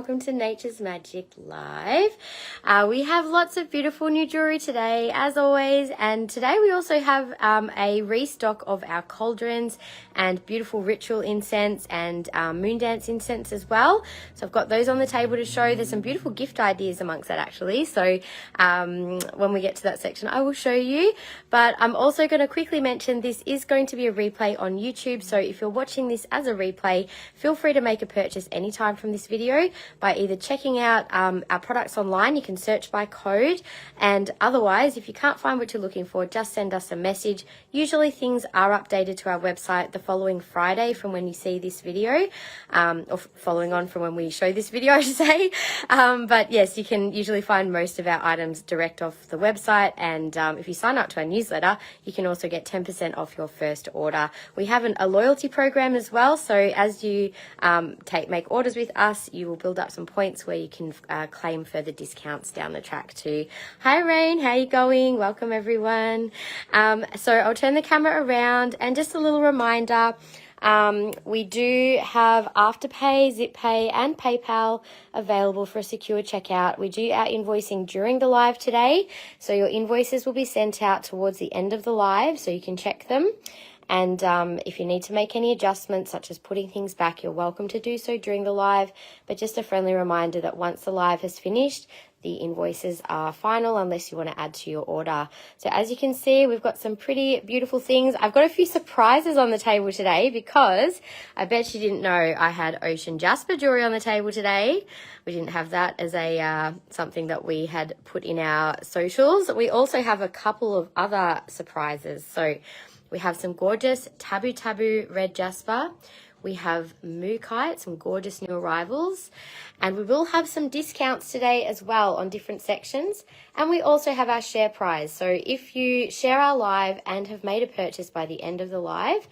welcome to Nature's Magic Live. We have lots of beautiful new jewelry today, as always, and today we also have a restock of our cauldrons and beautiful ritual incense and moon dance incense as well. So I've got those on the table to show. There's some beautiful gift ideas amongst that actually, so when we get to that section I will show you. But I'm also going to quickly mention this is going to be a replay on YouTube, so if you're watching this as a replay, feel free to make a purchase anytime from this video by either checking out our products online. You can search by code, and otherwise if you can't find what you're looking for, just send us a message. Usually things are updated to our website the following Friday from when you see this video, or following on from when we show this video I should say. But yes, you can usually find most of our items direct off the website, and if you sign up to our newsletter you can also get 10% off your first order. We have a loyalty program as well, so as you make orders with us, you will build up some points where you can claim further discounts down the track too. Hi Rain, how you going? Welcome everyone. So I'll turn the camera around, and just a little reminder, we do have Afterpay, ZipPay and PayPal available for a secure checkout. We do our invoicing during the live today, so your invoices will be sent out towards the end of the live so you can check them. And if you need to make any adjustments, such as putting things back, you're welcome to do so during the live. But just a friendly reminder that once the live has finished, the invoices are final unless you want to add to your order. So as you can see, we've got some pretty beautiful things. I've got a few surprises on the table today because I bet you didn't know I had Ocean Jasper jewelry on the table today. We didn't have that as a something that we had put in our socials. We also have a couple of other surprises. So we have some gorgeous Tabu red jasper. We have Mookaite, some gorgeous new arrivals. And we will have some discounts today as well on different sections. And we also have our share prize. So if you share our live and have made a purchase by the end of the live,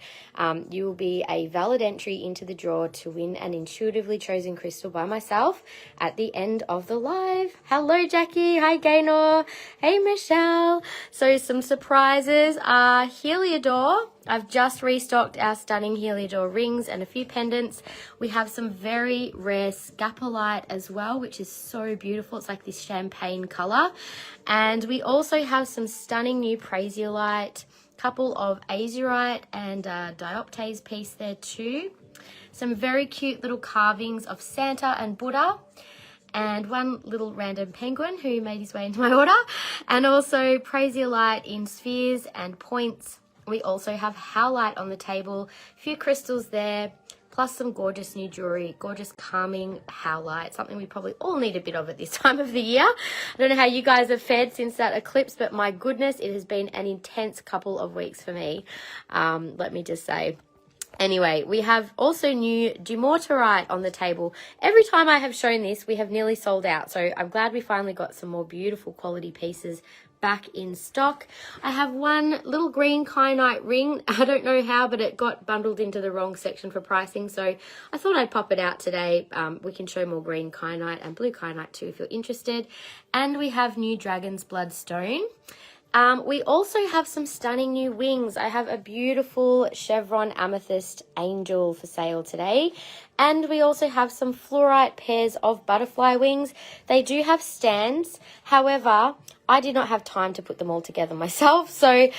you will be a valid entry into the draw to win an intuitively chosen crystal by myself at the end of the live. Hello, Jackie. Hi, Gaynor. Hey, Michelle. So some surprises are Heliodor. I've just restocked our stunning Heliodor rings and a few pendants. We have some very rare Scapulite as well, which is so beautiful. It's like this champagne color. And we also have some stunning new Prasiolite, couple of Azurite and Dioptase piece there too. Some very cute little carvings of Santa and Buddha, and one little random penguin who made his way into my order, and also Prasiolite in spheres and points. We also have Howlite on the table, a few crystals there, plus some gorgeous new jewelry, gorgeous calming Howlite, something we probably all need a bit of at this time of the year. I don't know how you guys have fared since that eclipse, but my goodness, it has been an intense couple of weeks for me, let me just say. Anyway, we have also new Dumortierite on the table. Every time I have shown this, we have nearly sold out, so I'm glad we finally got some more beautiful quality pieces back in stock. I have one little green kyanite ring. I don't know how, but it got bundled into the wrong section for pricing, so I thought I'd pop it out today. We can show more green kyanite and blue kyanite too if you're interested. And we have new Dragon's Blood stone. We also have some stunning new wings. I have a beautiful chevron amethyst angel for sale today. And we also have some fluorite pairs of butterfly wings. They do have stands. However, I did not have time to put them all together myself. So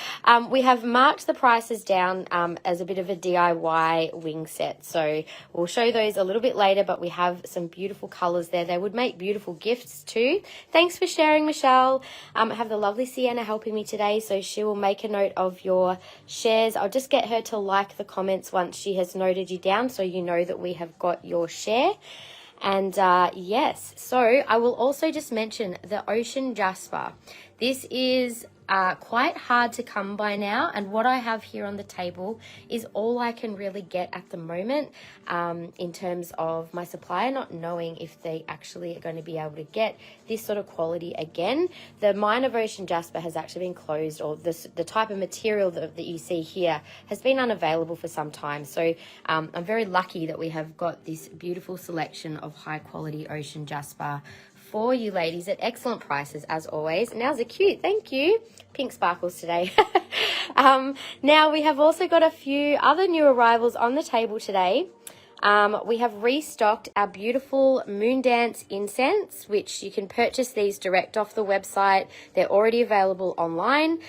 we have marked the prices down as a bit of a DIY wing set. So we'll show those a little bit later, but we have some beautiful colors there. They would make beautiful gifts too. Thanks for sharing, Michelle. I have the lovely Sienna helping me today, so she will make a note of your shares. I'll just get her to like the comments once she has noted you down, so you know that we have got your share. And yes, so I will also just mention the Ocean Jasper. This is quite hard to come by now, and what I have here on the table is all I can really get at the moment in terms of my supplier not knowing if they actually are going to be able to get this sort of quality again. The mine of Ocean Jasper has actually been closed, or the type of material that you see here has been unavailable for some time. So I'm very lucky that we have got this beautiful selection of high quality Ocean Jasper for you ladies at excellent prices as always. Now's a cute, thank you. Pink sparkles today. Now we have also got a few other new arrivals on the table today. We have restocked our beautiful Moondance incense, which you can purchase these direct off the website. They're already available online.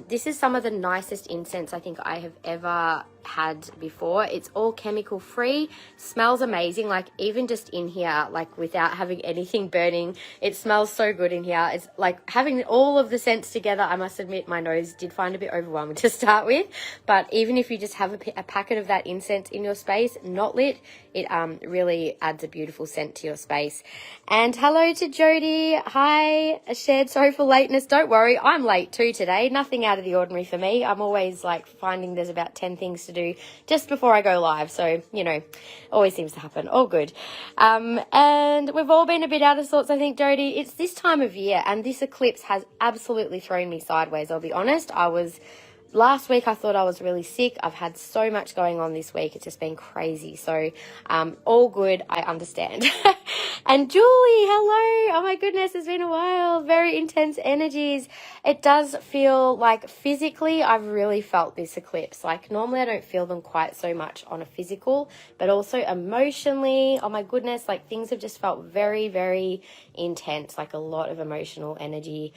This is some of the nicest incense I think I have ever had before. It's all chemical free, smells amazing, like even just in here, like without having anything burning, it smells so good in here. It's like having all of the scents together. I must admit my nose did find a bit overwhelming to start with, but even if you just have a packet of that incense in your space, not lit, it really adds a beautiful scent to your space. And hello to Jody. Hi, Shed. Sorry for lateness. Don't worry, I'm late too today. Nothing out of the ordinary for me. I'm always like finding there's about 10 things to do just before I go live. So, you know, always seems to happen. All good. And we've all been a bit out of sorts, I think, Jody. It's this time of year and this eclipse has absolutely thrown me sideways. I'll be honest. Last week I thought I was really sick. I've had so much going on this week. It's just been crazy. So all good. I understand. And Julie, hello. Oh my goodness, it's been a while. Very intense energies. It does feel like physically I've really felt this eclipse. Like normally I don't feel them quite so much on a physical, but also emotionally. Oh my goodness, like things have just felt very, very intense, like a lot of emotional energy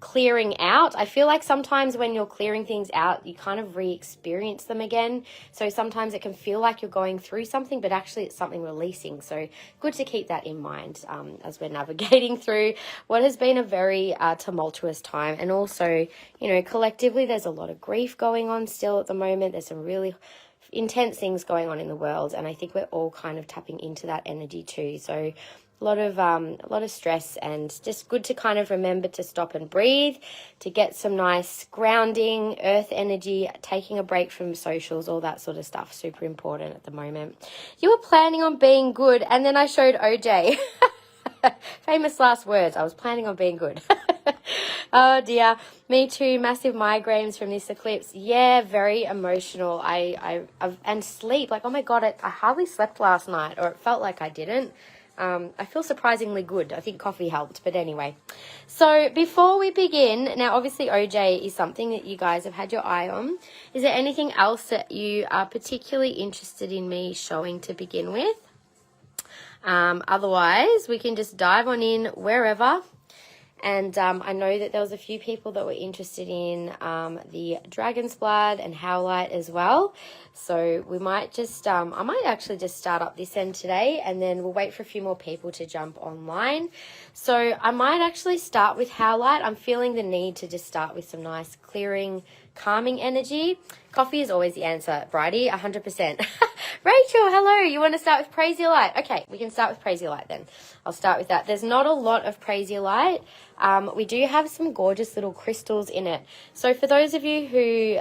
clearing out. I feel like sometimes when you're clearing things out, you kind of re-experience them again. So sometimes it can feel like you're going through something, but actually it's something releasing. So good to keep that in mind as we're navigating through what has been a very tumultuous time. And also, you know, collectively, there's a lot of grief going on still at the moment. There's some really intense things going on in the world. And I think we're all kind of tapping into that energy too. So a lot of stress, and just good to kind of remember to stop and breathe, to get some nice grounding, earth energy, taking a break from socials, all that sort of stuff. Super important at the moment. You were planning on being good, and then I showed OJ. Famous last words. I was planning on being good. Oh dear. Me too. Massive migraines from this eclipse. Yeah, very emotional. And sleep. Like, oh my God, I hardly slept last night, or it felt like I didn't. I feel surprisingly good. I think coffee helped, but anyway. So before we begin, now obviously OJ is something that you guys have had your eye on. Is there anything else that you are particularly interested in me showing to begin with? Otherwise, we can just dive on in wherever. And I know that there was a few people that were interested in the Dragon's Blood and Howlite as well. So we might just, I might actually just start up this end today, and then we'll wait for a few more people to jump online. So I might actually start with Howlite. I'm feeling the need to just start with some nice clearing, calming energy. Coffee is always the answer, Bridie, 100%. Rachel, hello. You want to start with Prasiolite? Okay, we can start with Prasiolite then. I'll start with that. There's not a lot of Prasiolite. We do have some gorgeous little crystals in it. So for those of you who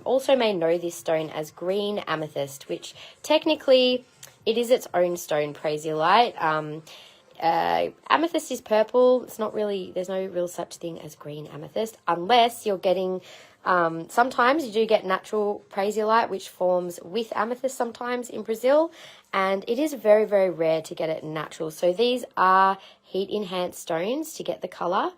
also may know this stone as green amethyst, which technically it is its own stone, Prasiolite. Amethyst is purple. It's not really, there's no real such thing as green amethyst unless you're getting, sometimes you do get natural Prasiolite, which forms with amethyst sometimes in Brazil, and it is very, very rare to get it natural. So these are heat enhanced stones to get the color,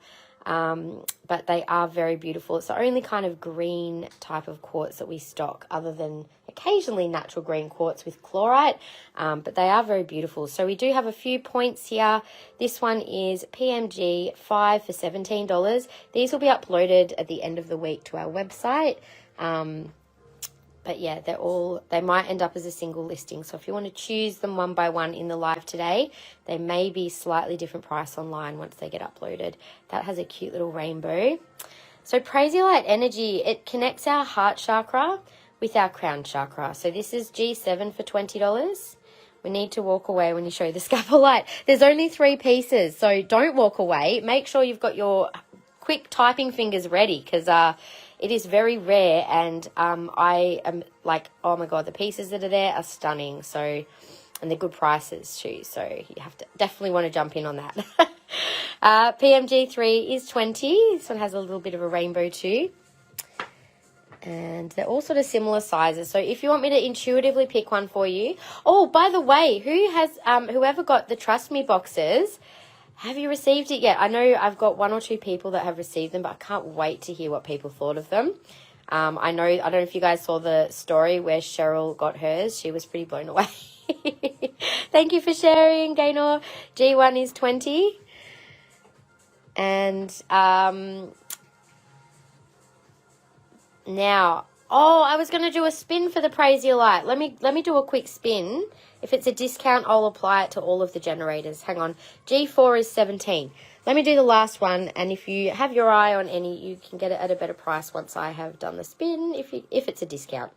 but they are very beautiful. It's the only kind of green type of quartz that we stock, other than occasionally natural green quartz with chlorite, but they are very beautiful. So we do have a few points here. This one is PMG 5 for $17. These will be uploaded at the end of the week to our website. But yeah, they might end up as a single listing. So if you want to choose them one by one in the live today, they may be slightly different price online once they get uploaded. That has a cute little rainbow. So Prasiolite energy, it connects our heart chakra with our crown chakra. So this is G7 for $20. We need to walk away when you show the scapulite. There's only 3 pieces, so don't walk away. Make sure you've got your quick typing fingers ready, because it is very rare, and I am like, oh my God, the pieces that are there are stunning. So, and they're good prices too. So you have to definitely want to jump in on that. PMG3 is 20. This one has a little bit of a rainbow too. And they're all sort of similar sizes. So if you want me to intuitively pick one for you. Oh, by the way, whoever got the Trust Me boxes, have you received it yet? I know I've got 1 or 2 people that have received them, but I can't wait to hear what people thought of them. I don't know if you guys saw the story where Cheryl got hers. She was pretty blown away. Thank you for sharing, Gaynor. G1 is 20. And now, I was going to do a spin for the Prasiolite. Let me do a quick spin. If it's a discount, I'll apply it to all of the generators. Hang on. G4 is 17. Let me do the last one, and if you have your eye on any, you can get it at a better price once I have done the spin, if it's a discount.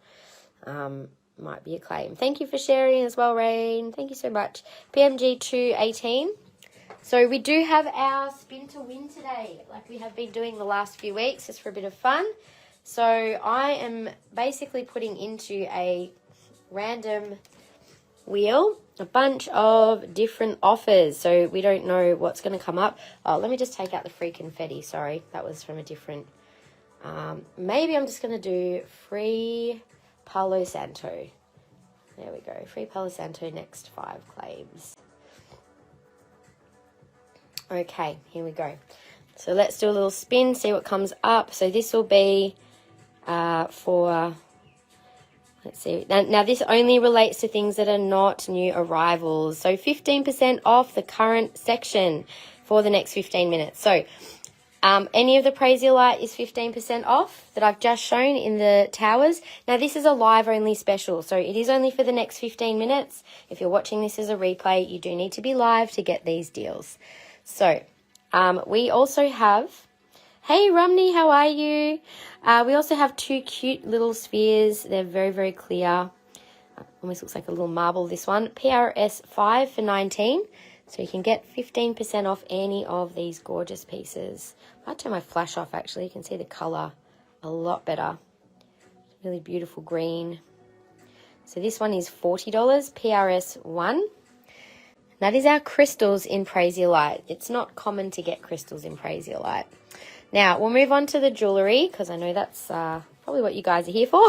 Might be a claim. Thank you for sharing as well, Rain. Thank you so much. PMG 218. So we do have our spin to win today, like we have been doing the last few weeks, just for a bit of fun. So I am basically putting into a random wheel a bunch of different offers, so we don't know what's going to come up. Let me just take out the free confetti. Sorry, that was from a different maybe I'm just going to do free Palo Santo. There we go, free Palo Santo, next 5 claims. Okay, here we go. So let's do a little spin, see what comes up. So this will be for, let's see. Now this only relates to things that are not new arrivals. So 15% off the current section for the next 15 minutes. So any of the Prasiolite is 15% off that I've just shown in the towers. Now this is a live only special, so it is only for the next 15 minutes. If you're watching this as a replay, you do need to be live to get these deals. So we also have, hey Rumney, how are you? We also have 2 cute little spheres. They're very, very clear. Almost looks like a little marble, this one. PRS 5 for 19. So you can get 15% off any of these gorgeous pieces. I might turn my flash off, actually. You can see the colour a lot better. Really beautiful green. So this one is $40, PRS 1. That is our crystals in Prasiolite. It's not common to get crystals in Prasiolite. Now, we'll move on to the jewellery, because I know that's probably what you guys are here for.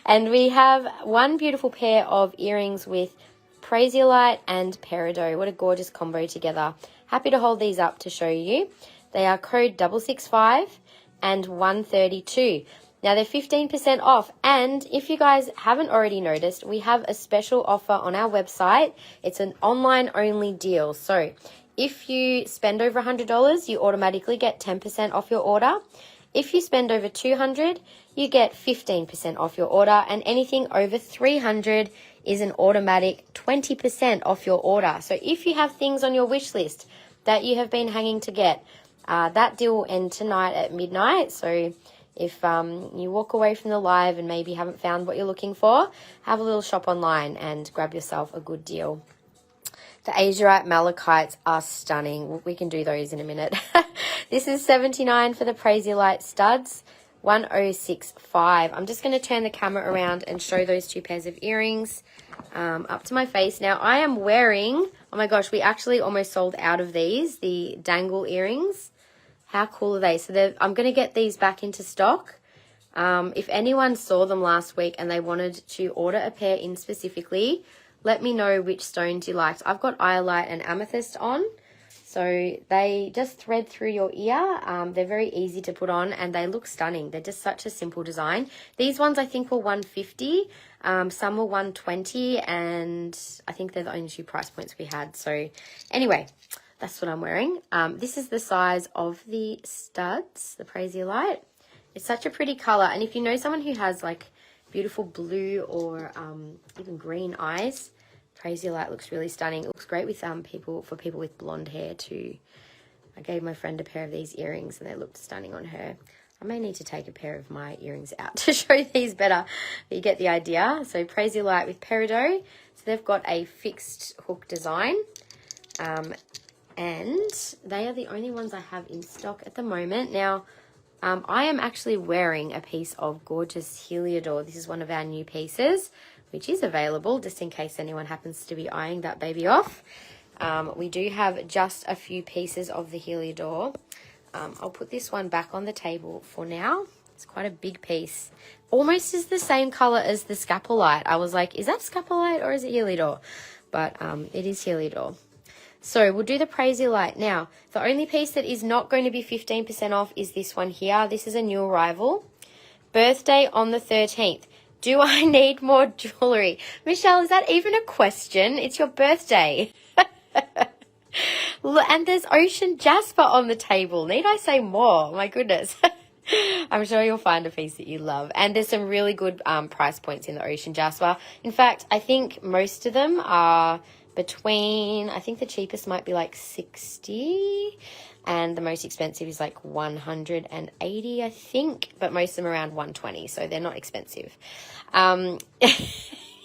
And we have one beautiful pair of earrings with Prasiolite and peridot. What a gorgeous combo together. Happy to hold these up to show you. They are code 665 and 132. Now they're 15% off, and if you guys haven't already noticed, we have a special offer on our website. It's an online only deal. So if you spend over $100, you automatically get 10% off your order. If you spend over $200, you get 15% off your order, and anything over $300 is an automatic 20% off your order. So if you have things on your wish list that you have been hanging to get, that deal will end tonight at midnight. So if you walk away from the live and maybe haven't found what you're looking for, have a little shop online and grab yourself a good deal. The Azurite Malachites are stunning. We can do those in a minute. This is $79 for the Prasiolite studs, 1065. I'm just going to turn the camera around and show those 2 pairs of earrings up to my face. Now I am wearing, oh my gosh, we actually almost sold out of these, the dangle earrings. How cool are they? So I'm going to get these back into stock. If anyone saw them last week and they wanted to order a pair in specifically, let me know which stones you liked. I've got iolite and amethyst on. So they just thread through your ear. They're very easy to put on and they look stunning. They're just such a simple design. These ones I think were $150. Some were $120, and I think they're the only 2 price points we had. So anyway, that's what I'm wearing. This is the size of the studs, the Prasiolite. It's such a pretty color, and if you know someone who has like beautiful blue or even green eyes, Prasiolite looks really stunning. It looks great with people with blonde hair too. I gave my friend a pair of these earrings and they looked stunning on her. I may need to take a pair of my earrings out to show these better, but you get the idea. So Prasiolite with peridot. So they've got a fixed hook design. And they are the only ones I have in stock at the moment. Now, I am actually wearing a piece of gorgeous Heliodor. This is one of our new pieces, which is available just in case anyone happens to be eyeing that baby off. We do have just a few pieces of the Heliodor. I'll put this one back on the table for now. It's quite a big piece. Almost is the same color as the Scapulite. I was like, is that Scapulite or is it Heliodor? But it is Heliodor. So we'll do the Prasiolite. Now, the only piece that is not going to be 15% off is this one here. This is a new arrival. Birthday on the 13th. Do I need more jewellery? Michelle, is that even a question? It's your birthday. And there's Ocean Jasper on the table. Need I say more? My goodness. I'm sure you'll find a piece that you love. And there's some really good price points in the Ocean Jasper. In fact, I think most of them are between, I think the cheapest might be like 60 and the most expensive is like 180, I think. But most of them are around 120, so they're not expensive.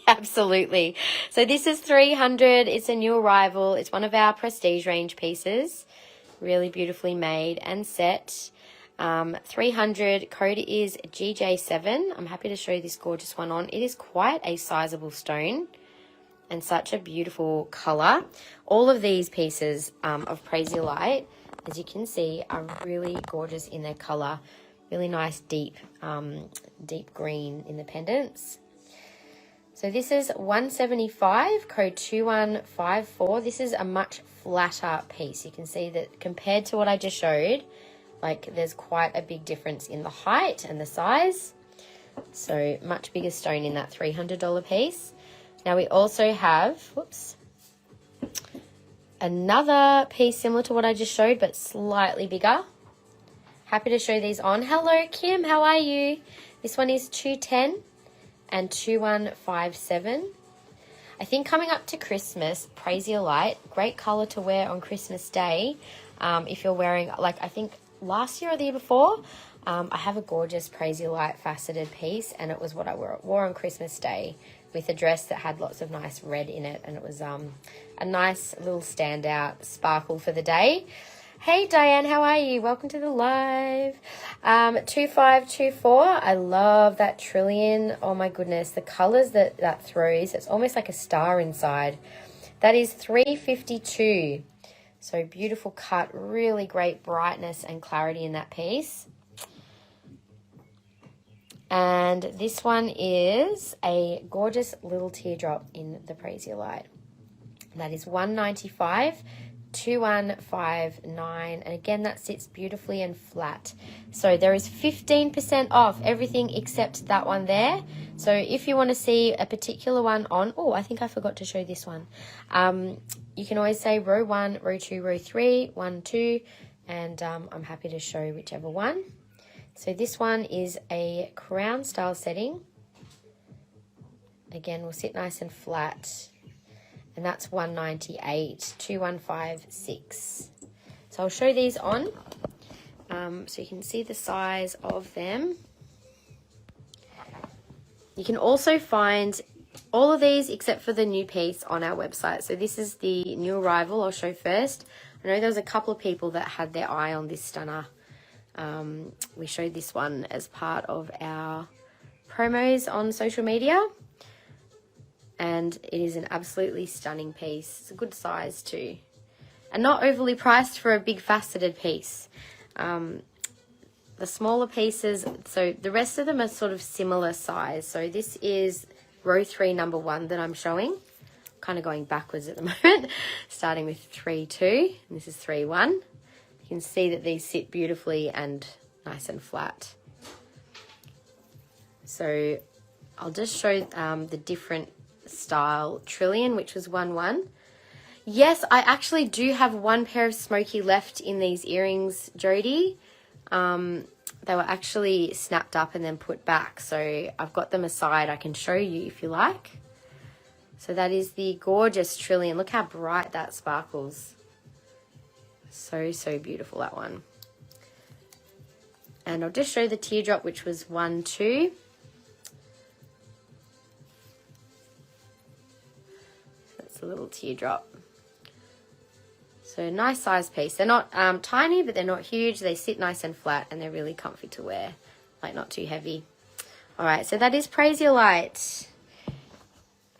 Absolutely. So this is 300. It's a new arrival. It's one of our prestige range pieces. Really beautifully made and set. 300. Code is GJ7. I'm happy to show you this gorgeous one on. It is quite a sizable stone and such a beautiful color. All of these pieces of Prasiolite, as you can see, are really gorgeous in their color. Really nice deep green in the pendants. So this is 175, code 2154. This is a much flatter piece. You can see that compared to what I just showed, like there's quite a big difference in the height and the size. So much bigger stone in that $300 piece. Now we also have, whoops, another piece similar to what I just showed, but slightly bigger. Happy to show these on. Hello, Kim, how are you? This one is 210. And 2157. I think coming up to Christmas, Prasiolite, great color to wear on Christmas Day. If you're wearing, like I think last year or the year before, I have a gorgeous Prasiolite faceted piece, and it was what I wore on Christmas Day with a dress that had lots of nice red in it, and it was a nice little standout sparkle for the day. Hey Diane, how are you? Welcome to the live. 2524. I love that trillion. Oh my goodness, the colors that throws. It's almost like a star inside. That is 352. So beautiful cut, really great brightness and clarity in that piece. And this one is a gorgeous little teardrop in the Prasiolite. That is 195. 2159, and again that sits beautifully and flat. So there is 15% off everything except that one there. So if you want to see a particular one on, oh, I think I forgot to show this one. You can always say row 1, row 2, row 3, 1, 2, and I'm happy to show whichever one. So this one is a crown style setting. Again, will sit nice and flat. And that's 198, 2156. So I'll show these on so you can see the size of them. You can also find all of these except for the new piece on our website. So this is the new arrival I'll show first. I know there was a couple of people that had their eye on this stunner. We showed this one as part of our promos on social media. And it is an absolutely stunning piece. It's a good size too. And not overly priced for a big faceted piece. The smaller pieces, so the rest of them are sort of similar size. So this is row 3, number 1 that I'm showing. Kind of going backwards at the moment. Starting with 3, 2. And this is 3, 1. You can see that these sit beautifully and nice and flat. So I'll just show the different style trillion, which was 1, 1. Yes, I actually do have one pair of smoky left in these earrings, Jody. They were actually snapped up and then put back, so I've got them aside. I can show you if you like. So that is the gorgeous trillion. Look how bright that sparkles. So beautiful, that one. And I'll just show the teardrop, which was 1, 2. A little teardrop. So nice size piece. They're not tiny, but they're not huge. They sit nice and flat, and they're really comfy to wear, like not too heavy. All right, so that is Prasiolite.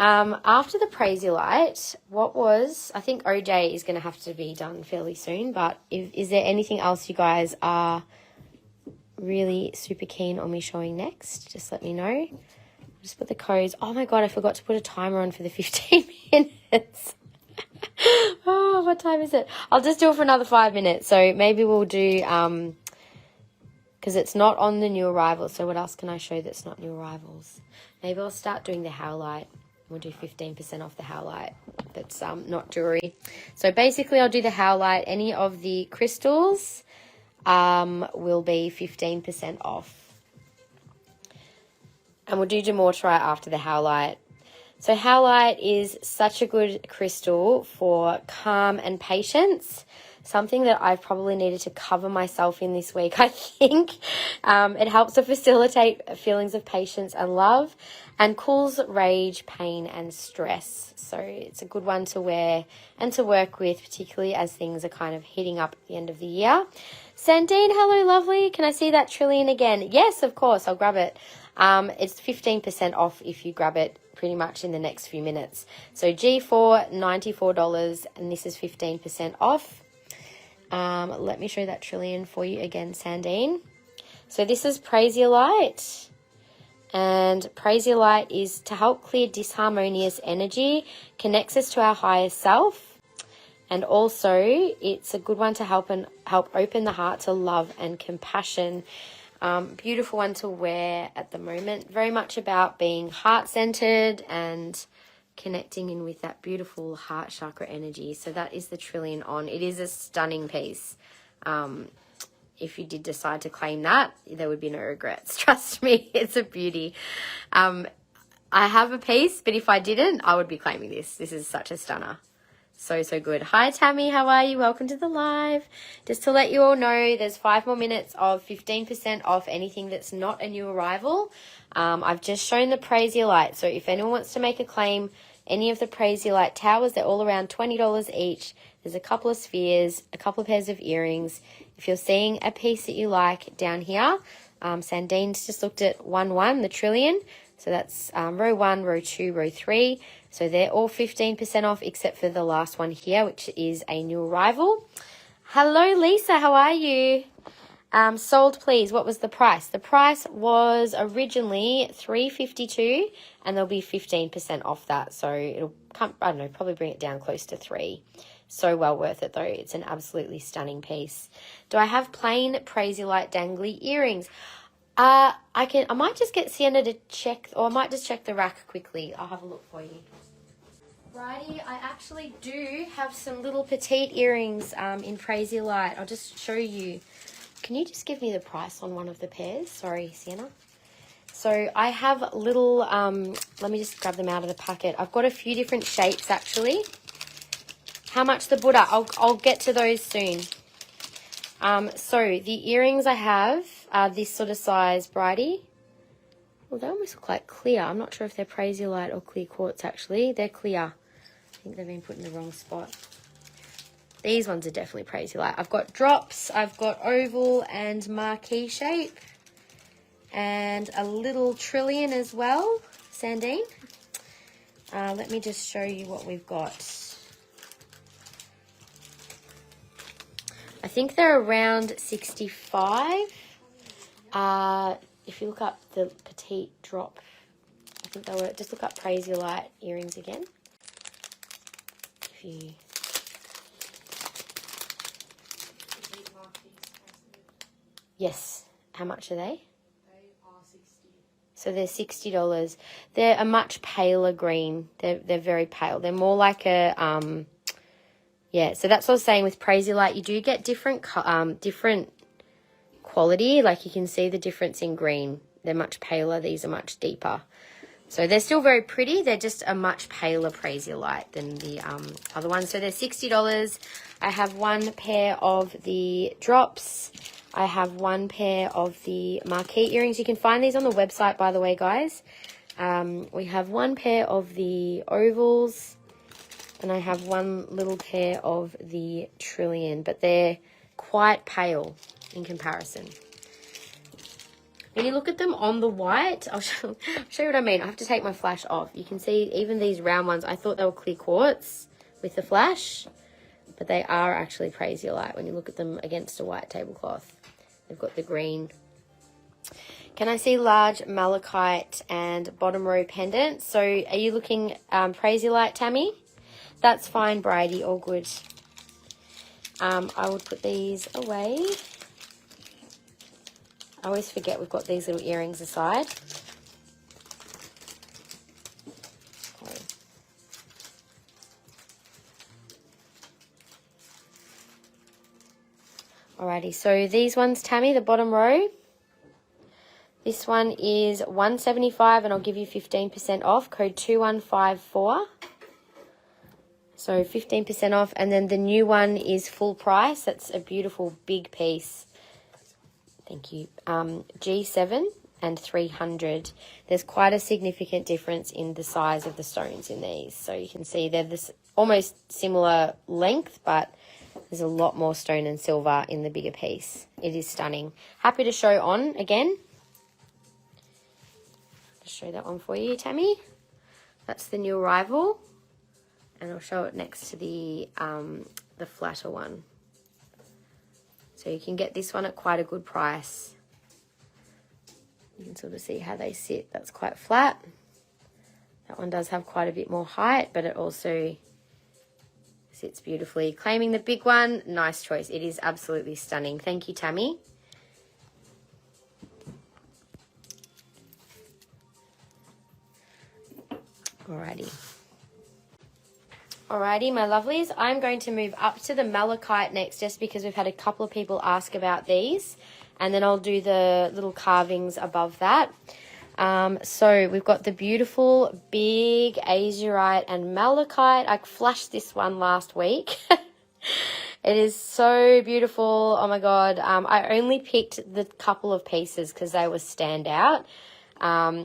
After the Prasiolite, what was, I think OJ is going to have to be done fairly soon, but is there anything else you guys are really super keen on me showing next? Just let me know. Just put the codes. Oh my God, I forgot to put a timer on for the 15 minutes. Oh, what time is it? I'll just do it for another 5 minutes. So maybe we'll do because it's not on the new arrivals. So what else can I show that's not new arrivals? Maybe I'll start doing the Howlite. We'll do 15% off the Howlite. That's not jewelry. So basically I'll do the Howlite. Any of the crystals will be 15% off. And we'll do Dumortierite after the Howlite. So Howlite is such a good crystal for calm and patience. Something that I've probably needed to cover myself in this week, I think. It helps to facilitate feelings of patience and love and cools rage, pain and stress. So it's a good one to wear and to work with, particularly as things are kind of heating up at the end of the year. Sandine, hello lovely. Can I see that trillion again? Yes, of course, I'll grab it. It's 15% off if you grab it pretty much in the next few minutes. So G4, $94, and this is 15% off. Let me show that trillion for you again, Sandine. So this is Prasiolite, and Prasiolite is to help clear disharmonious energy, connects us to our higher self, and also it's a good one to help open the heart to love and compassion. Beautiful one to wear at the moment. Very much about being heart-centered and connecting in with that beautiful heart chakra energy. So that is the trillion on. It is a stunning piece. If you did decide to claim that, there would be no regrets. Trust me, it's a beauty. I have a piece, but if I didn't, I would be claiming this. This is such a stunner. So good. Hi, Tammy. How are you? Welcome to the live. Just to let you all know, there's 5 more minutes of 15% off anything that's not a new arrival. I've just shown the Prasiolite. So if anyone wants to make a claim, any of the Prasiolite towers, they're all around $20 each. There's a couple of spheres, a couple of pairs of earrings. If you're seeing a piece that you like down here, Sandine's just looked at 1-1, the trillion. So that's row 1, row 2, row 3. So they're all 15% off except for the last one here, which is a new arrival. Hello, Lisa. How are you? Sold, please. What was the price? The price was originally $3.52, and there'll be 15% off that. So it'll come, I don't know, probably bring it down close to $3. So well worth it, though. It's an absolutely stunning piece. Do I have plain Prasiolite dangly earrings? I might just get Sienna to check, or I might just check the rack quickly. I'll have a look for you. Righty, I actually do have some little petite earrings in Prasiolite. I'll just show you. Can you just give me the price on one of the pairs? Sorry, Sienna. So I have little, let me just grab them out of the packet. I've got a few different shapes actually. How much the Buddha? I'll get to those soon. So the earrings I have are this sort of size, Bridie. Well, they almost look like clear. I'm not sure if they're Prasiolite or clear quartz actually. They're clear. I think they've been put in the wrong spot. These ones are definitely Prasiolite. I've got drops, I've got oval and marquee shape, and a little trillion as well, Sandine. Let me just show you what we've got. I think they're around 65. If you look up the petite drop, I think they were, just look up Prasiolite earrings again. If you... Yes. How much are they? They are $60. So they're $60. They're a much paler green. They're very pale. They're more like a yeah. So that's what I was saying with Prasiolite. You do get different quality. Like you can see the difference in green. They're much paler. These are much deeper. So they're still very pretty. They're just a much paler Prasiolite than the other ones. So they're $60. I have one pair of the drops. I have one pair of the marquee earrings. You can find these on the website, by the way, guys. We have one pair of the ovals, and I have one little pair of the trillion, but they're quite pale in comparison. When you look at them on the white, I'll show you what I mean. I have to take my flash off. You can see even these round ones, I thought they were clear quartz with the flash, but they are actually Prasiolite when you look at them against a white tablecloth. They've got the green. Can I see large malachite and bottom row pendant? So are you looking Prasiolite, Tammy? That's fine, Bridie, all good. I would put these away. I always forget we've got these little earrings aside. Okay. Alrighty, so these ones, Tammy, the bottom row. This one is $175 and I'll give you 15% off, code 2154. So 15% off, and then the new one is full price. That's a beautiful big piece. Thank you. G7 and 300. There's quite a significant difference in the size of the stones in these. So you can see they're this almost similar length, but there's a lot more stone and silver in the bigger piece. It is stunning. Happy to show on again. Just show that one for you, Tammy. That's the new arrival. And I'll show it next to the flatter one. So you can get this one at quite a good price. You can sort of see how they sit. That's quite flat. That one does have quite a bit more height, but it also sits beautifully. Claiming the big one, nice choice. It is absolutely stunning. Thank you, Tammy. Alrighty, my lovelies, I'm going to move up to the Malachite next, just because we've had a couple of people ask about these, and then I'll do the little carvings above that. So we've got the beautiful big Azurite and Malachite. I flashed this one last week. It is so beautiful. Oh my God. I only picked the couple of pieces because they were standout.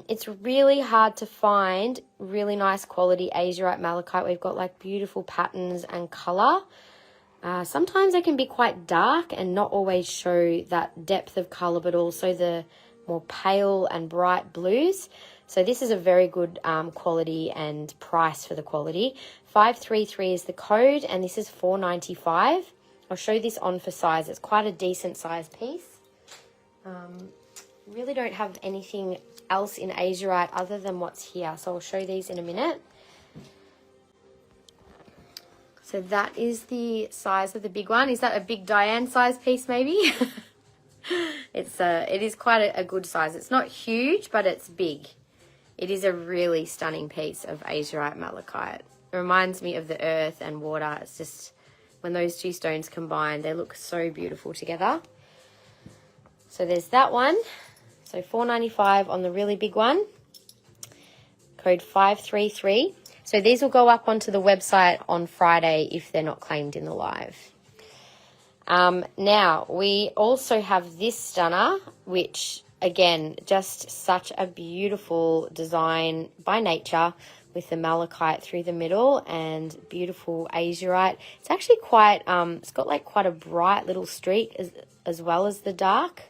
It's really hard to find really nice quality Azurite Malachite. We've got like beautiful patterns and color. Sometimes they can be quite dark and not always show that depth of color, but also the more pale and bright blues. So this is a very good quality and price for the quality. 533 is the code, and this is $4.95. I'll show this on for size. It's quite a decent size piece. Really don't have anything else in Azurite other than what's here, so I'll show these in a minute. So that is the size of the big one. Is that a big Diane size piece maybe? It is quite a good size. It's not huge, but it's big. It is a really stunning piece of Azurite Malachite. It reminds me of the earth and water. It's just, when those two stones combine, they look so beautiful together. So there's that one. So $4.95 on the really big one. Code 533. So these will go up onto the website on Friday if they're not claimed in the live. Now, we also have this stunner, which, again, just such a beautiful design by nature with the Malachite through the middle and beautiful Azurite. It's actually quite, it's got like quite a bright little streak as well as the dark.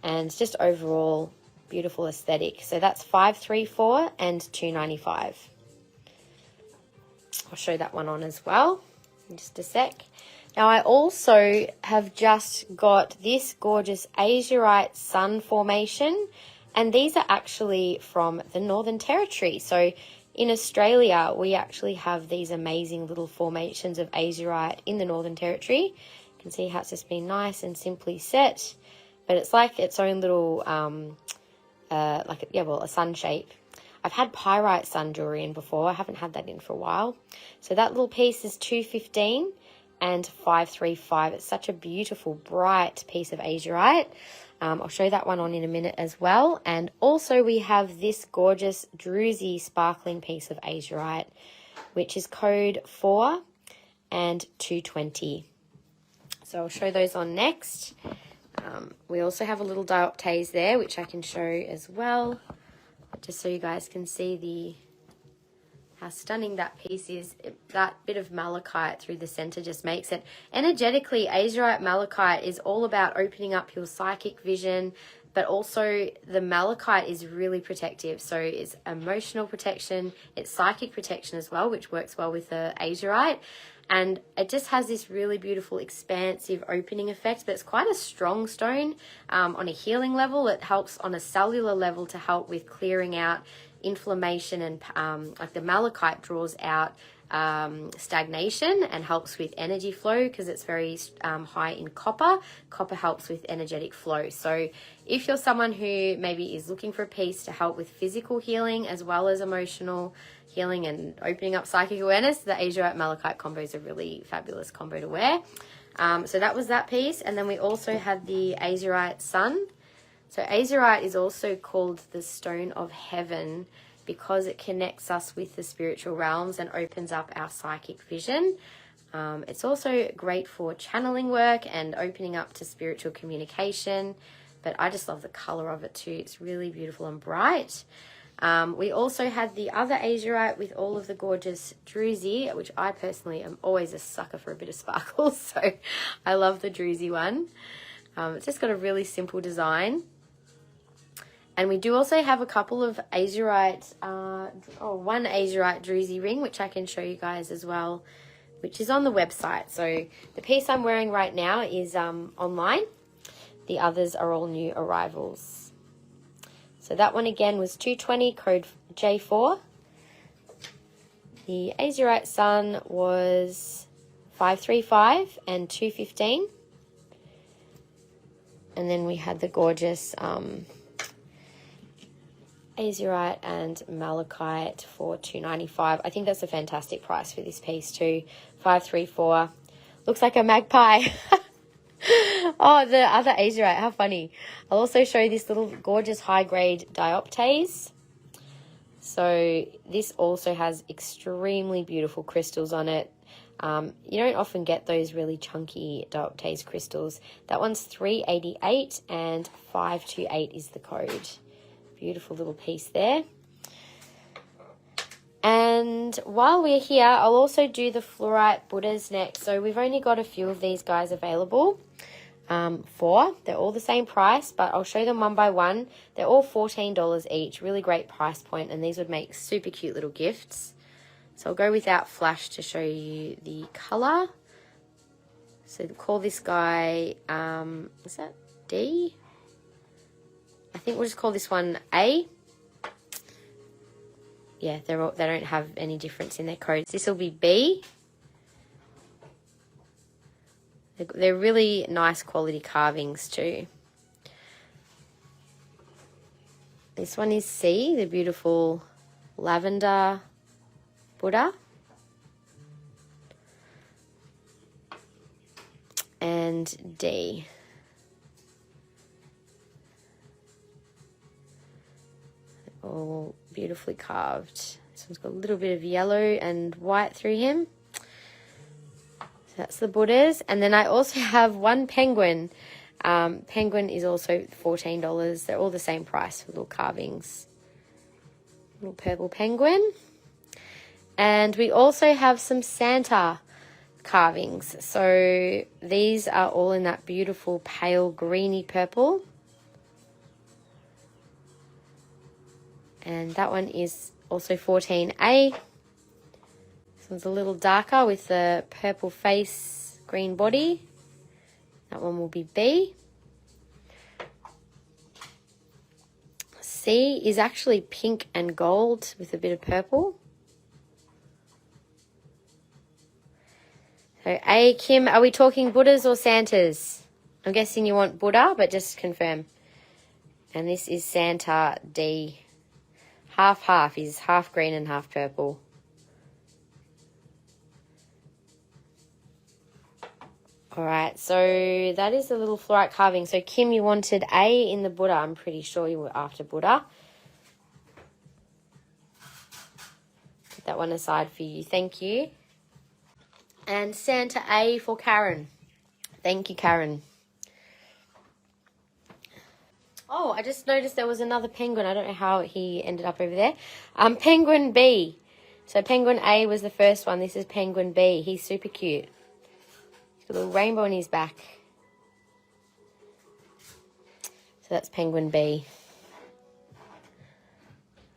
And just overall beautiful aesthetic. So that's 534 and $2.95. I'll show that one on as well in just a sec. Now I also have just got this gorgeous Azurite sun formation, and these are actually from the Northern Territory. So in Australia, we actually have these amazing little formations of Azurite in the Northern Territory. You can see how it's just been nice and simply set. But it's like its own little, a sun shape. I've had pyrite sun jewellery in before. I haven't had that in for a while. So that little piece is $2.15 and $5.35. It's such a beautiful, bright piece of Azurite. I'll show that one on in a minute as well. And also we have this gorgeous druzy sparkling piece of Azurite, which is code 4 and $2.20. So I'll show those on next. We also have a little dioptase there, which I can show as well, just so you guys can see how stunning that piece is. That bit of malachite through the center just makes it. Energetically, Azurite Malachite is all about opening up your psychic vision, but also the malachite is really protective. So it's emotional protection, it's psychic protection as well, which works well with the Azurite. And it just has this really beautiful expansive opening effect, but it's quite a strong stone on a healing level. It helps on a cellular level to help with clearing out inflammation, and like the malachite draws out stagnation and helps with energy flow because it's very high in copper. Copper helps with energetic flow. So if you're someone who maybe is looking for a piece to help with physical healing as well as emotional healing and opening up psychic awareness, the Azurite Malachite combo is a really fabulous combo to wear. So that was that piece. And then we also had the Azurite Sun. So Azurite is also called the Stone of Heaven because it connects us with the spiritual realms and opens up our psychic vision. It's also great for channeling work and opening up to spiritual communication. But I just love the color of it too. It's really beautiful and bright. We also had the other Azurite with all of the gorgeous druzy, which I personally am always a sucker for a bit of sparkle. So I love the druzy one. It's just got a really simple design. And we do also have a couple of Azurite, one Azurite druzy ring, which I can show you guys as well, which is on the website. So the piece I'm wearing right now is online. The others are all new arrivals. So that one again was $220, code J4. The Azurite Sun was $535 and $215. And then we had the gorgeous Azurite and Malachite for $295. I think that's a fantastic price for this piece too. $534. Looks like a magpie. Oh, the other Azurite, how funny. I'll also show you this little gorgeous high-grade dioptase. So this also has extremely beautiful crystals on it. You don't often get those really chunky dioptase crystals. That one's $388 and $528 is the code. Beautiful little piece there. And while we're here, I'll also do the Fluorite Buddhas next. So we've only got a few of these guys available. They're all the same price, but I'll show them one by one. They're all $14 each. Really great price point, and these would make super cute little gifts. So I'll go without flash to show you the color. So call this guy, is that D? I think we'll just call this one A. Yeah, they don't have any difference in their codes. This will be B. They're really nice quality carvings too. This one is C, the beautiful lavender Buddha. And D. All beautifully carved. This one's got a little bit of yellow and white through him. So that's the Buddhas. And then I also have one penguin. Penguin is also $14. They're all the same price for little carvings. Little purple penguin. And we also have some Santa carvings. So these are all in that beautiful pale greeny purple. And that one is also 14A. This one's a little darker with the purple face, green body. That one will be B. C is actually pink and gold with a bit of purple. So A, Kim, are we talking Buddhas or Santas? I'm guessing you want Buddha, but just confirm. And this is Santa D. Half-half is half green and half purple. All right, so that is the little fluorite carving. So Kim, you wanted A in the Buddha. I'm pretty sure you were after Buddha. Put that one aside for you. Thank you. And Santa A for Karen. Thank you, Karen. Oh, I just noticed there was another penguin. I don't know how he ended up over there. Penguin B. So Penguin A was the first one. This is Penguin B. He's super cute. He's got a little rainbow on his back. So that's Penguin B.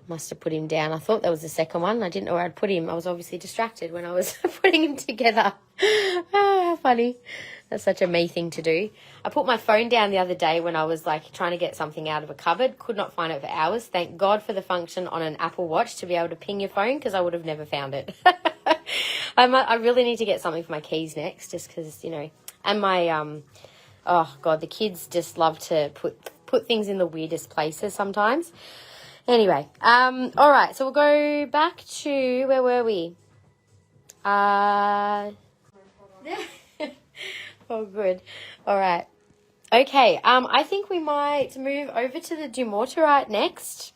Must have put him down. I thought that was the second one. I didn't know where I'd put him. I was obviously distracted when I was putting him together. How funny. That's such a me thing to do. I put my phone down the other day when I was like trying to get something out of a cupboard. Could not find it for hours. Thank God for the function on an Apple Watch to be able to ping your phone because I would have never found it. I really need to get something for my keys next, just because, you know, and my, oh God, the kids just love to put things in the weirdest places sometimes. Anyway, all right, so we'll go back to, where were we? Oh, good. All right. Okay, I think we might move over to the Dumortierite next.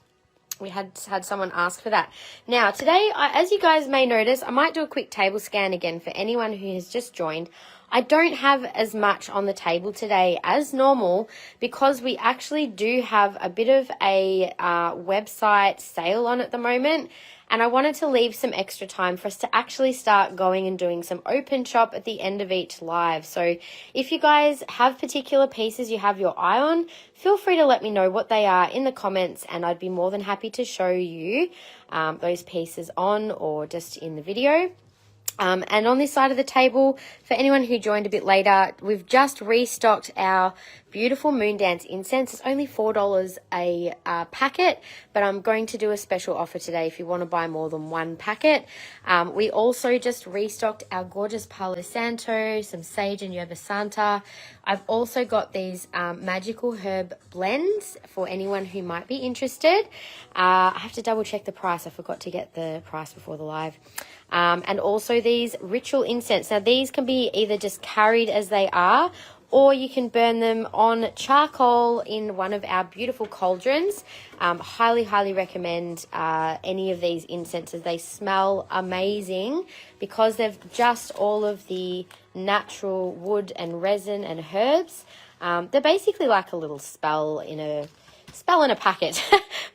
We had someone ask for that. Now, today, as you guys may notice, I might do a quick table scan again for anyone who has just joined. I don't have as much on the table today as normal because we actually do have a bit of a website sale on at the moment. And I wanted to leave some extra time for us to actually start going and doing some open shop at the end of each live. So if you guys have particular pieces you have your eye on, feel free to let me know what they are in the comments, and I'd be more than happy to show you those pieces on or just in the video. And on this side of the table, for anyone who joined a bit later, we've just restocked our beautiful Moondance incense. It's only $4 a packet, but I'm going to do a special offer today if you want to buy more than one packet. We also just restocked our gorgeous Palo Santo, some Sage and Yerba Santa. I've also got these magical herb blends for anyone who might be interested. I have to double check the price. I forgot to get the price before the live. And also these ritual incense. Now these can be either just carried as they are, or you can burn them on charcoal in one of our beautiful cauldrons. Highly recommend any of these incenses. They smell amazing because they've just all of the natural wood and resin and herbs. They're basically like a little spell in a packet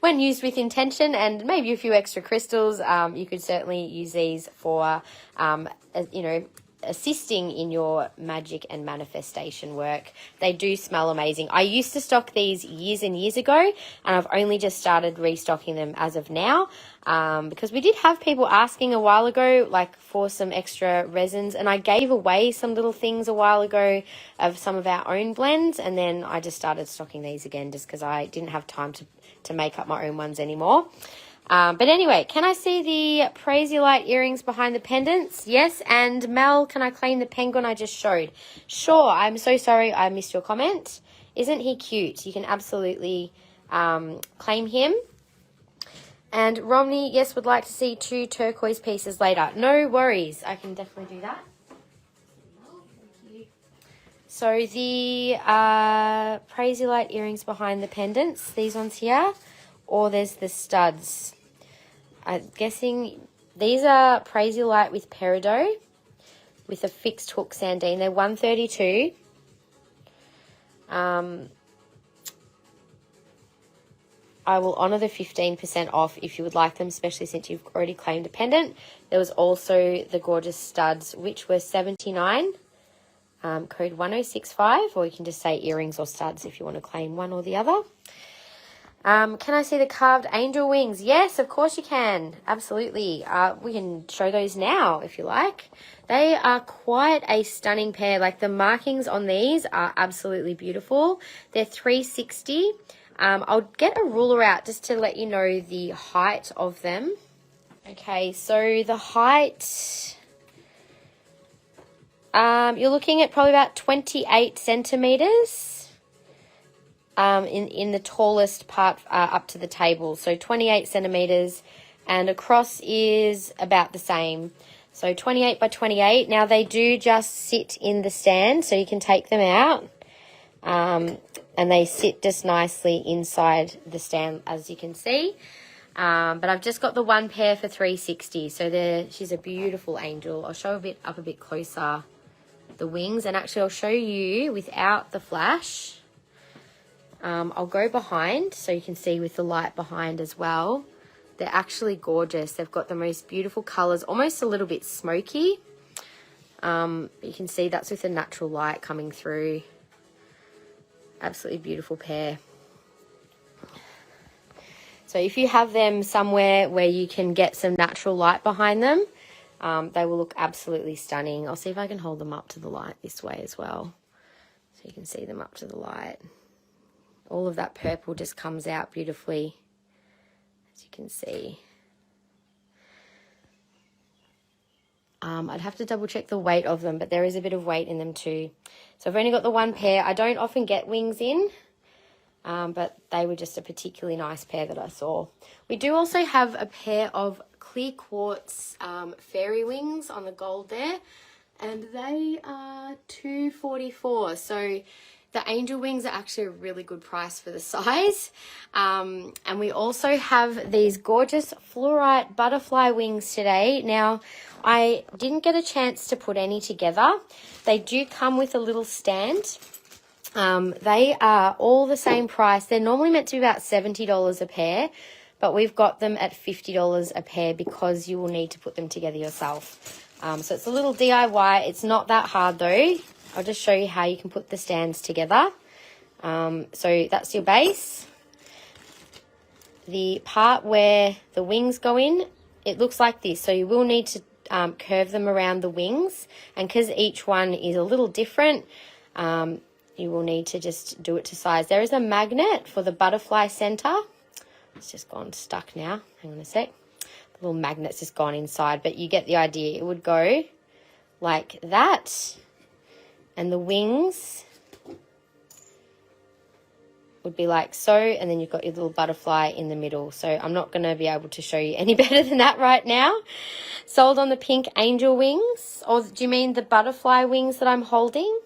when used with intention, and maybe a few extra crystals. You could certainly use these for, you know, assisting in your magic and manifestation work. They do smell amazing. I used to stock these years and years ago, and I've only just started restocking them as of now, because we did have people asking a while ago, like for some extra resins, and I gave away some little things a while ago of some of our own blends, and then I just started stocking these again just because I didn't have time to make up my own ones anymore. But anyway, can I see the Prasiolite earrings behind the pendants? Yes. And Mel, can I claim the penguin I just showed? Sure. I'm so sorry I missed your comment. Isn't he cute? You can absolutely claim him. And Romney, yes, would like to see 2 turquoise pieces later. No worries. I can definitely do that. So the Prasiolite earrings behind the pendants, these ones here, or there's the studs. I'm guessing these are Prasiolite with peridot with a fixed hook sandine. They're $132. I will honour the 15% off if you would like them, especially since you've already claimed a pendant. There was also the gorgeous studs, which were $79. Code 1065, or you can just say earrings or studs if you want to claim one or the other. Can I see the carved angel wings? Yes, of course you can. Absolutely. We can show those now if you like. They are quite a stunning pair. Like the markings on these are absolutely beautiful. They're $360. I'll get a ruler out just to let you know the height of them. Okay, so the height, you're looking at probably about 28 centimeters. In the tallest part up to the table. So 28 centimeters, and across is about the same. So 28 by 28. Now they do just sit in the stand, so you can take them out. And they sit just nicely inside the stand, as you can see. But I've just got the one pair for $360. So she's a beautiful angel. I'll show up a bit closer the wings, and actually I'll show you without the flash. I'll go behind so you can see with the light behind as well. They're actually gorgeous. They've got the most beautiful colours, almost a little bit smoky. You can see that's with the natural light coming through. Absolutely beautiful pair. So if you have them somewhere where you can get some natural light behind them, they will look absolutely stunning. I'll see if I can hold them up to the light this way as well, so you can see them up to the light. All of that purple just comes out beautifully, as you can see. I'd have to double check the weight of them, but there is a bit of weight in them too. So I've only got the one pair. I don't often get wings in, but they were just a particularly nice pair that I saw. We do also have a pair of clear quartz fairy wings on the gold there, and they are $244. So the angel wings are actually a really good price for the size. And we also have these gorgeous fluorite butterfly wings today. Now, I didn't get a chance to put any together. They do come with a little stand. They are all the same price. They're normally meant to be about $70 a pair, but we've got them at $50 a pair because you will need to put them together yourself. So it's a little DIY. It's not that hard though. I'll just show you how you can put the stands together. So that's your base. The part where the wings go in, it looks like this. So you will need to curve them around the wings. And because each one is a little different, you will need to just do it to size. There is a magnet for the butterfly center. It's just gone stuck now. Hang on a sec. The little magnet's just gone inside, but you get the idea. It would go like that. And the wings would be like so, and then you've got your little butterfly in the middle. So I'm not going to be able to show you any better than that right now. Sold on the pink angel wings. Or do you mean the butterfly wings that I'm holding?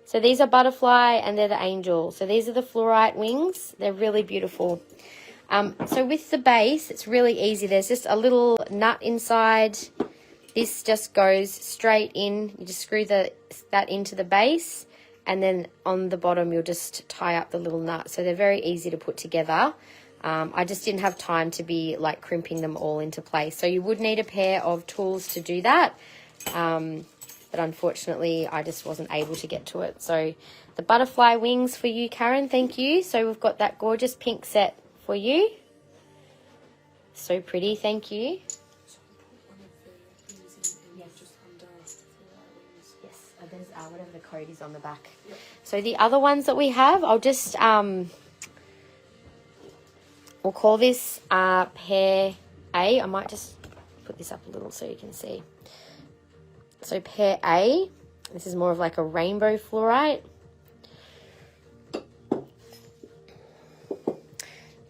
So these are butterfly and they're the angel. So these are the fluorite wings. They're really beautiful. So with the base, it's really easy. There's just a little nut inside. This just goes straight in. You just screw that into the base, and then on the bottom you'll just tie up the little nut. So they're very easy to put together. I just didn't have time to be like crimping them all into place. So you would need a pair of tools to do that. But unfortunately I just wasn't able to get to it. So the butterfly wings for you, Karen, thank you. So we've got that gorgeous pink set for you. So pretty, thank you. There's whatever the code is on the back. Yep. So the other ones that we have, I'll just we'll call this pair A. I might just put this up a little so you can see. So pair A, this is more of like a rainbow fluorite.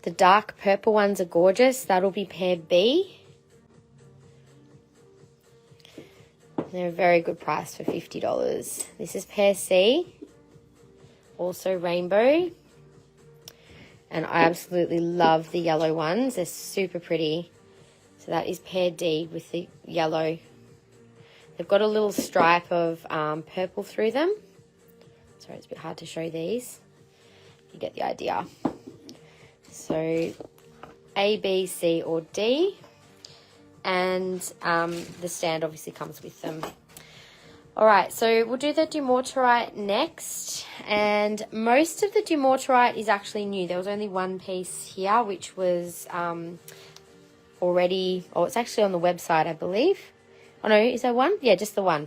The dark purple ones are gorgeous. That'll be pair B. They're a very good price for $50. This is pair C, also rainbow. And I absolutely love the yellow ones. They're super pretty. So that is pair D with the yellow. They've got a little stripe of purple through them. Sorry, it's a bit hard to show these. You get the idea. So A, B, C, or D. And the stand obviously comes with them. All right, so we'll do the Dumortierite next. And most of the Dumortierite is actually new. There was only one piece here, which was already, it's actually on the website, I believe. Oh no, is there one? Yeah, just the one.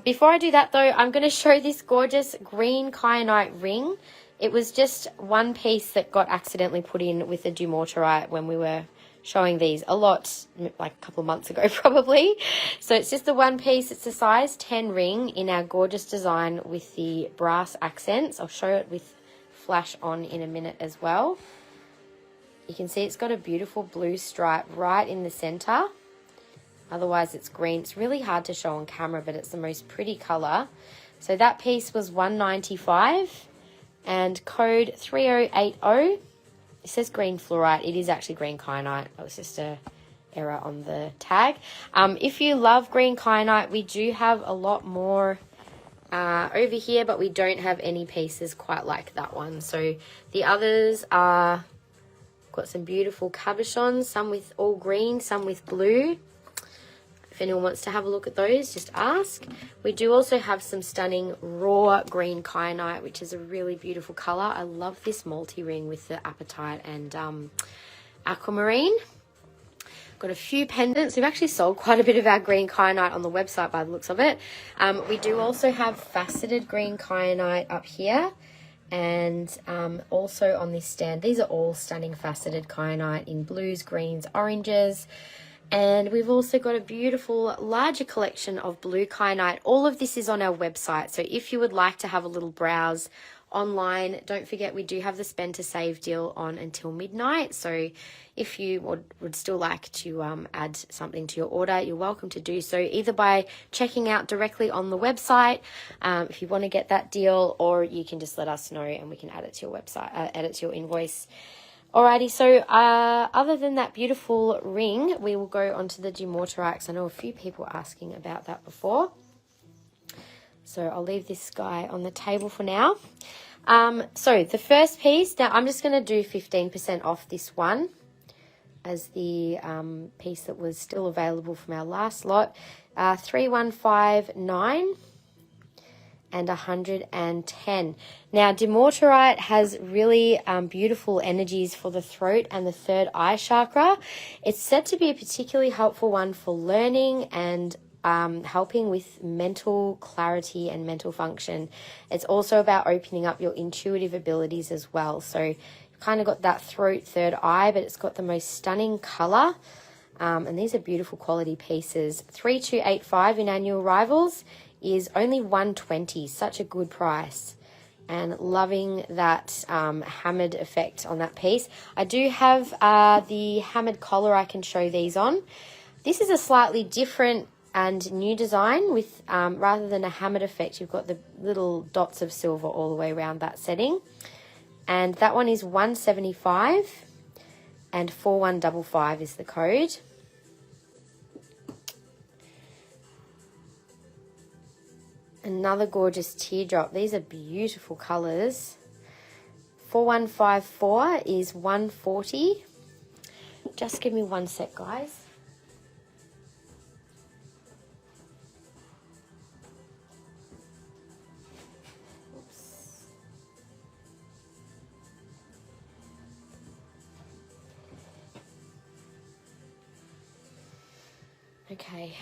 Before I do that though, I'm going to show this gorgeous green kyanite ring. It was just one piece that got accidentally put in with the Dumortierite when we were showing these a lot, like a couple of months ago probably. So it's just the one piece. It's a size 10 ring in our gorgeous design with the brass accents. I'll show it with flash on in a minute as well. You can see it's got a beautiful blue stripe right in the center. Otherwise it's green. It's really hard to show on camera, but it's the most pretty color. So that piece was $195 and code 3080. It says green fluorite. It is actually green kyanite. It was just a error on the tag. If you love green kyanite, we do have a lot more over here, but we don't have any pieces quite like that one. So the others are, got some beautiful cabochons, some with all green, some with blue. If anyone wants to have a look at those, just ask. We do also have some stunning raw green kyanite, which is a really beautiful color. I love this multi-ring with the apatite and aquamarine. Got a few pendants. We've actually sold quite a bit of our green kyanite on the website by the looks of it. We do also have faceted green kyanite up here, and also on this stand. These are all stunning faceted kyanite in blues, greens, oranges. And we've also got a beautiful larger collection of blue kyanite. All of this is on our website. So if you would like to have a little browse online, don't forget we do have the spend to save deal on until midnight. So if you would still like to add something to your order, you're welcome to do so either by checking out directly on the website if you want to get that deal, or you can just let us know and we can add it to your website, add it to your invoice. Alrighty, so other than that beautiful ring, we will go on to the Dumortierite. I know a few people were asking about that before. So I'll leave this guy on the table for now. So the first piece, now I'm just going to do 15% off this one as the piece that was still available from our last lot. 3159 and 110. Now Dumortierite has really beautiful energies for the throat and the third eye chakra. It's said to be a particularly helpful one for learning and helping with mental clarity and mental function. It's also about opening up your intuitive abilities as well. So you've kind of got that throat, third eye, but it's got the most stunning color. And these are beautiful quality pieces. 3285 in annual rivals is only 120. Such a good price. And loving that hammered effect on that piece. I do have the hammered collar I can show these on. This is a slightly different and new design with rather than a hammered effect, you've got the little dots of silver all the way around that setting. And that one is 175 and 4155 is the code. Another gorgeous teardrop. These are beautiful colors. 4154 is 140. Just give me one sec, guys. Okay,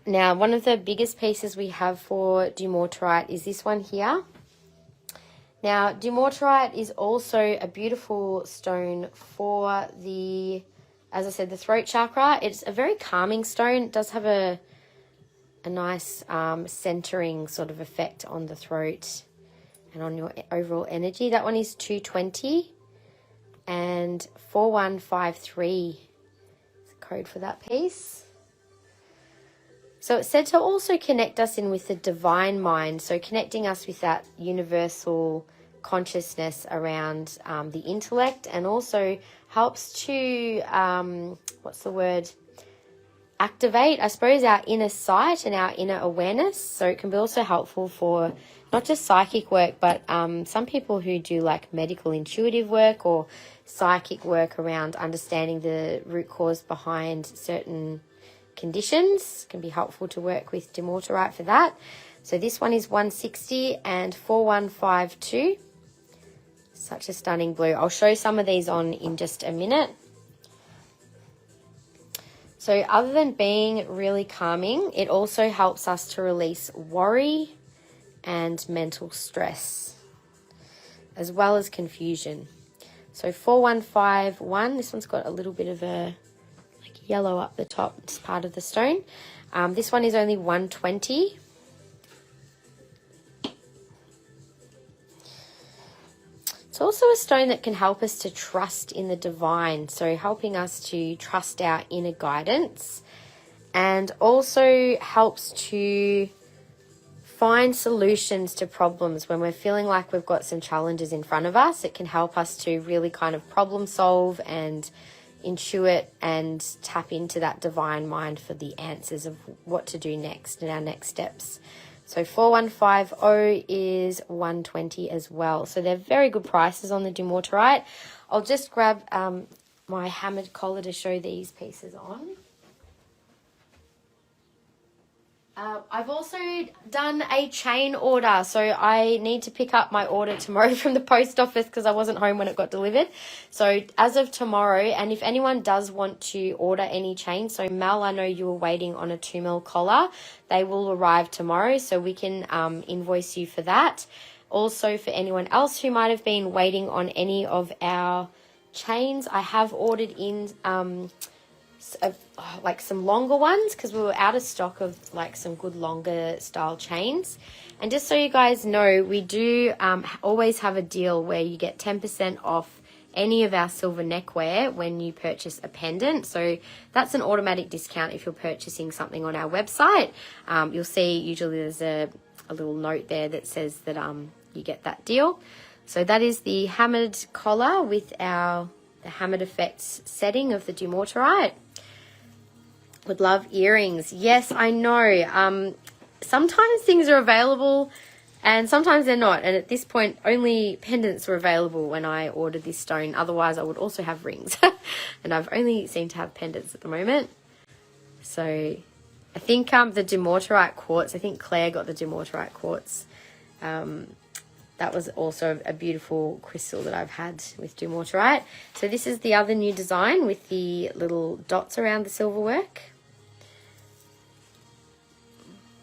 now one of the biggest pieces we have for Dumortierite is this one here. Now Dumortierite is also a beautiful stone for the, as I said, the throat chakra. It's a very calming stone. It does have a nice centering sort of effect on the throat and on your overall energy. That one is 220 and 4153 is the code for that piece. So it's said to also connect us in with the divine mind, so connecting us with that universal consciousness around the intellect, and also helps to, activate, I suppose, our inner sight and our inner awareness. So it can be also helpful for not just psychic work, but some people who do like medical intuitive work or psychic work around understanding the root cause behind certain conditions. Can be helpful to work with Dumortierite for that. So this one is 160 and 4152. Such a stunning blue. I'll show some of these on in just a minute. So other than being really calming, it also helps us to release worry and mental stress, as well as confusion. So 4151, this one's got a little bit of a yellow up the top, it's part of the stone. This one is only 120. It's also a stone that can help us to trust in the divine, so helping us to trust our inner guidance, and also helps to find solutions to problems when we're feeling like we've got some challenges in front of us. It can help us to really kind of problem solve and intuit and tap into that divine mind for the answers of what to do next and our next steps. So 4150 is 120 as well. So they're very good prices on the Dumortierite. I'll just grab my hammered collar to show these pieces on. I've also done a chain order, so I need to pick up my order tomorrow from the post office because I wasn't home when it got delivered. So as of tomorrow, and if anyone does want to order any chain, so Mel, I know you were waiting on a 2mm collar, they will arrive tomorrow, so we can invoice you for that. Also, for anyone else who might have been waiting on any of our chains, I have ordered in like some longer ones, because we were out of stock of like some good longer style chains. And just so you guys know, we do always have a deal where you get 10% off any of our silver neckwear when you purchase a pendant. So that's an automatic discount if you're purchasing something on our website. You'll see usually there's a little note there that says that you get that deal. So that is the hammered collar with the hammered effects setting of the Dumortierite. Would love earrings. Yes, I know. Sometimes things are available and sometimes they're not. And at this point, only pendants were available when I ordered this stone. Otherwise, I would also have rings. And I've only seemed to have pendants at the moment. So I think the Dumortierite quartz, I think Claire got the Dumortierite quartz. That was also a beautiful crystal that I've had with Dumortierite. So this is the other new design with the little dots around the silver work.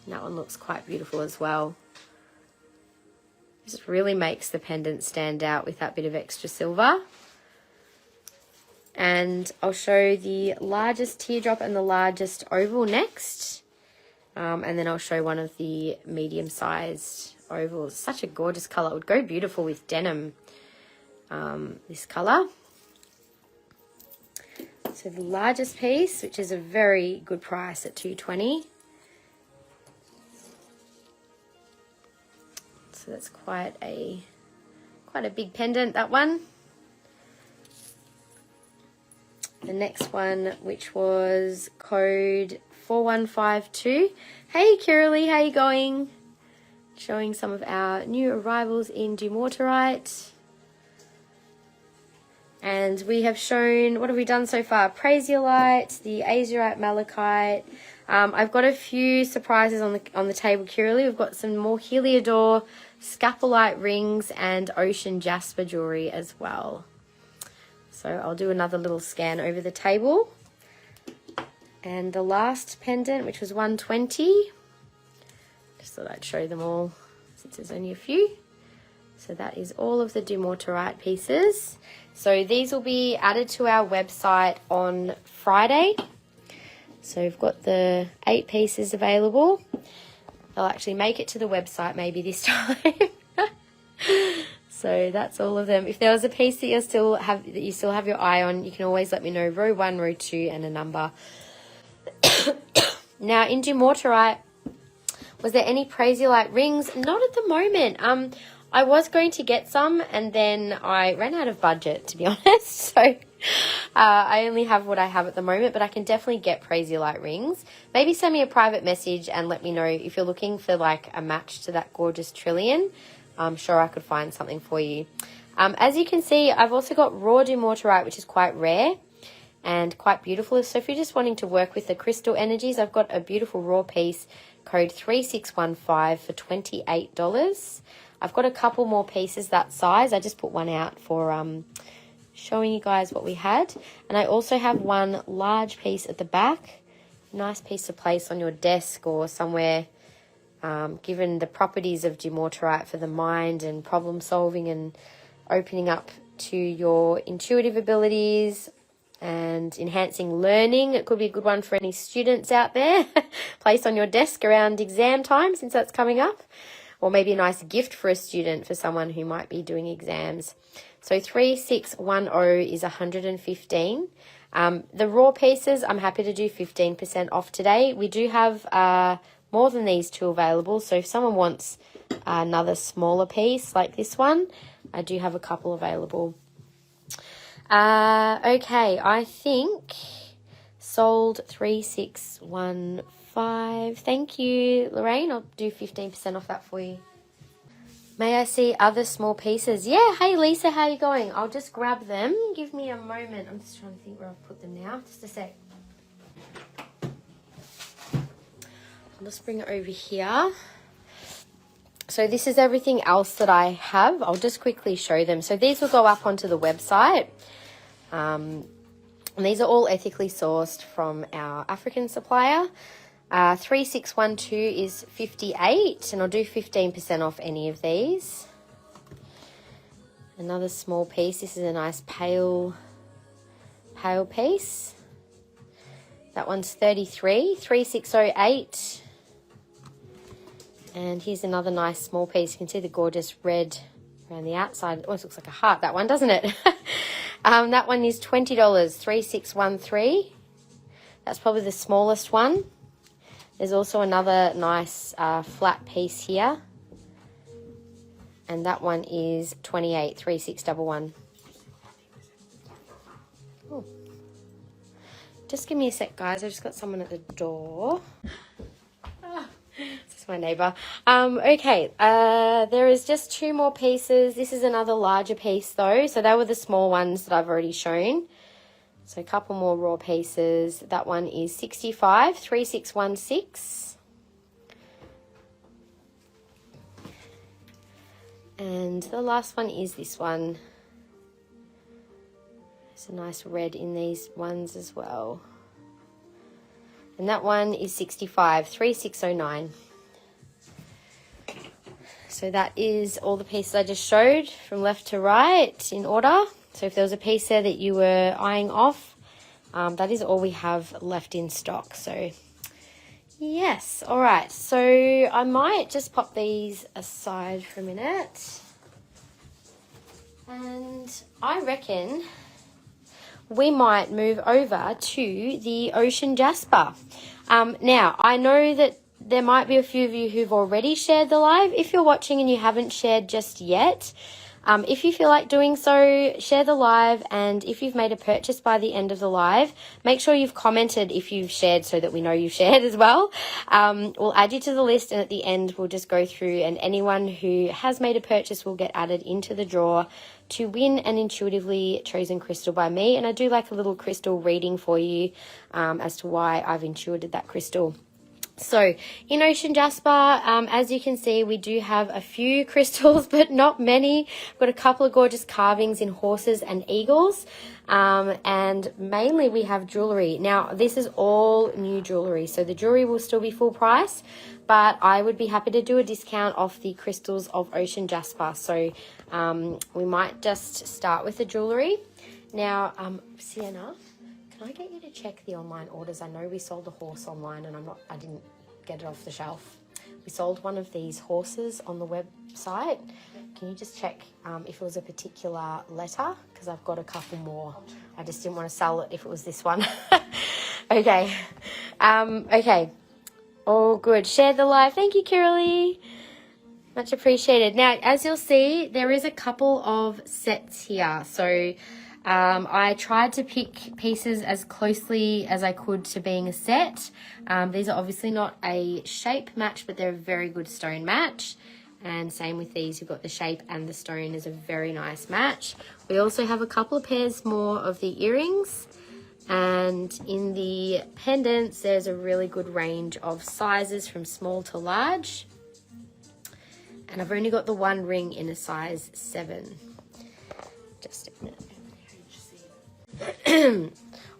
That one looks quite beautiful as well. Just really makes the pendant stand out with that bit of extra silver. And I'll show the largest teardrop and the largest oval next. And then I'll show one of the medium-sized ovals. Such a gorgeous colour. It would go beautiful with denim, this colour. So the largest piece, which is a very good price at $220. So that's quite a big pendant, that one. The next one, which was code 4152. Hey Kiralee, how you going? Showing some of our new arrivals in Dumortierite. And we have shown, what have we done so far? Prasiolite, the Azurite Malachite. I've got a few surprises on the table, Kiralee. We've got some more Heliodor, Scapulite rings, and Ocean Jasper jewellery as well. So I'll do another little scan over the table. And the last pendant, which was 120. Just thought I'd show them all since there's only a few. So that is all of the Dumortierite pieces. So these will be added to our website on Friday. So we've got the 8 pieces available. They'll actually make it to the website maybe this time. So that's all of them. If there was a piece that you still have your eye on, you can always let me know. Row 1, row 2, and a number. Now in Dumortierite, was there any Prasiolite rings? Not at the moment. I was going to get some and then I ran out of budget, to be honest. So I only have what I have at the moment, but I can definitely get Prasiolite rings. Maybe send me a private message and let me know if you're looking for like a match to that gorgeous trillion. I'm sure I could find something for you. As you can see, I've also got raw Dumortierite, which is quite rare and quite beautiful. So if you're just wanting to work with the crystal energies, I've got a beautiful raw piece, code 3615 for $28. I've got a couple more pieces that size. I just put one out for showing you guys what we had. And I also have one large piece at the back. Nice piece to place on your desk or somewhere. Given the properties of Dumortierite for the mind and problem solving and opening up to your intuitive abilities and enhancing learning. It could be a good one for any students out there. Place on your desk around exam time since that's coming up. Or maybe a nice gift for a student, for someone who might be doing exams. So 3610 is 115. The raw pieces, I'm happy to do 15% off today. We do have more than these two available. So if someone wants another smaller piece like this one, I do have a couple available. Okay, I think sold 3615. Thank you, Lorraine. I'll do 15% off that for you. May I see other small pieces? Yeah, hey Lisa, how you going? I'll just grab them. Give me a moment. I'm just trying to think where I've put them now. Just a sec. I'll just bring it over here. So this is everything else that I have. I'll just quickly show them. So these will go up onto the website. And these are all ethically sourced from our African supplier. 3612 is 58, and I'll do 15% off any of these. Another small piece. This is a nice pale piece. That one's 33, 3608. And here's another nice small piece. You can see the gorgeous red around the outside. It almost looks like a heart, that one, doesn't it? That one is $20, 3613. That's probably the smallest one. There's also another nice flat piece here. And that one is 28, 3611. Oh. Just give me a sec, guys. I just got someone at the door. This is my neighbour. Okay, there is just 2 more pieces. This is another larger piece though. So they were the small ones that I've already shown. So a couple more raw pieces. That one is 65, 3616. And the last one is this one. There's a nice red in these ones as well. And that one is 65, 3609. So that is all the pieces I just showed from left to right in order. So if there was a piece there that you were eyeing off, that is all we have left in stock. So yes, all right. So I might just pop these aside for a minute. And I reckon we might move over to the Ocean Jasper. Now, I know that there might be a few of you who've already shared the live. If you're watching and you haven't shared just yet, if you feel like doing so, share the live. And if you've made a purchase by the end of the live, make sure you've commented if you've shared so that we know you've shared as well. We'll add you to the list, and at the end we'll just go through, and anyone who has made a purchase will get added into the draw to win an intuitively chosen crystal by me. And I do like a little crystal reading for you as to why I've intuited that crystal. So in Ocean Jasper, as you can see, we do have a few crystals, but not many. We've got a couple of gorgeous carvings in horses and eagles, and mainly we have jewellery. Now, this is all new jewellery, so the jewellery will still be full price, but I would be happy to do a discount off the crystals of Ocean Jasper. So we might just start with the jewellery. Now, Sienna, can I get you to check the online orders? I know we sold a horse online and I didn't get it off the shelf. We sold one of these horses on the website. Can you just check if it was a particular letter? Because I've got a couple more. I just didn't want to sell it if it was this one. Okay. Okay. All good. Share the live. Thank you, Kiralee. Much appreciated. Now, as you'll see, there is a couple of sets here. So I tried to pick pieces as closely as I could to being a set. These are obviously not a shape match, but they're a very good stone match. And same with these, you've got the shape and the stone is a very nice match. We also have a couple of pairs more of the earrings. And in the pendants, there's a really good range of sizes from small to large. And I've only got the one ring in a size 7. Just a minute.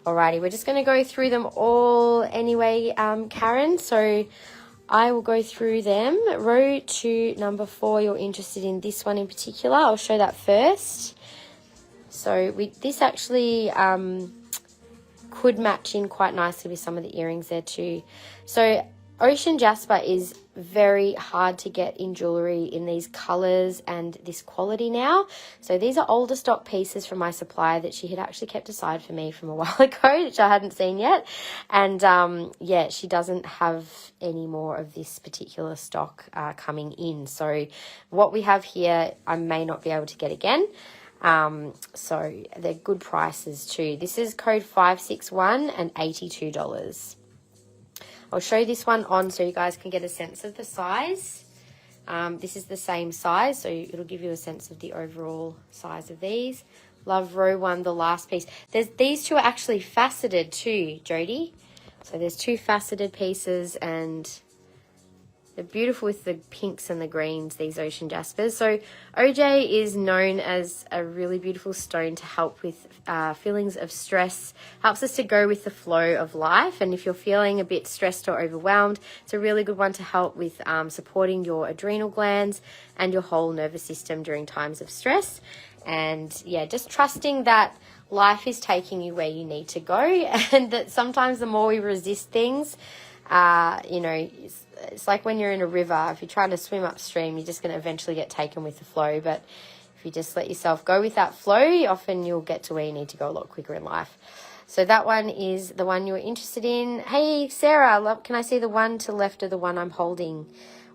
Alrighty, we're just going to go through them all anyway, Karen. So I will go through them. Row to number 4, you're interested in this one in particular. I'll show that first. So this actually could match in quite nicely with some of the earrings there too. So Ocean Jasper is very hard to get in jewellery in these colours and this quality now. So these are older stock pieces from my supplier that she had actually kept aside for me from a while ago, which I hadn't seen yet. And yeah, she doesn't have any more of this particular stock coming in. So what we have here, I may not be able to get again. So they're good prices too. This is code 561 and $82. I'll show this one on so you guys can get a sense of the size. This is the same size, so it'll give you a sense of the overall size of these. Love row 1, the last piece. These two are actually faceted too, Jody. So there's 2 faceted pieces and they're beautiful with the pinks and the greens, these Ocean Jaspers. So OJ is known as a really beautiful stone to help with feelings of stress, helps us to go with the flow of life. And if you're feeling a bit stressed or overwhelmed, it's a really good one to help with supporting your adrenal glands and your whole nervous system during times of stress. And yeah, just trusting that life is taking you where you need to go, and that sometimes the more we resist things, you know, it's like when you're in a river. If you try to swim upstream, you're just going to eventually get taken with the flow. But if you just let yourself go with that flow, often you'll get to where you need to go a lot quicker in life. So that one is the one you were interested in. Hey, Sarah, can I see the one to the left of the one I'm holding?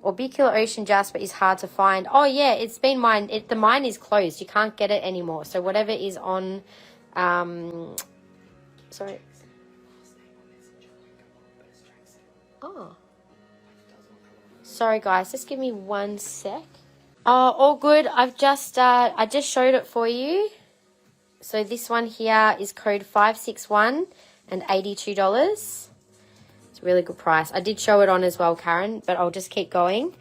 Orbicular Ocean Jasper is hard to find. Oh, yeah, it's been mined. The mine is closed. You can't get it anymore. So whatever is on... sorry. Oh. Sorry, guys. Just give me 1 sec. Oh, all good. I just showed it for you. So this one here is code 561 and $82. It's a really good price. I did show it on as well, Karen, but I'll just keep going.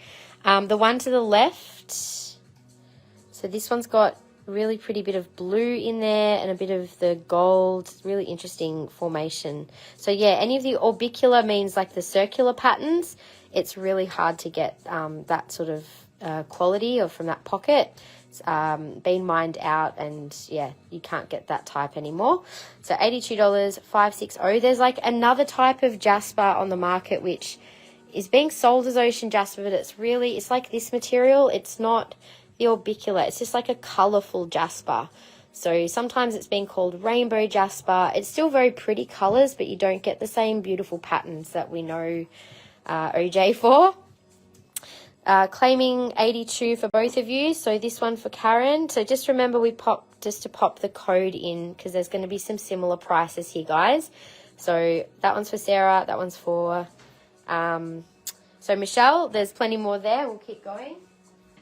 The one to the left, so this one's got a really pretty bit of blue in there and a bit of the gold. It's really interesting formation. So yeah, any of the orbicular means like the circular patterns. It's really hard to get that sort of quality or from that pocket. It's been mined out, and yeah, you can't get that type anymore. So $82, 560. There's like another type of jasper on the market which is being sold as ocean jasper, but it's like this material. It's not the orbicular. It's just like a colorful jasper. So sometimes it's being called rainbow jasper. It's still very pretty colors, but you don't get the same beautiful patterns that we know OJ for. Claiming 82 for both of you. So this one for Karen. So just remember to pop the code in, because there's going to be some similar prices here, guys. So that one's for Sarah. That one's for so Michelle. There's plenty more there. We'll keep going.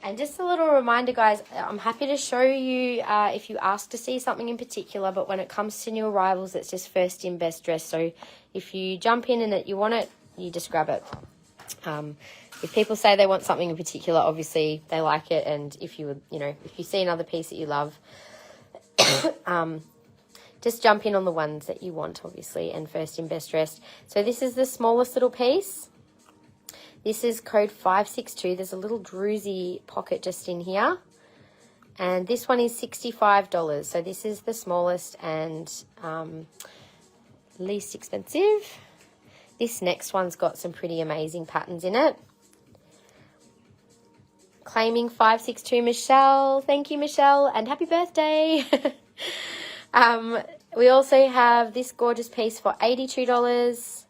And just a little reminder, guys, I'm happy to show you if you ask to see something in particular, but when it comes to new arrivals, it's just first in, best dressed. So if you jump in and you want it, you just grab it. If people say they want something in particular, obviously they like it, and if you see another piece that you love, just jump in on the ones that you want, obviously, and first in, best dressed. So this is the smallest little piece. This is code 562. There's a little druzy pocket just in here. And this one is $65. So this is the smallest and least expensive. This next one's got some pretty amazing patterns in it. Claiming 562, Michelle. Thank you, Michelle, and happy birthday. We also have this gorgeous piece for $82,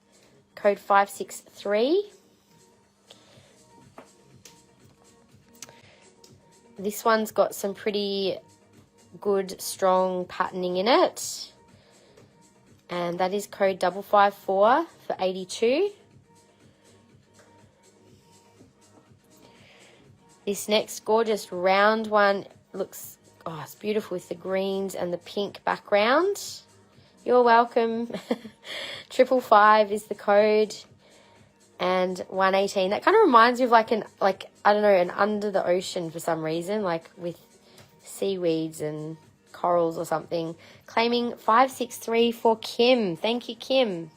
code 563. This one's got some pretty good, strong patterning in it. And that is code 554 for $82. This next gorgeous round one looks, oh, it's beautiful with the greens and the pink background. You're welcome. 555 is the code. And 118. That kind of reminds me of like I don't know, an under the ocean for some reason, like with seaweeds and corals or something. Claiming 563 for Kim. Thank you, Kim.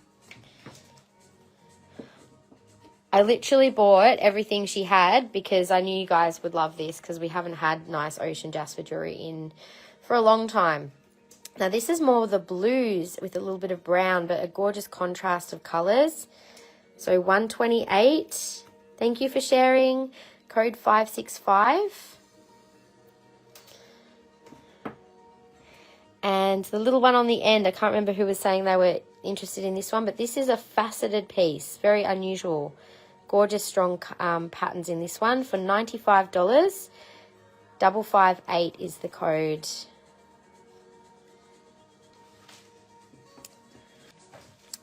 I literally bought everything she had because I knew you guys would love this, because we haven't had nice ocean jasper jewelry in for a long time. Now this is more the blues with a little bit of brown, but a gorgeous contrast of colors. So 128. Thank you for sharing. Code 565. And the little one on the end, I can't remember who was saying they were interested in this one, but this is a faceted piece, very unusual. Gorgeous, strong patterns in this one for $95. 558 is the code.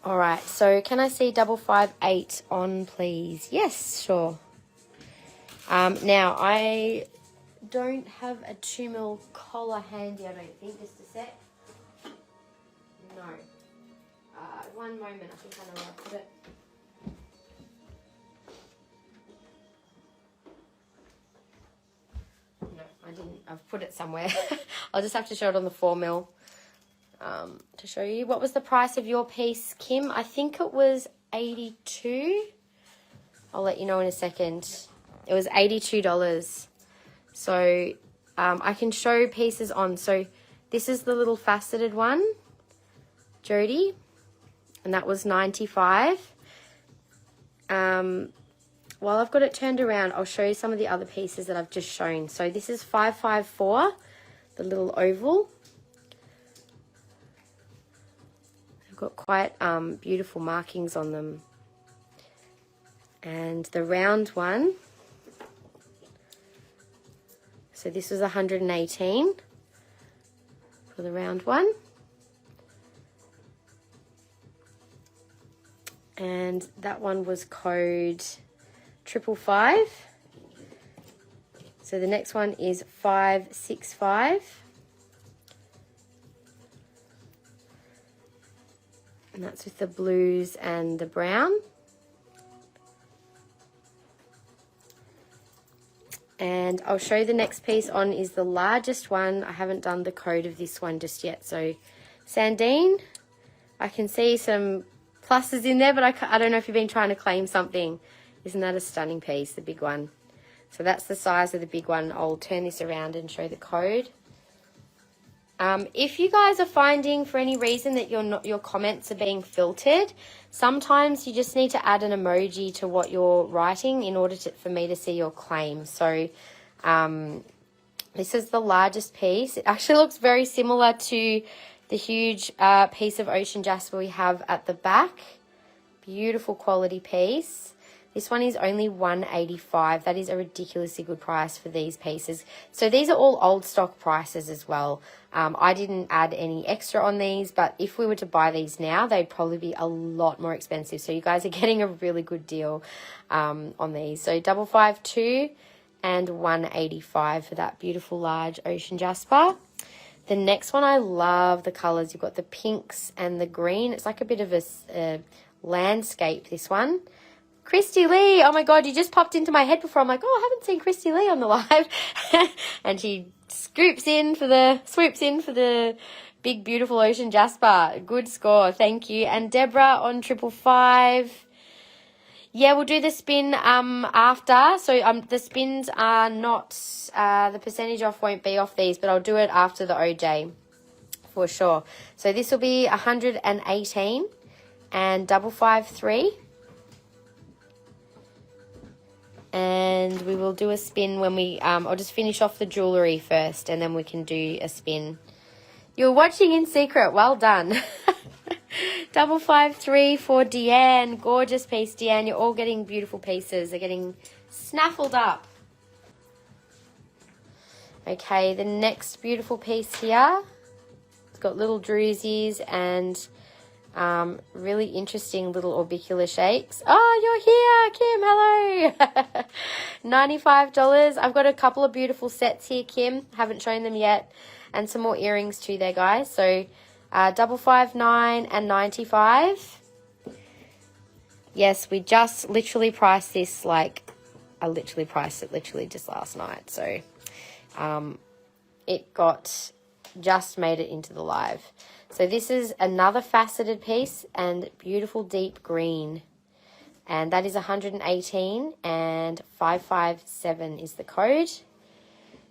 All right, so can I see 558 on, please? Yes, sure. Now, I don't have a 2mm collar handy, I don't think. Just a sec. No. One moment, I think I know where I put it. No, I didn't. I've put it somewhere. I'll just have to show it on the 4mm to show you. What was the price of your piece, Kim? I think it was $82. I'll let you know in a second. It was $82. So I can show pieces on. So this is the little faceted one, Jody, and that was 95. While I've got it turned around, I'll show you some of the other pieces that I've just shown. So this is 554, the little oval. They've got quite beautiful markings on them. And the round one, so this was 118 for the round one. And that one was code 555. So the next one is 565. And that's with the blues and the brown. And I'll show you the next piece on is the largest one. I haven't done the code of this one just yet. So Sandine, I can see some pluses in there, but I don't know if you've been trying to claim something. Isn't that a stunning piece, the big one? So that's the size of the big one. I'll turn this around and show the code. If you guys are finding for any reason that your comments are being filtered, sometimes you just need to add an emoji to what you're writing in order for me to see your claim. So this is the largest piece. It actually looks very similar to the huge piece of ocean jasper we have at the back. Beautiful quality piece. This one is only $185. That is a ridiculously good price for these pieces. So these are all old stock prices as well. I didn't add any extra on these, but if we were to buy these now, they'd probably be a lot more expensive. So you guys are getting a really good deal on these. So 552 and $185 for that beautiful large ocean jasper. The next one, I love the colours. You've got the pinks and the green. It's like a bit of a landscape, this one. Christy Lee, oh my God, you just popped into my head before. I'm like, oh, I haven't seen Christy Lee on the live. And she swoops in for the big, beautiful ocean jasper. Good score, thank you. And Deborah on 555. Yeah, we'll do the spin after. So the spins are not, the percentage off won't be off these, but I'll do it after the OJ for sure. So this will be 118 and 553. And we will do a spin when we, I'll just finish off the jewellery first and then we can do a spin. You're watching in secret, well done. 553 for Deanne, gorgeous piece Deanne, you're all getting beautiful pieces, they're getting snaffled up. Okay, the next beautiful piece here, it's got little drusies and really interesting little orbicular shapes. Oh, you're here, Kim, hello. $95. I've got a couple of beautiful sets here, Kim, haven't shown them yet, and some more earrings too there, guys. So 559 and 95. Yes, we just literally priced this, like I literally priced it literally just last night. So it got just made it into the live. So this is another faceted piece and beautiful deep green. And that is 118 and 557 is the code.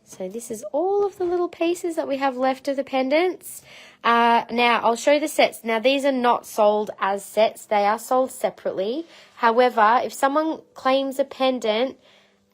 So this is all of the little pieces that we have left of the pendants. Now I'll show you the sets. Now these are not sold as sets. They are sold separately. However, if someone claims a pendant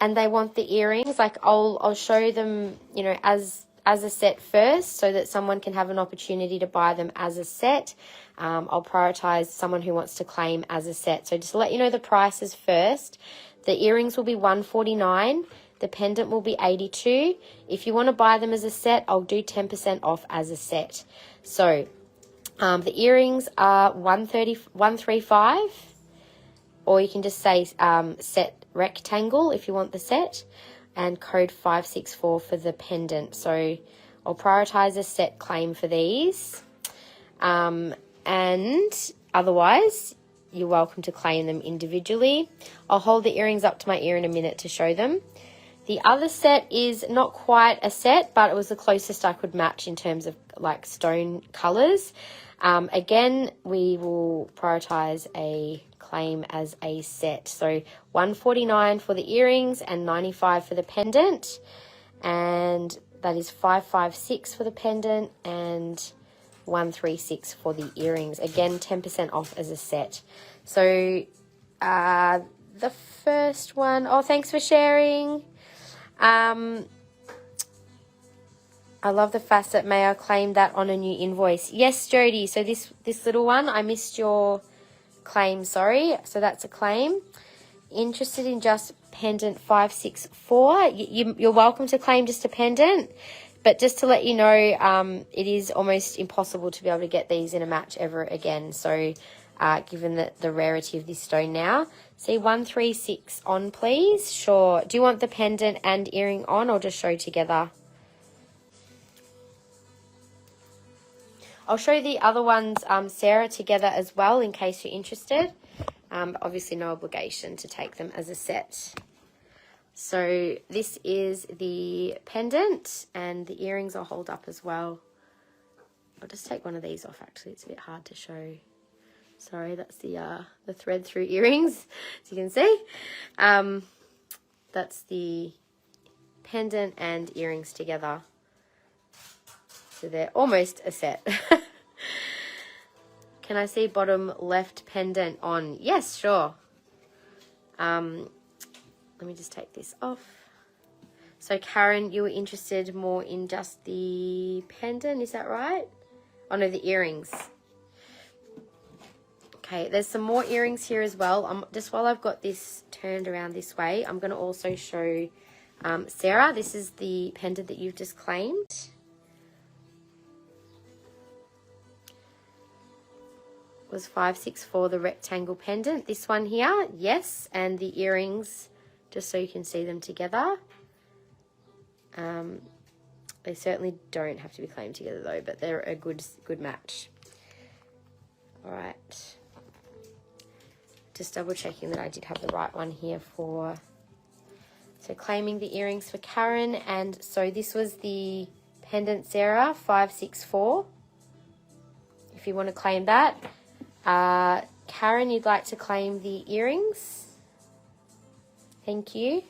and they want the earrings, like I'll show them, you know, as a set first so that someone can have an opportunity to buy them as a set. I'll prioritize someone who wants to claim as a set. So just to let you know the prices first, the earrings will be $149. The pendant will be $82. If you want to buy them as a set, I'll do 10% off as a set. So the earrings are $135, or you can just say set rectangle if you want the set, and code 564 for the pendant. So I'll prioritize a set claim for these. And otherwise, you're welcome to claim them individually. I'll hold the earrings up to my ear in a minute to show them. The other set is not quite a set, but it was the closest I could match in terms of like stone colors. Again, we will prioritize a claim as a set. So $149 for the earrings and $95 for the pendant. And That is 556 for the pendant and 136 for the earrings. Again, 10% off as a set. So the first one, oh, thanks for sharing. I love the facet. May I claim that on a new invoice? Yes, Jody. So this little one, I missed your claim, sorry. So that's a claim. Interested in just pendant 564. You're welcome to claim just a pendant. But just to let you know, it is almost impossible to be able to get these in a match ever again. So given the rarity of this stone now. See, 136 on, please. Sure. Do you want the pendant and earring on or just show together? I'll show you the other ones, Sarah, together as well in case you're interested. But obviously no obligation to take them as a set. So this is the pendant and the earrings I'll hold up as well. I'll just take one of these off actually. It's a bit hard to show. Sorry, that's the thread through earrings, as you can see. That's the pendant and earrings together. So they're almost a set. Can I see bottom left pendant on? Yes, sure. Let me just take this off. So Karen, you were interested more in just the pendant, is that right? Oh no, the earrings. Okay, there's some more earrings here as well. Just while I've got this turned around this way, I'm going to also show Sarah. This is the pendant that you've just claimed. Was 564 the rectangle pendant. This one here, yes, and the earrings, just so you can see them together. They certainly don't have to be claimed together though, but they're a good match. All right. Just double checking that I did have the right one here for, so claiming the earrings for Karen. And so this was the pendant, Sarah, 564. If you want to claim that. Karen, you'd like to claim the earrings? Thank you.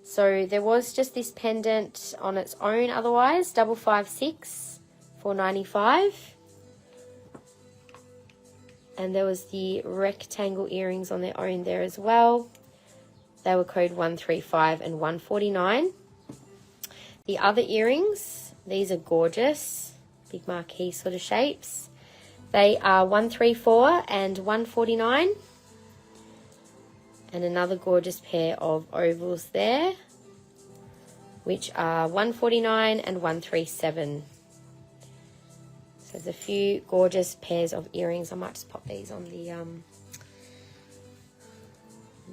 So there was just this pendant on its own otherwise, 556, 495. And there was the rectangle earrings on their own there as well. They were code 135 and 149. The other earrings, these are gorgeous, big marquee sort of shapes. They are 134 and 149. And another gorgeous pair of ovals there, which are 149 and 137. So there's a few gorgeous pairs of earrings. I might just pop these on the one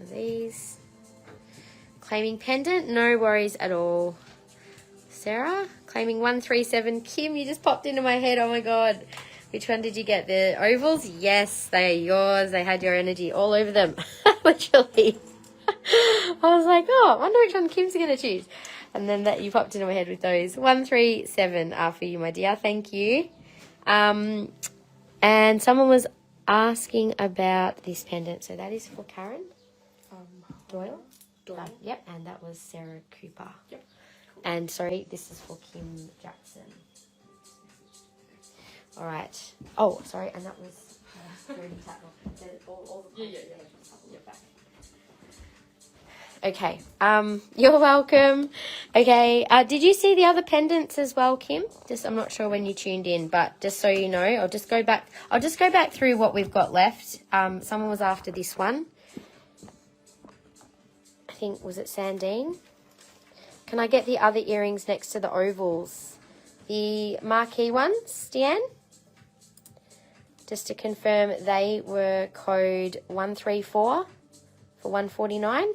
of these. Claiming pendant, no worries at all. Sarah, claiming 137. Kim, you just popped into my head. Oh my God. Which one did you get? The ovals? Yes, they are yours. They had your energy all over them. Literally. I was like, oh, I wonder which one Kim's going to choose. And then that you popped into my head with those. 137 are for you, my dear. Thank you. And someone was asking about this pendant. So that is for Karen Doyle. Yep, and that was Sarah Cooper. Yep. And sorry, this is for Kim Jackson. All right. Oh, sorry, and that was all the yeah. Okay. You're welcome. Okay. Did you see the other pendants as well, Kim? I'm not sure when you tuned in, but just so you know, I'll just go back through what we've got left. Someone was after this one. I think, was it Sandine? Can I get the other earrings next to the ovals? The marquee ones, Deanne? Just to confirm, they were code 134 for 149.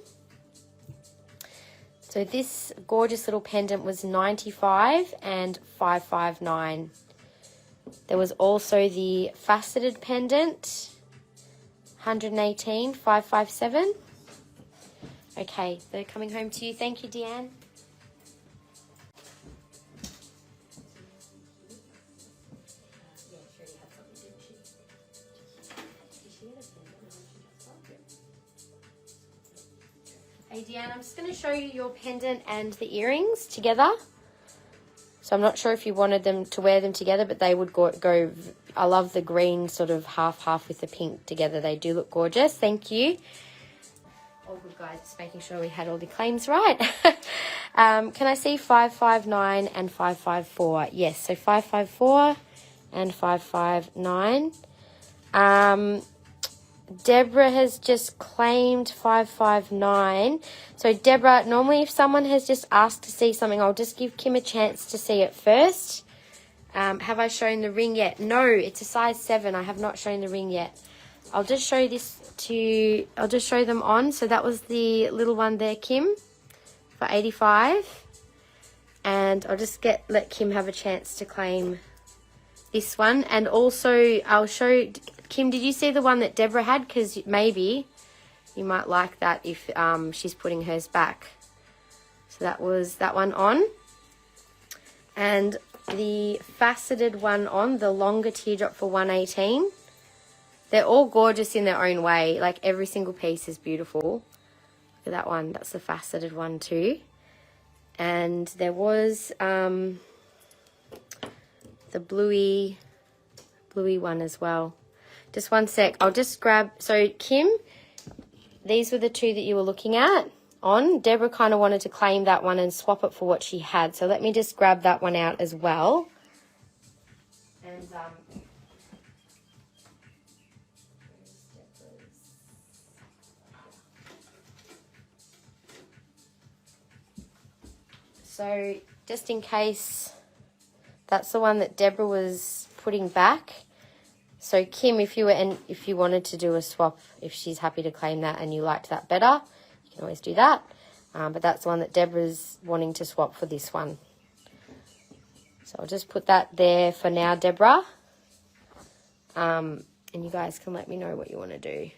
So this gorgeous little pendant was 95 and 559. There was also the faceted pendant, 118, 557. Okay, they're coming home to you. Thank you, Deanne. Hey Deanne, I'm just going to show you your pendant and the earrings together. So I'm not sure if you wanted them to wear them together, but they would go. I love the green sort of half with the pink together. They do look gorgeous. Thank you. All good, guys. Just making sure we had all the claims right. Can I see 559 and 554? Yes, so 554 and 559. Deborah has just claimed 559. So Deborah, normally if someone has just asked to see something, I'll just give Kim a chance to see it first. Have I shown the ring yet? No, it's a size 7. I have not shown the ring yet. I'll just show I'll just show them on. So that was the little one there, Kim, for 85. And I'll just let Kim have a chance to claim this one. And also I'll show, Kim, did you see the one that Deborah had? Because maybe you might like that if she's putting hers back. So that was that one on. And the faceted one on, the longer teardrop for 118. They're all gorgeous in their own way. Like every single piece is beautiful. Look at that one. That's the faceted one too. And there was the bluey one as well. Just one sec. I'll just grab. So Kim, these were the two that you were looking at on. Deborah kind of wanted to claim that one and swap it for what she had. So let me just grab that one out as well. And so just in case, that's the one that Deborah was putting back. So Kim, if you wanted to do a swap, if she's happy to claim that and you liked that better, you can always do that. But that's the one that Deborah's wanting to swap for this one. So I'll just put that there for now, Deborah. And you guys can let me know what you want to do.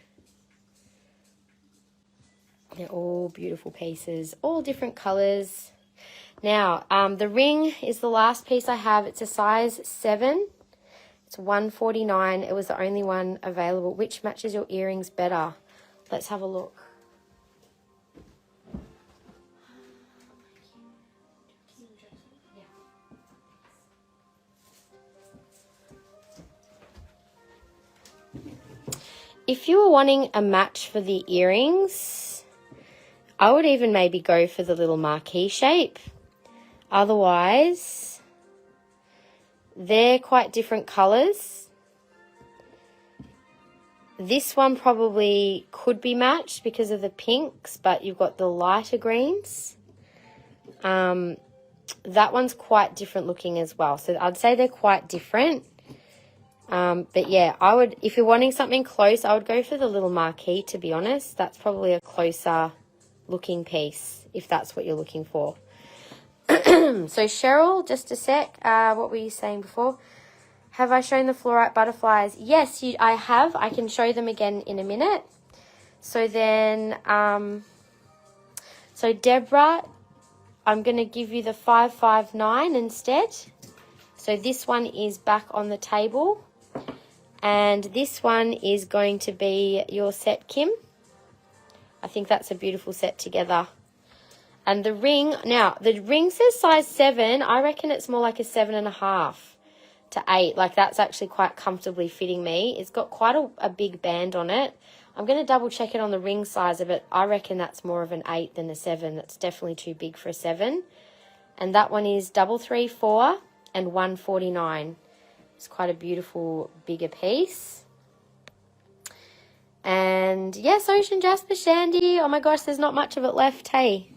They're all beautiful pieces, all different colours. Now, the ring is the last piece I have. It's a size 7. It's 149. It was the only one available. Which matches your earrings better? Let's have a look. If you were wanting a match for the earrings, I would even maybe go for the little marquee shape. Otherwise, they're quite different colours. This one probably could be matched because of the pinks, but you've got the lighter greens. That one's quite different looking as well. So I'd say they're quite different. But yeah, I would, if you're wanting something close, I would go for the little marquee, to be honest. That's probably a closer looking piece, if that's what you're looking for. So Cheryl, just a sec, what were you saying before? Have I shown the fluorite butterflies? Yes, I have. I can show them again in a minute. So then, so Deborah, I'm going to give you the 559 instead. So this one is back on the table. And this one is going to be your set, Kim. I think that's a beautiful set together. And the ring, now, the ring says size 7. I reckon it's more like a 7.5 to 8. Like, that's actually quite comfortably fitting me. It's got quite a big band on it. I'm going to double check it on the ring size of it. I reckon that's more of an 8 than a 7. That's definitely too big for a 7. And that one is 334 and 149. It's quite a beautiful, bigger piece. And yes, Ocean Jasper Shandy. Oh my gosh, there's not much of it left, hey.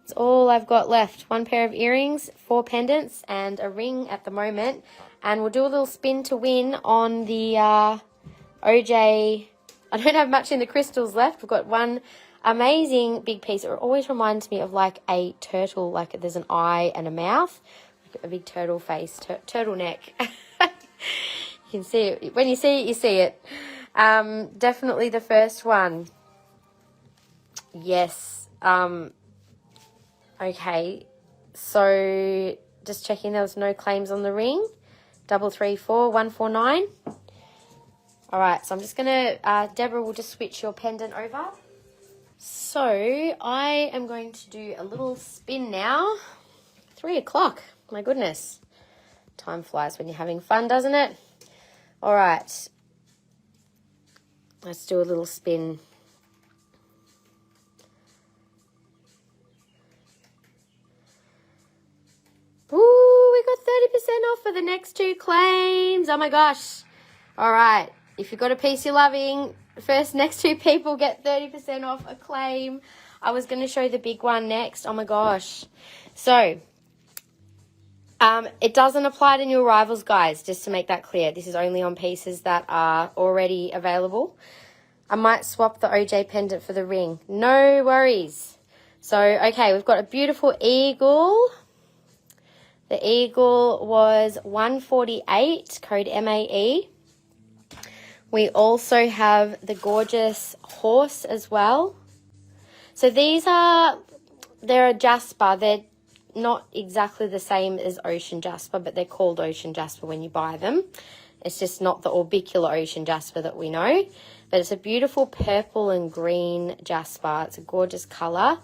It's all I've got left. 1 pair of earrings, 4 pendants, and a ring at the moment. And we'll do a little spin to win on the OJ. I don't have much in the crystals left. We've got one amazing big piece. It always reminds me of like a turtle, like there's an eye and a mouth. Like a big turtle face, turtleneck. You can see it. When you see it, you see it. Definitely the first one. Yes. Okay, so just checking there was no claims on the ring. 334 149. All right, so I'm just gonna Deborah will just switch your pendant over. So I am going to do a little spin now. 3 o'clock. My goodness. Time flies when you're having fun, doesn't it? All right. Let's do a little spin. Ooh, we got 30% off for the next 2 claims. Oh my gosh. All right. If you've got a piece you're loving, the first next 2 people get 30% off a claim. I was going to show the big one next. Oh my gosh. So, it doesn't apply to new arrivals, guys, just to make that clear. This is only on pieces that are already available. I might swap the OJ pendant for the ring. No worries. So, okay, we've got a beautiful eagle. The eagle was $148, code MAE. We also have the gorgeous horse as well. So they're a jasper. They're not exactly the same as ocean jasper, but they're called ocean jasper when you buy them. It's just not the orbicular ocean jasper that we know. But it's a beautiful purple and green jasper. It's a gorgeous colour.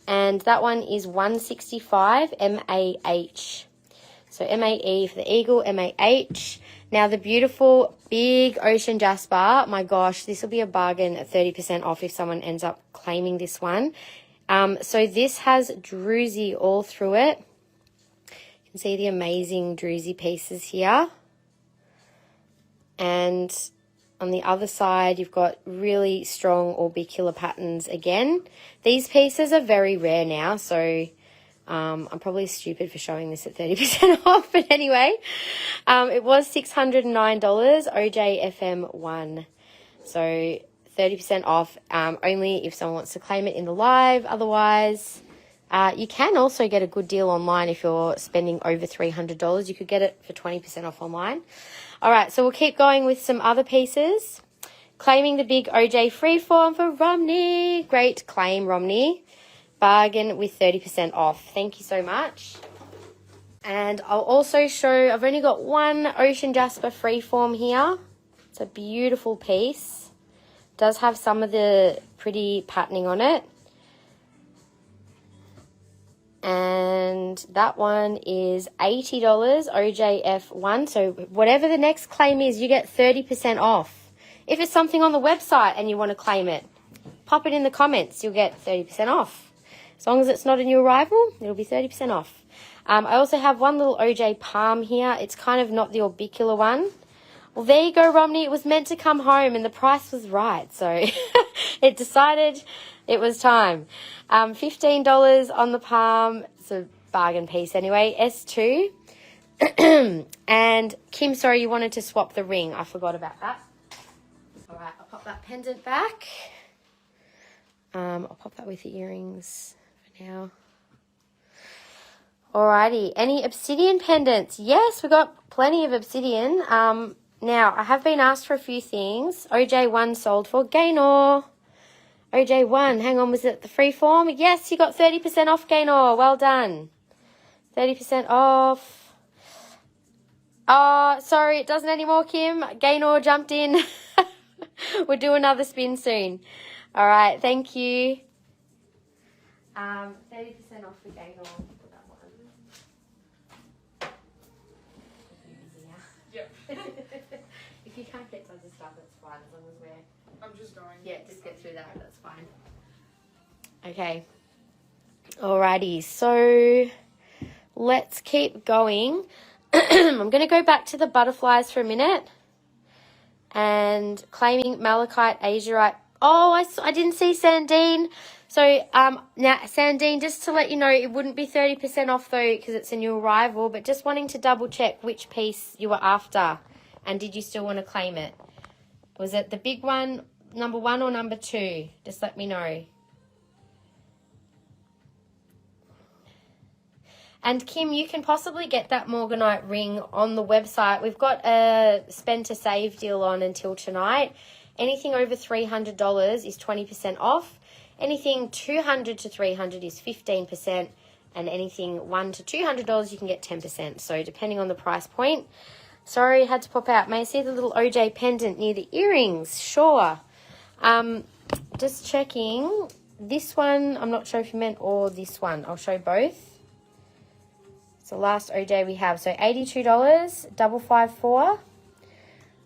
And that one is $165 MAH. So MAE for the eagle, MAH. Now the beautiful big ocean jasper, my gosh, this will be a bargain at 30% off if someone ends up claiming this one. So this has druzy all through it. You can see the amazing druzy pieces here. And on the other side, you've got really strong orbicular patterns again. These pieces are very rare now, so I'm probably stupid for showing this at 30% off. But anyway, it was $609, OJFM1. So 30% off, only if someone wants to claim it in the live. Otherwise, you can also get a good deal online if you're spending over $300. You could get it for 20% off online. All right, so we'll keep going with some other pieces. Claiming the big OJ freeform for Romney. Great claim, Romney. Bargain with 30% off. Thank you so much. And I'll also show, I've only got one Ocean Jasper freeform here. It's a beautiful piece. Does have some of the pretty patterning on it. And that one is $80 OJF1. So whatever the next claim is, you get 30% off. If it's something on the website and you want to claim it, pop it in the comments. You'll get 30% off. As long as it's not a new arrival, it'll be 30% off. I also have one little OJ palm here. It's kind of not the orbicular one. Well, there you go, Romney. It was meant to come home and the price was right. So it decided it was time. $15 on the palm. It's a bargain piece anyway. S2. And Kim, sorry, you wanted to swap the ring. I forgot about that. All right, I'll pop that pendant back. I'll pop that with the earrings for now. Alrighty, any obsidian pendants? Yes, we've got plenty of obsidian. Now, I have been asked for a few things. OJ1 sold for Gaynor. OJ1, hang on, was it the freeform? Yes, you got 30% off, Gaynor. Well done. 30% off. Oh, sorry, it doesn't anymore, Kim. Gaynor jumped in. We'll do another spin soon. All right, thank you. 30% off for Gaynor. That one. Yep. If you can't get tons of stuff, that's fine. As long as we're... I'm just going. Yeah, just get through that. That's fine. Okay. Alrighty, so let's keep going. I'm going to go back to the butterflies for a minute. And claiming Malachite, Azurite. Oh, I didn't see Sandine. So, now, Sandine, just to let you know, it wouldn't be 30% off, though, because it's a new arrival, but just wanting to double-check which piece you were after, and did you still want to claim it? Was it the big one, number 1 or number 2? Just let me know. And, Kim, you can possibly get that Morganite ring on the website. We've got a spend to save deal on until tonight. Anything over $300 is 20% off. Anything $200 to $300 is 15%. And anything $100 to $200, you can get 10%. So depending on the price point. Sorry, had to pop out. May I see the little OJ pendant near the earrings? Sure. Just checking. this one, I'm not sure if you meant, or this one. I'll show both. It's the last OJ we have. So $82, 554.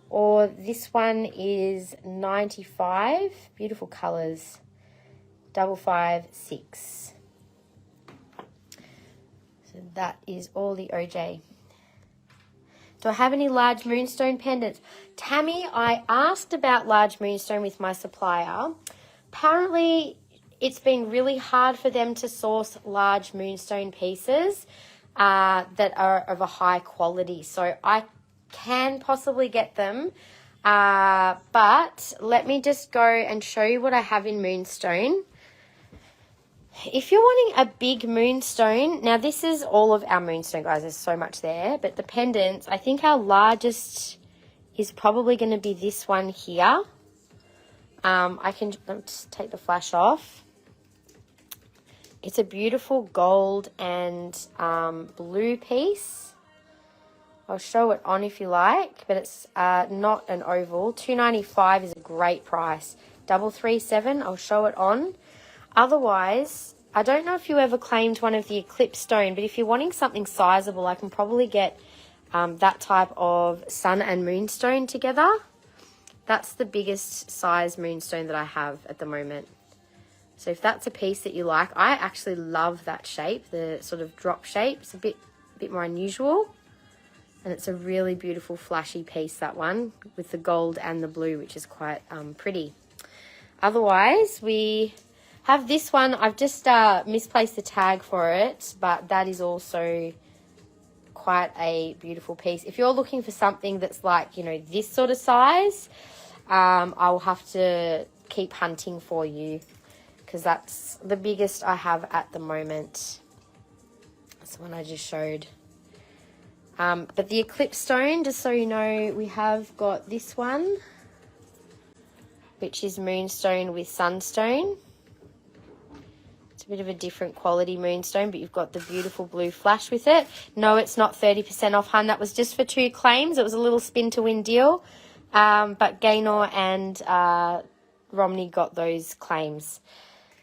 Or this one is $95. Beautiful colours. 556. So that is all the OJ. Do I have any large moonstone pendants? Tammy, I asked about large moonstone with my supplier. Apparently, it's been really hard for them to source large moonstone pieces that are of a high quality. So I can possibly get them, but let me just go and show you what I have in moonstone. If you're wanting a big moonstone, now this is all of our moonstone, guys. There's so much there, but the pendants, I think our largest is probably going to be this one here. Let me just take the flash off. It's a beautiful gold and blue piece. I'll show it on if you like, but it's not an oval. $295 is a great price. 337, I'll show it on. Otherwise, I don't know if you ever claimed one of the Eclipse stone, but if you're wanting something sizable, I can probably get that type of sun and moonstone together. That's the biggest size moonstone that I have at the moment. So if that's a piece that you like, I actually love that shape, the sort of drop shape. It's a bit more unusual. And it's a really beautiful flashy piece, that one, with the gold and the blue, which is quite pretty. Otherwise, we have this one. I've just misplaced the tag for it, but that is also quite a beautiful piece. If you're looking for something that's like, you know, this sort of size, I'll have to keep hunting for you because that's the biggest I have at the moment. That's the one I just showed. But the Eclipse stone, just so you know, we have got this one, which is moonstone with sunstone. It's a bit of a different quality moonstone, but you've got the beautiful blue flash with it. No, it's not 30% off, hun. That was just for 2 claims. It was a little spin to win deal. But Gaynor and Romney got those claims.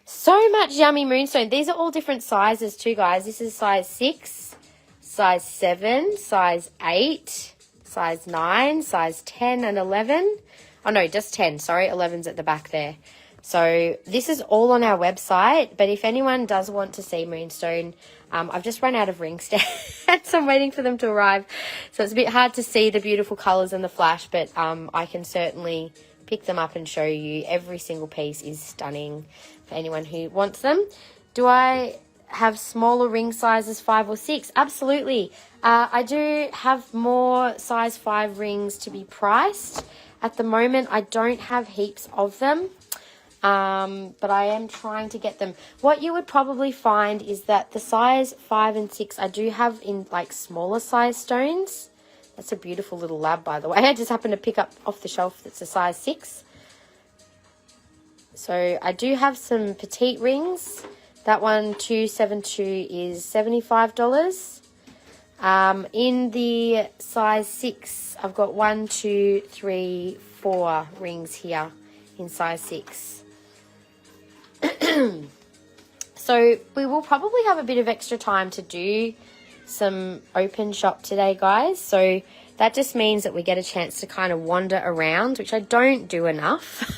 So much yummy moonstone. These are all different sizes too, guys. This is size 6, size 7, size 8, size 9, size 10 and 11. Oh, no, just 10. Sorry, 11's at the back there. So this is all on our website, but if anyone does want to see moonstone, I've just run out of ring stands. I'm waiting for them to arrive. So it's a bit hard to see the beautiful colours in the flash, but I can certainly pick them up and show you. Every single piece is stunning for anyone who wants them. Do I have smaller ring sizes, 5 or 6? Absolutely. I do have more size 5 rings to be priced. At the moment, I don't have heaps of them. But I am trying to get them. What you would probably find is that the size 5 and 6 I do have in like smaller size stones. That's a beautiful little lab, by the way. I just happened to pick up off the shelf that's a size 6. So I do have some petite rings. That one 272 is $75. In the size 6, I've got 1, 2, 3, 4 rings here in size 6. So we will probably have a bit of extra time to do some open shop today, guys. So that just means that we get a chance to kind of wander around, which I don't do enough.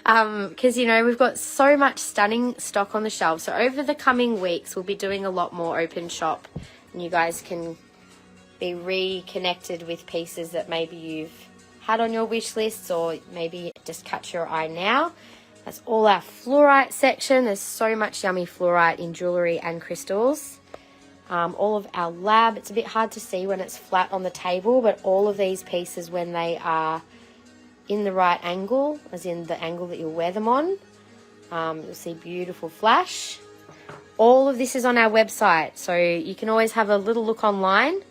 Because, you know, we've got so much stunning stock on the shelf. So over the coming weeks, we'll be doing a lot more open shop. And you guys can be reconnected with pieces that maybe you've had on your wish lists or maybe just catch your eye now. That's all our fluorite section. There's so much yummy fluorite in jewellery and crystals. All of our lab. It's a bit hard to see when it's flat on the table, but all of these pieces, when they are in the right angle, as in the angle that you'll wear them on, you'll see beautiful flash. All of this is on our website, so you can always have a little look online.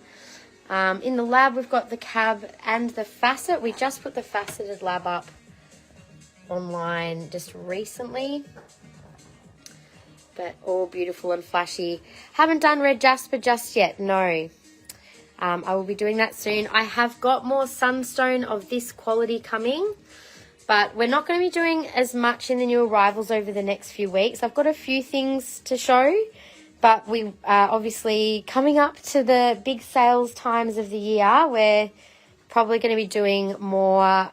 In the lab, we've got the cab and the facet. We just put the faceted lab up online just recently, but all beautiful and flashy. Haven't done red Jasper just yet, no. I will be doing that soon. I have got more sunstone of this quality coming. But we're not going to be doing as much in the new arrivals over the next few weeks. I've got a few things to show, but we are obviously coming up to the big sales times of the year. We're probably going to be doing more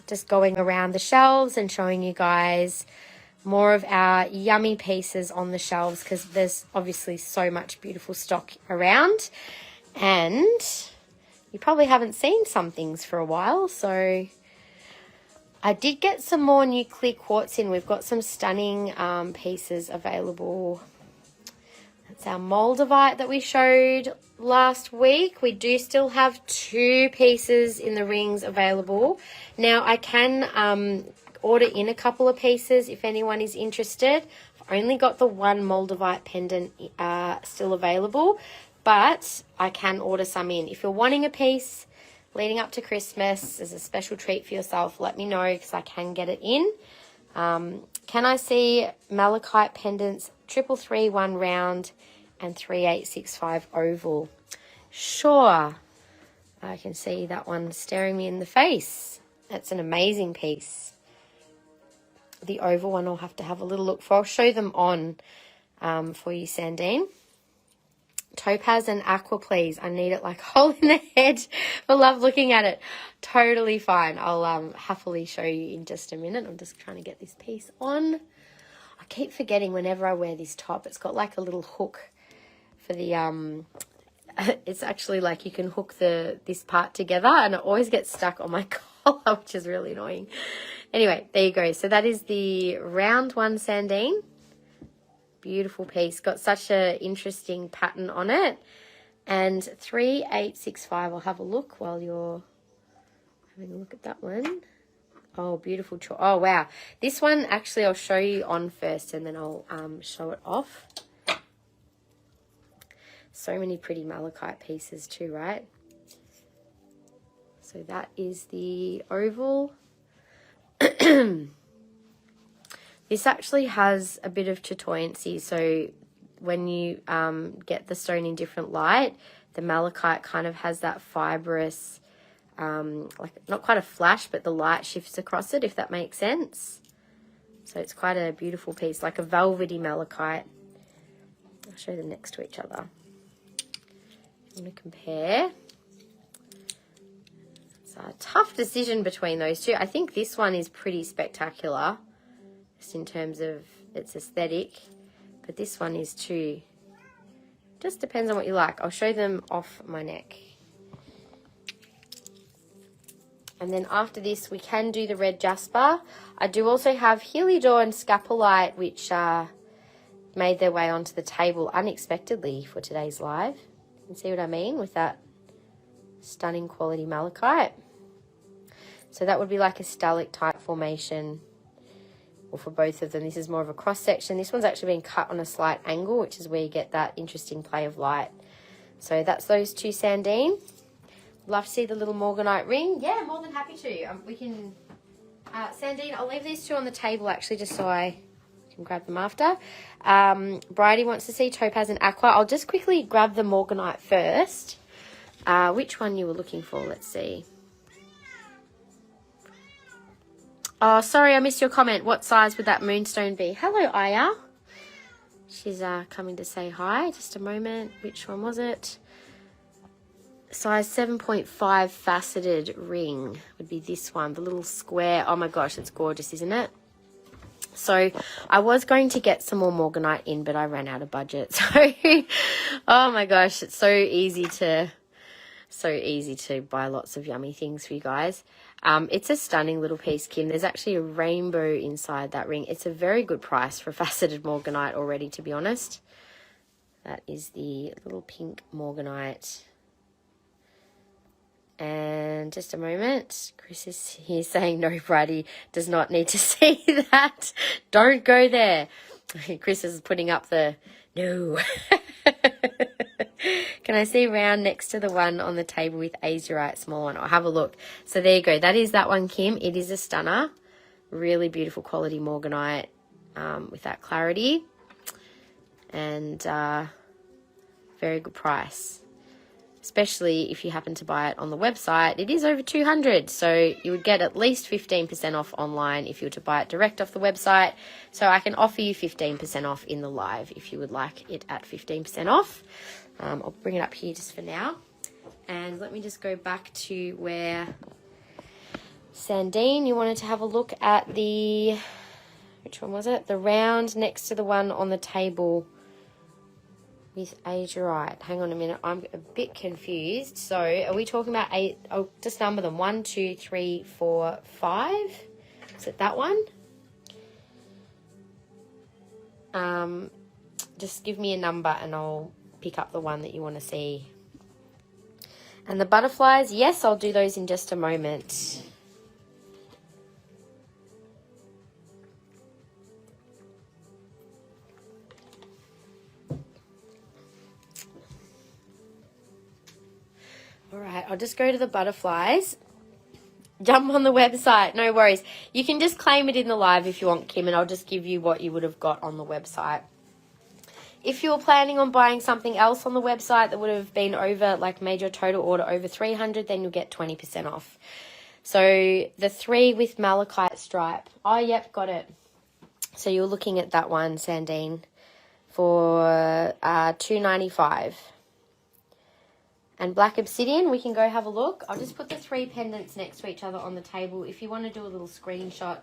just going around the shelves and showing you guys more of our yummy pieces on the shelves, because there's obviously so much beautiful stock around. And you probably haven't seen some things for a while, so I did get some more new clear quartz in. We've got some stunning pieces available. That's our Moldavite that we showed last week. We do still have 2 pieces in the rings available. Now, I can order in a couple of pieces if anyone is interested. I've only got the 1 Moldavite pendant still available, but I can order some in. If you're wanting a piece leading up to Christmas as a special treat for yourself, let me know, because I can get it in. Can I see Malachite pendants 333 1 round and 3865 oval? Sure. I can see that one staring me in the face. That's an amazing piece. The oval one I'll have to have a little look for. I'll show them on for you, Sandine. Topaz and aqua, please. I need it like a hole in the head. I love looking at it. Totally fine. I'll happily show you in just a minute. I'm just trying to get this piece on. I keep forgetting whenever I wear this top. It's got like a little hook for the it's actually like you can hook this part together, and it always gets stuck on my collar, which is really annoying. Anyway, there you go. So that is the round 1, Sandine. Beautiful piece. Got such an interesting pattern on it. And 3865. I'll have a look while you're having a look at that one. Oh, beautiful. Oh, wow. This one, actually, I'll show you on first, and then I'll show it off. So many pretty malachite pieces too, right? So that is the oval. This actually has a bit of chatoyancy, so when you get the stone in different light, the malachite kind of has that fibrous, like not quite a flash, but the light shifts across it, if that makes sense. So it's quite a beautiful piece, like a velvety malachite. I'll show them next to each other. I'm going to compare. It's a tough decision between those two. I think this one is pretty spectacular, just in terms of its aesthetic, but this one is too. Just depends on what you like. I'll show them off my neck. And then after this, we can do the red jasper. I do also have Heliodor and Scapolite, which made their way onto the table unexpectedly for today's live. You can see what I mean with that stunning quality malachite. So that would be like a stalactite formation. Or for both of them, this is more of a cross section. This one's actually been cut on a slight angle, which is where you get that interesting play of light. So that's those 2, Sandine. Love to see the little Morganite ring. Yeah, more than happy to. We can, Sandine, I'll leave these 2 on the table actually, just so I can grab them after. Bridie wants to see Topaz and Aqua. I'll just quickly grab the Morganite first. Which one you were looking for? Let's see. Oh, sorry, I missed your comment. What size would that Moonstone be? Hello, Aya. She's coming to say hi. Just a moment. Which one was it? Size 7.5 faceted ring would be this one. The little square. Oh, my gosh, it's gorgeous, isn't it? So I was going to get some more Morganite in, but I ran out of budget. So, oh, my gosh, it's so easy to buy lots of yummy things for you guys. It's a stunning little piece, Kim. There's actually a rainbow inside that ring. It's a very good price for faceted Morganite already, to be honest. That is the little pink Morganite. And just a moment. Chris is here saying, no, Bridie does not need to see that. Don't go there. Chris is putting up the no. Can I see round next to the one on the table with Azurite, small one? I'll have a look. So there you go. That is that one, Kim. It is a stunner. Really beautiful quality Morganite with that clarity. And very good price. especially if you happen to buy it on the website, it is over $200. So you would get at least 15% off online if you were to buy it direct off the website. So I can offer you 15% off in the live if you would like it at 15% off. I'll bring it up here just for now. And let me just go back to where Sandine, you wanted to have a look at the, which one was it? The round next to the one on the table with Azurite. Hang on a minute, I'm a bit confused. So are we talking about 8? I'll just number them. 1, 2, 3, 4, 5. Is it that one? Just give me a number and I'll pick up the one that you want to see. And the butterflies, yes, I'll do those in just a moment. All right, I'll just go to the butterflies. Jump on the website, no worries. You can just claim it in the live if you want, Kim, and I'll just give you what you would have got on the website. If you're planning on buying something else on the website that would have been over, like made your total order over $300, then you'll get 20% off. So the 3 with malachite stripe. Oh, yep, got it. So you're looking at that one, Sandine, for $295. And black obsidian, we can go have a look. I'll just put the 3 pendants next to each other on the table. If you want to do a little screenshot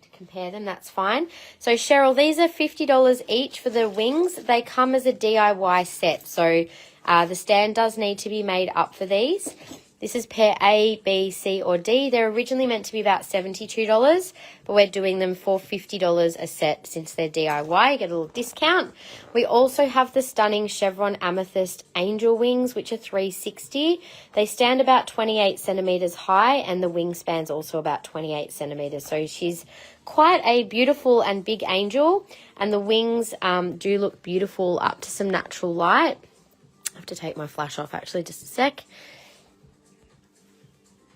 to compare them, that's fine. So Cheryl, these are $50 each for the wings. They come as a DIY set. So the stand does need to be made up for these. This is pair A, B, C, or D. They're originally meant to be about $72, but we're doing them for $50 a set since they're DIY. You get a little discount. We also have the stunning chevron amethyst angel wings, which are $360. They stand about 28 centimeters high, and the wingspan's also about 28 centimeters. So she's quite a beautiful and big angel, and the wings do look beautiful up to some natural light. I have to take my flash off actually, just a sec.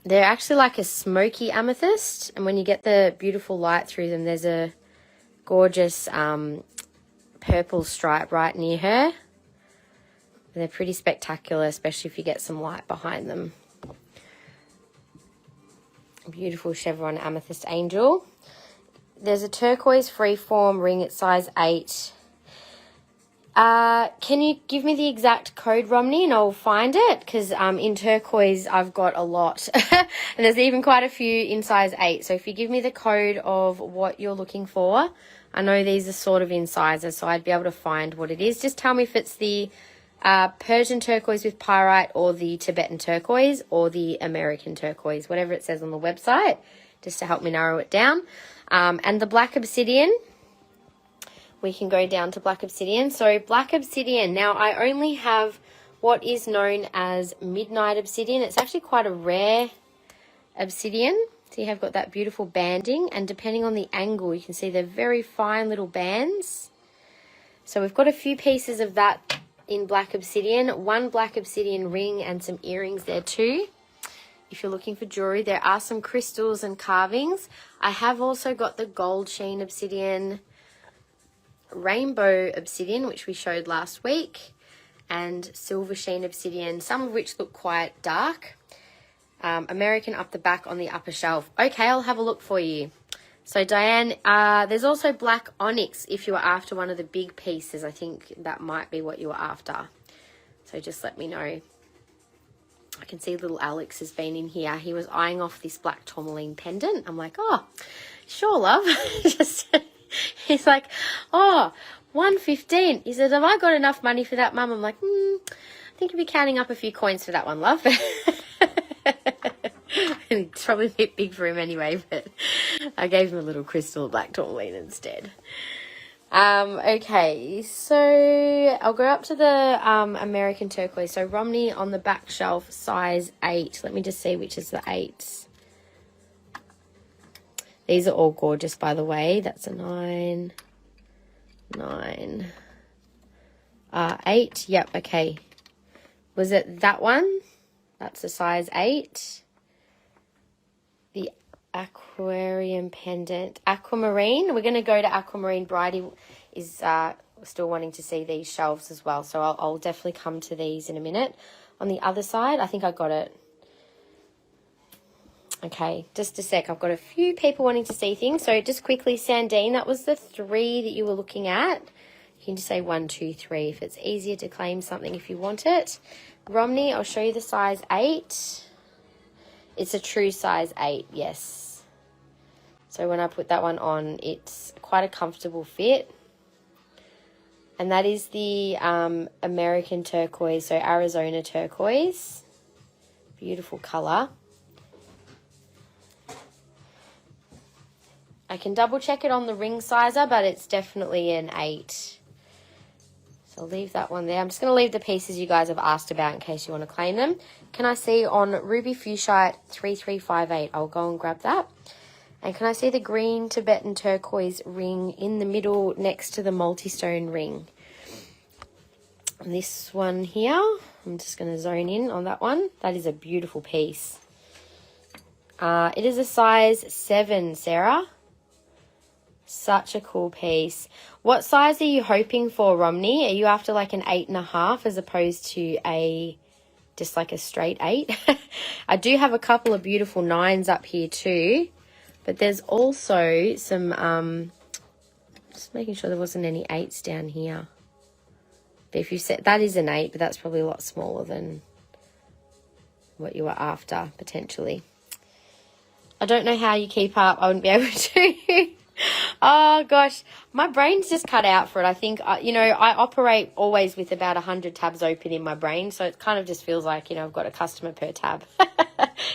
They're actually like a smoky amethyst, and when you get the beautiful light through them, there's a gorgeous purple stripe right near her. And they're pretty spectacular, especially if you get some light behind them. Beautiful chevron amethyst angel. There's a turquoise freeform ring at size 8. Can you give me the exact code, Romney, and I'll find it? Because in turquoise I've got a lot. And there's even quite a few in size 8. So if you give me the code of what you're looking for, I know these are sort of in sizes, so I'd be able to find what it is. Just tell me if it's the Persian turquoise with pyrite, or the Tibetan turquoise, or the American turquoise, whatever it says on the website, just to help me narrow it down. And the black obsidian. We can go down to black obsidian. So black obsidian, now I only have what is known as midnight obsidian. It's actually quite a rare obsidian. So you have got that beautiful banding, and depending on the angle, you can see they're very fine little bands. So we've got a few pieces of that in black obsidian, 1 black obsidian ring and some earrings there too. If you're looking for jewelry, there are some crystals and carvings. I have also got the gold sheen obsidian, rainbow obsidian, which we showed last week, and silver sheen obsidian, some of which look quite dark. American up the back on the upper shelf. Okay, I'll have a look for you. So Diane, there's also black onyx if you are after one of the big pieces. I think that might be what you were after. So just let me know. I can see little Alex has been in here. He was eyeing off this black tourmaline pendant. I'm like, oh, sure, love. He's like, oh, $115. He said, have I got enough money for that, Mum? I'm like, I think you'll be counting up a few coins for that one, love. It's probably a bit big for him anyway, but I gave him a little crystal black tourmaline instead. Okay, so I'll go up to the American turquoise. So Romney on the back shelf, size 8. Let me just see which is the 8s. These are all gorgeous, by the way. That's a 9, 9, 8. Yep, okay. Was it that one? That's a size 8. The aquarium pendant. Aquamarine. We're going to go to Aquamarine. Bridie is still wanting to see these shelves as well. So I'll definitely come to these in a minute. on the other side. I think I got it. Okay, just a sec. I've got a few people wanting to see things. So just quickly, Sandine, that was the 3 that you were looking at. You can just say 1, 2, 3 if it's easier to claim something if you want it. Romney, I'll show you the size 8. It's a true size 8, yes. So when I put that one on, it's quite a comfortable fit. And that is the American turquoise, so Arizona turquoise. Beautiful colour. I can double check it on the ring sizer, but it's definitely an 8. So I'll leave that one there. I'm just going to leave the pieces you guys have asked about in case you want to claim them. Can I see on Ruby Fuchsite 3358? I'll go and grab that. And can I see the green Tibetan turquoise ring in the middle next to the multi-stone ring? And this one here, I'm just going to zone in on that one. That is a beautiful piece. It is a size 7, Sarah. Such a cool piece. What size are you hoping for, Romney? Are you after like an 8.5 as opposed to just like a straight 8? I do have a couple of beautiful 9s up here too, but there's also some, just making sure there wasn't any 8s down here. But if you said, that is an 8, but that's probably a lot smaller than what you were after, potentially. I don't know how you keep up. I wouldn't be able to. Oh gosh, my brain's just cut out for it. I think, you know, I operate always with about 100 tabs open in my brain, so it kind of just feels like, you know, I've got a customer per tab.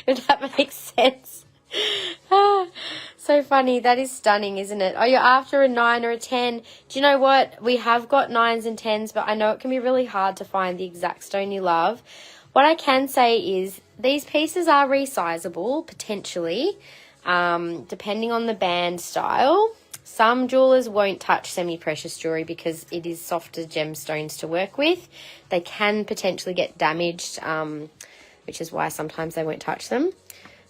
If that makes sense. So funny. That is stunning, isn't it? Oh, you're after a 9 or a 10. Do you know what? We have got 9s and 10s, but I know it can be really hard to find the exact stone you love. What I can say is these pieces are resizable, potentially. Depending on the band style. Some jewelers won't touch semi-precious jewellery because it is softer gemstones to work with. They can potentially get damaged, which is why sometimes they won't touch them.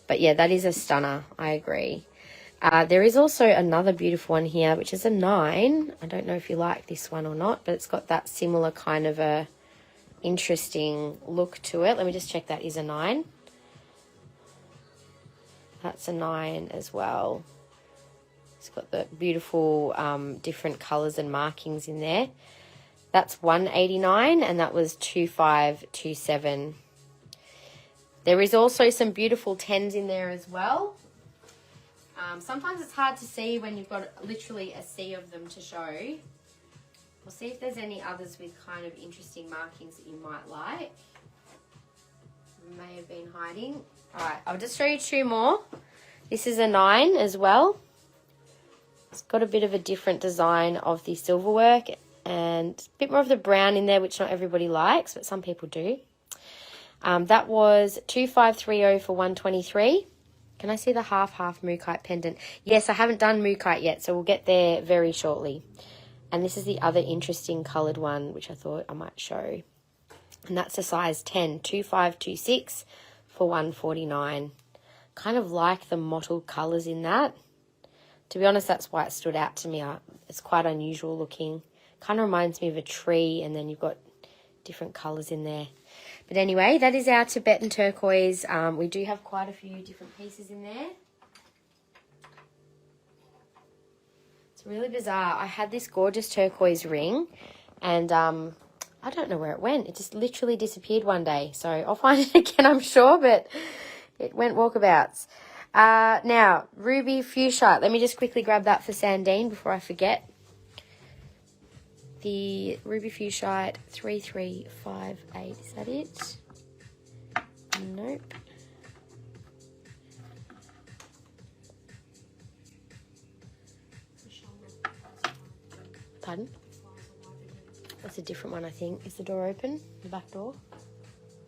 But yeah, that is a stunner. I agree. There is also another beautiful one here, which is a 9. I don't know if you like this one or not, but it's got that similar kind of a interesting look to it. Let me just check that is a 9. That's a 9 as well. It's got the beautiful different colours and markings in there. That's 189 and that was 2527. There is also some beautiful 10s in there as well. Sometimes it's hard to see when you've got literally a sea of them to show. We'll see if there's any others with kind of interesting markings that you might like. May have been hiding. Alright, I'll just show you 2 more. This is a 9 as well. It's got a bit of a different design of the silver work and a bit more of the brown in there, which not everybody likes, but some people do. That was 2530 for 123. Can I see the half Mookaite pendant? Yes, I haven't done Mookaite yet, so we'll get there very shortly. And this is the other interesting coloured one, which I thought I might show. And that's a size 10, 2526 for 149. Kind of like the mottled colours in that. To be honest, that's why it stood out to me. It's quite unusual looking. Kind of reminds me of a tree, and then you've got different colours in there. But anyway, that is our Tibetan turquoise. We do have quite a few different pieces in there. It's really bizarre. I had this gorgeous turquoise ring, and I don't know where it went. It just literally disappeared one day. So I'll find it again, I'm sure, but it went walkabouts. Now, Ruby Fuchsite. Let me just quickly grab that for Sandine before I forget. The Ruby Fuchsite 3358. Is that it? Nope. Pardon? That's a different one, I think. Is the door open? The back door?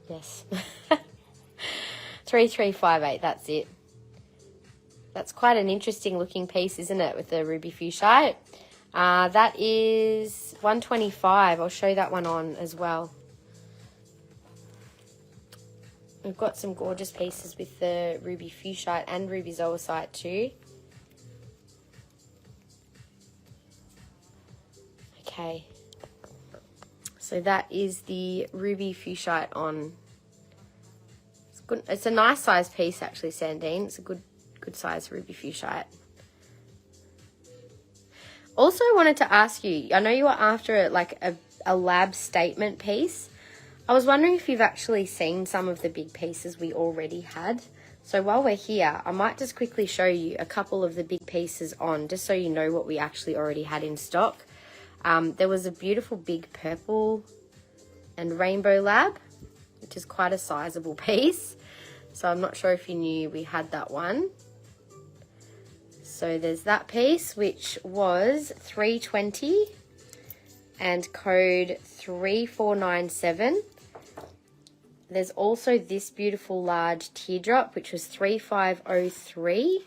Yes. 3358, that's it. That's quite an interesting looking piece, isn't it, with the Ruby Fuchsite? That is 125. I'll show that one on as well. We've got some gorgeous pieces with the Ruby Fuchsite and Ruby Zoisite too. Okay. So that is the Ruby Fuchsite on good. It's a nice size piece actually, Sandine. It's a good size ruby fuchsite. Also, I wanted to ask you, I know you were after like a lab statement piece. I was wondering if you've actually seen some of the big pieces we already had. So while we're here, I might just quickly show you a couple of the big pieces on, just so you know what we actually already had in stock. There was a beautiful big purple and rainbow lab, which is quite a sizable piece. So I'm not sure if you knew we had that one. So there's that piece, which was $320 and code 3497. There's also this beautiful large teardrop, which was 3503.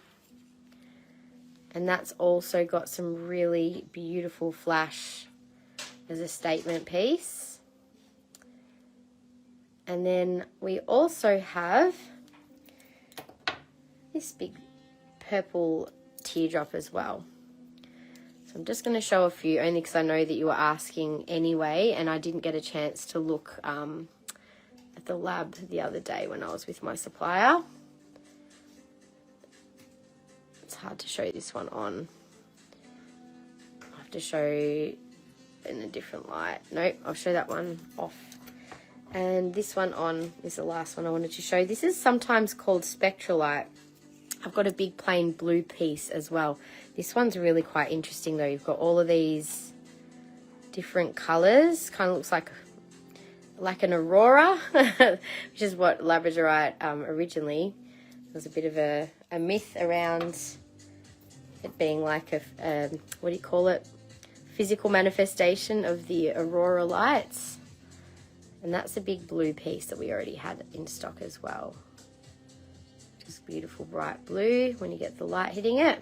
And that's also got some really beautiful flash as a statement piece. And then we also have this big purple teardrop as well. So I'm just going to show a few, only because I know that you were asking anyway, and I didn't get a chance to look at the lab the other day when I was with my supplier. It's hard to show this one on. I have to show in a different light. Nope, I'll show that one off. And this one on is the last one I wanted to show. This is sometimes called spectralite. I've got a big plain blue piece as well. This one's really quite interesting though. You've got all of these different colours. Kind of looks like an aurora, which is what Labradorite originally. There was a bit of a myth around it being like a what do you call it? Physical manifestation of the aurora lights. And that's a big blue piece that we already had in stock as well. Just beautiful bright blue when you get the light hitting it.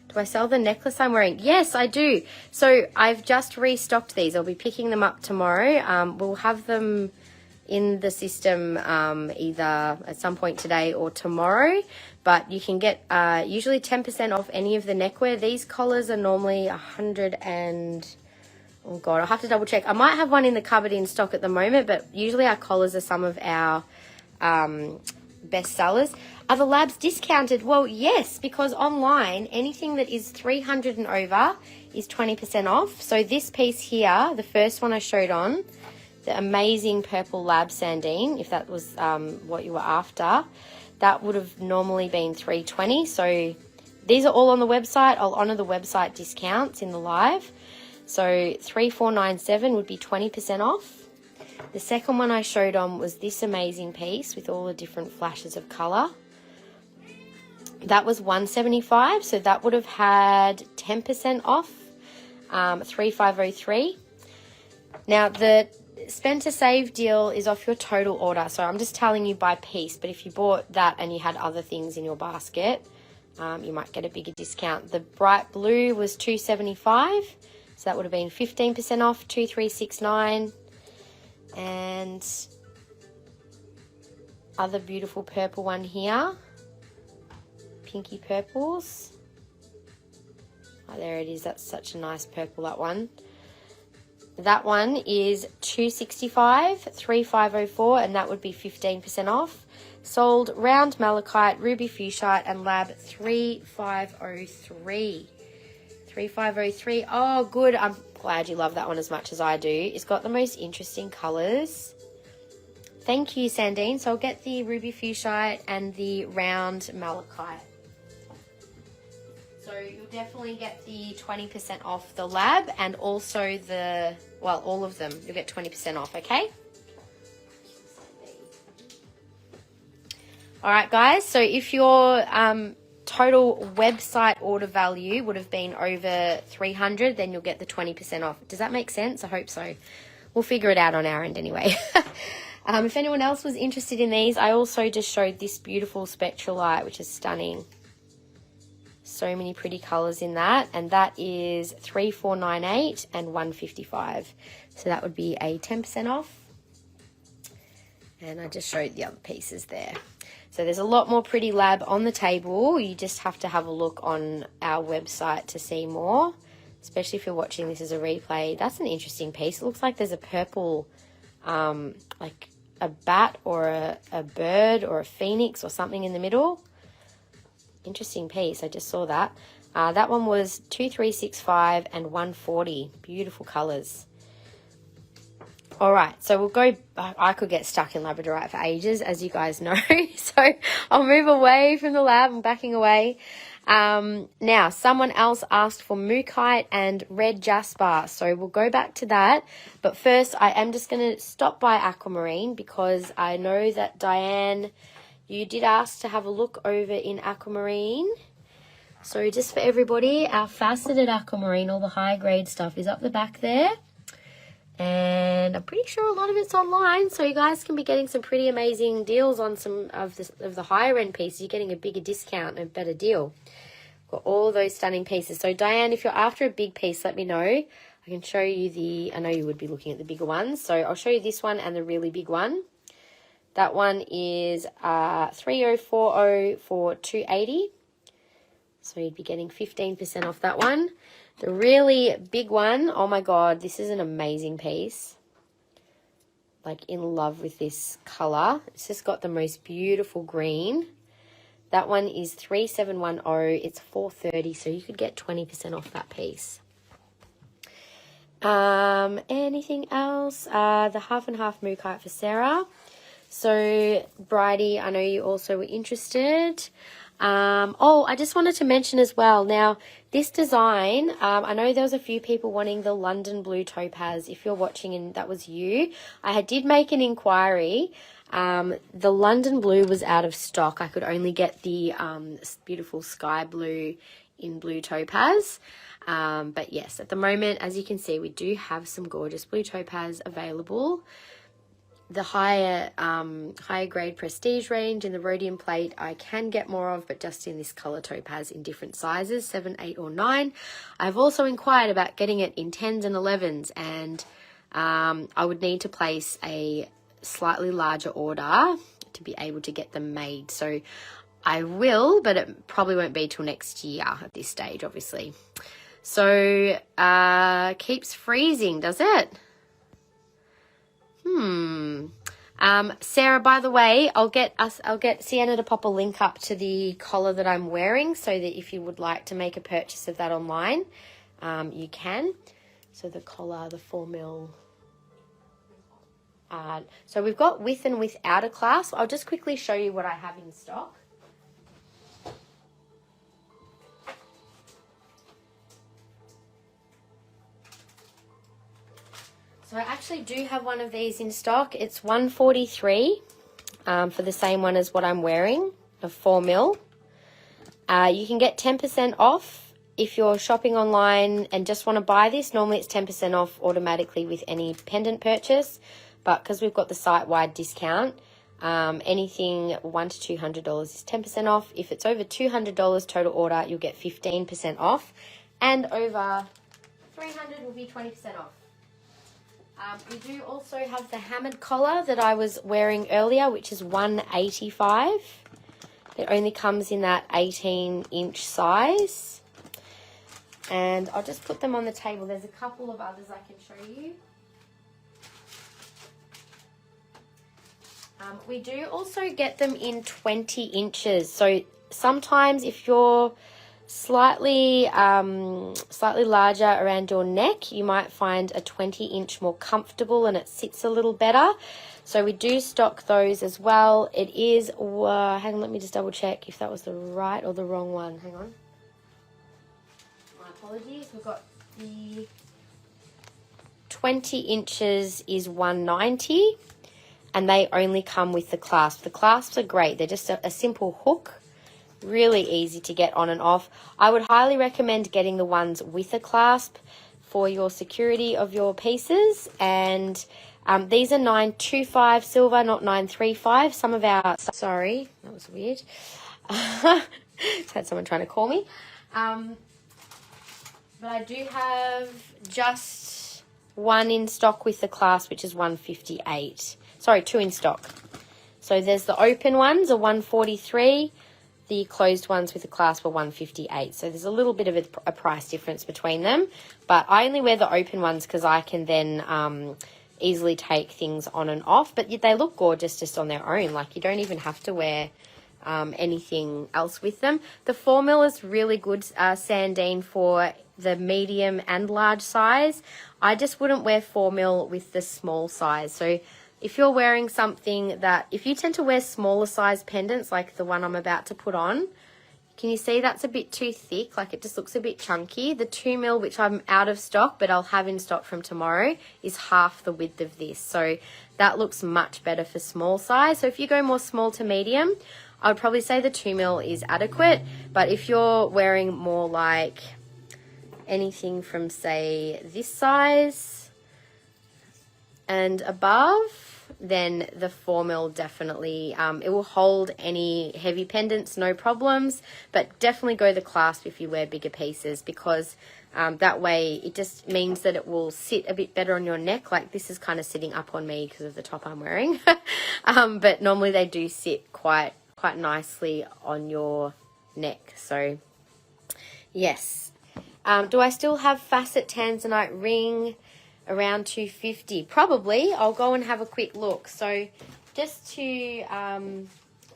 Do I sell the necklace I'm wearing? Yes, I do. So I've just restocked these. I'll be picking them up tomorrow. We'll have them in the system either at some point today or tomorrow. But you can get usually 10% off any of the neckwear. These collars are normally 100 and... oh God, I'll have to double check. I might have one in the cupboard in stock at the moment, but usually our collars are some of our best sellers. Are the labs discounted? Well, yes, because online, anything that is 300 and over is 20% off. So this piece here, the first one I showed on, the amazing purple lab Sandine, if that was what you were after, that would have normally been $320. So these are all on the website. I'll honour the website discounts in the live. So 3497 would be 20% off. The second one I showed on was this amazing piece with all the different flashes of colour. That was $175, so that would have had 10% off, 3503. Now the spend to save deal is off your total order, so I'm just telling you by piece, but if you bought that and you had other things in your basket, you might get a bigger discount. The bright blue was $275, so that would have been 15% off, 2369. And other beautiful purple one here, pinky purples. Oh, there it is. That's such a nice purple, that one. That one is $265, 3504, and that would be 15% off. Sold round malachite, ruby fuchsite, and lab 3503. 3503. Oh, good. I'm glad you love that one as much as I do. It's got the most interesting colours. Thank you, Sandine. So I'll get the ruby fuchsite and the round malachite. So you'll definitely get the 20% off the lab and also the, well, all of them. You'll get 20% off, okay? All right, guys. So if your total website order value would have been over 300, then you'll get the 20% off. Does that make sense? I hope so. We'll figure it out on our end anyway. If anyone else was interested in these, I also just showed this beautiful spectralite, which is stunning. So many pretty colors in that, and that is 3498 and 155. So that would be a 10% off. And I just showed the other pieces there. So there's a lot more pretty lab on the table. You just have to have a look on our website to see more, especially if you're watching this as a replay. That's an interesting piece. It looks like there's a purple, like a bat or a bird or a phoenix or something in the middle. Interesting piece. I just saw that. That one was 2365 and 140. Beautiful colors. All right, so we'll go. I could get stuck in Labradorite for ages, as you guys know. So I'll move away from the lab. I'm backing away. Now, someone else asked for Mookaite and red Jasper. So we'll go back to that. But first, I am just going to stop by Aquamarine because I know that Diane, you did ask to have a look over in Aquamarine. So just for everybody, our faceted Aquamarine, all the high grade stuff is up the back there. And I'm pretty sure a lot of it's online, so you guys can be getting some pretty amazing deals on some of the higher end pieces. You're getting a bigger discount and a better deal. Got all those stunning pieces. So Diane, if you're after a big piece, let me know. I can show you I know you would be looking at the bigger ones. So I'll show you this one and the really big one. That one is 3040 for 280. So you'd be getting 15% off that one. The really big one, oh my God, this is an amazing piece. Like in love with this color. It's just got the most beautiful green. That one is 3710. It's 430, so you could get 20% off that piece. Anything else? The half and half Mookaite for Sarah. So Bridie, I know you also were interested. I just wanted to mention as well, now this design, I know there was a few people wanting the London Blue Topaz. If you're watching and that was you, I did make an inquiry. The London Blue was out of stock. I could only get the beautiful sky blue in Blue Topaz. But yes, at the moment, as you can see, we do have some gorgeous Blue Topaz available. The higher grade prestige range in the rhodium plate I can get more of, but just in this color topaz in different sizes, 7, 8 or 9. I've also inquired about getting it in 10s and 11s, and I would need to place a slightly larger order to be able to get them made. So I will, but it probably won't be till next year at this stage, obviously. So keeps freezing, does it? Sarah, by the way, I'll get Sienna to pop a link up to the collar that I'm wearing so that if you would like to make a purchase of that online, you can. So the collar, the 4mm. So we've got with and without a clasp. I'll just quickly show you what I have in stock. So I actually do have one of these in stock. It's $143 for the same one as what I'm wearing, of 4mm. You can get 10% off if you're shopping online and just want to buy this. Normally it's 10% off automatically with any pendant purchase, but because we've got the site-wide discount, anything $100 to $200 is 10% off. If it's over $200 total order, you'll get 15% off, and over $300 will be 20% off. We do also have the hammered collar that I was wearing earlier, which is $185. It only comes in that 18-inch size. And I'll just put them on the table. There's a couple of others I can show you. We do also get them in 20 inches. So sometimes if you're slightly larger around your neck, you might find a 20-inch more comfortable and it sits a little better. So we do stock those as well. It is, hang on, let me just double check if that was the right or the wrong one. Hang on. My apologies. We've got the 20 inches is $190, and they only come with the clasp. The clasps are great. They're just a simple hook. Really easy to get on and off. I would highly recommend getting the ones with a clasp for your security of your pieces. And these are 925 silver, not 935. Some of our, sorry, that was weird. Just had someone trying to call me. But I do have just one in stock with the clasp, which is 158. Sorry, two in stock. So there's the open ones are 143. The closed ones with the clasp are 158. So there's a little bit of a price difference between them. But I only wear the open ones because I can then easily take things on and off, but they look gorgeous just on their own. Like, you don't even have to wear anything else with them. The 4 mil is really good, Sandine, for the medium and large size. I just wouldn't wear 4 mil with the small size. So if you're wearing something that, if you tend to wear smaller size pendants like the one I'm about to put on, can you see that's a bit too thick? Like, it just looks a bit chunky. The 2 mil, which I'm out of stock, but I'll have in stock from tomorrow, is half the width of this. So that looks much better for small size. So if you go more small to medium, I would probably say the 2 mil is adequate. But if you're wearing more like anything from, say, this size and above, then the 4 mil definitely, it will hold any heavy pendants, no problems, but definitely go the clasp if you wear bigger pieces, because that way it just means that it will sit a bit better on your neck. Like, this is kind of sitting up on me because of the top I'm wearing, but normally they do sit quite nicely on your neck. So yes. Do I still have facet tanzanite ring around 250? Probably. I'll go and have a quick look. So just to I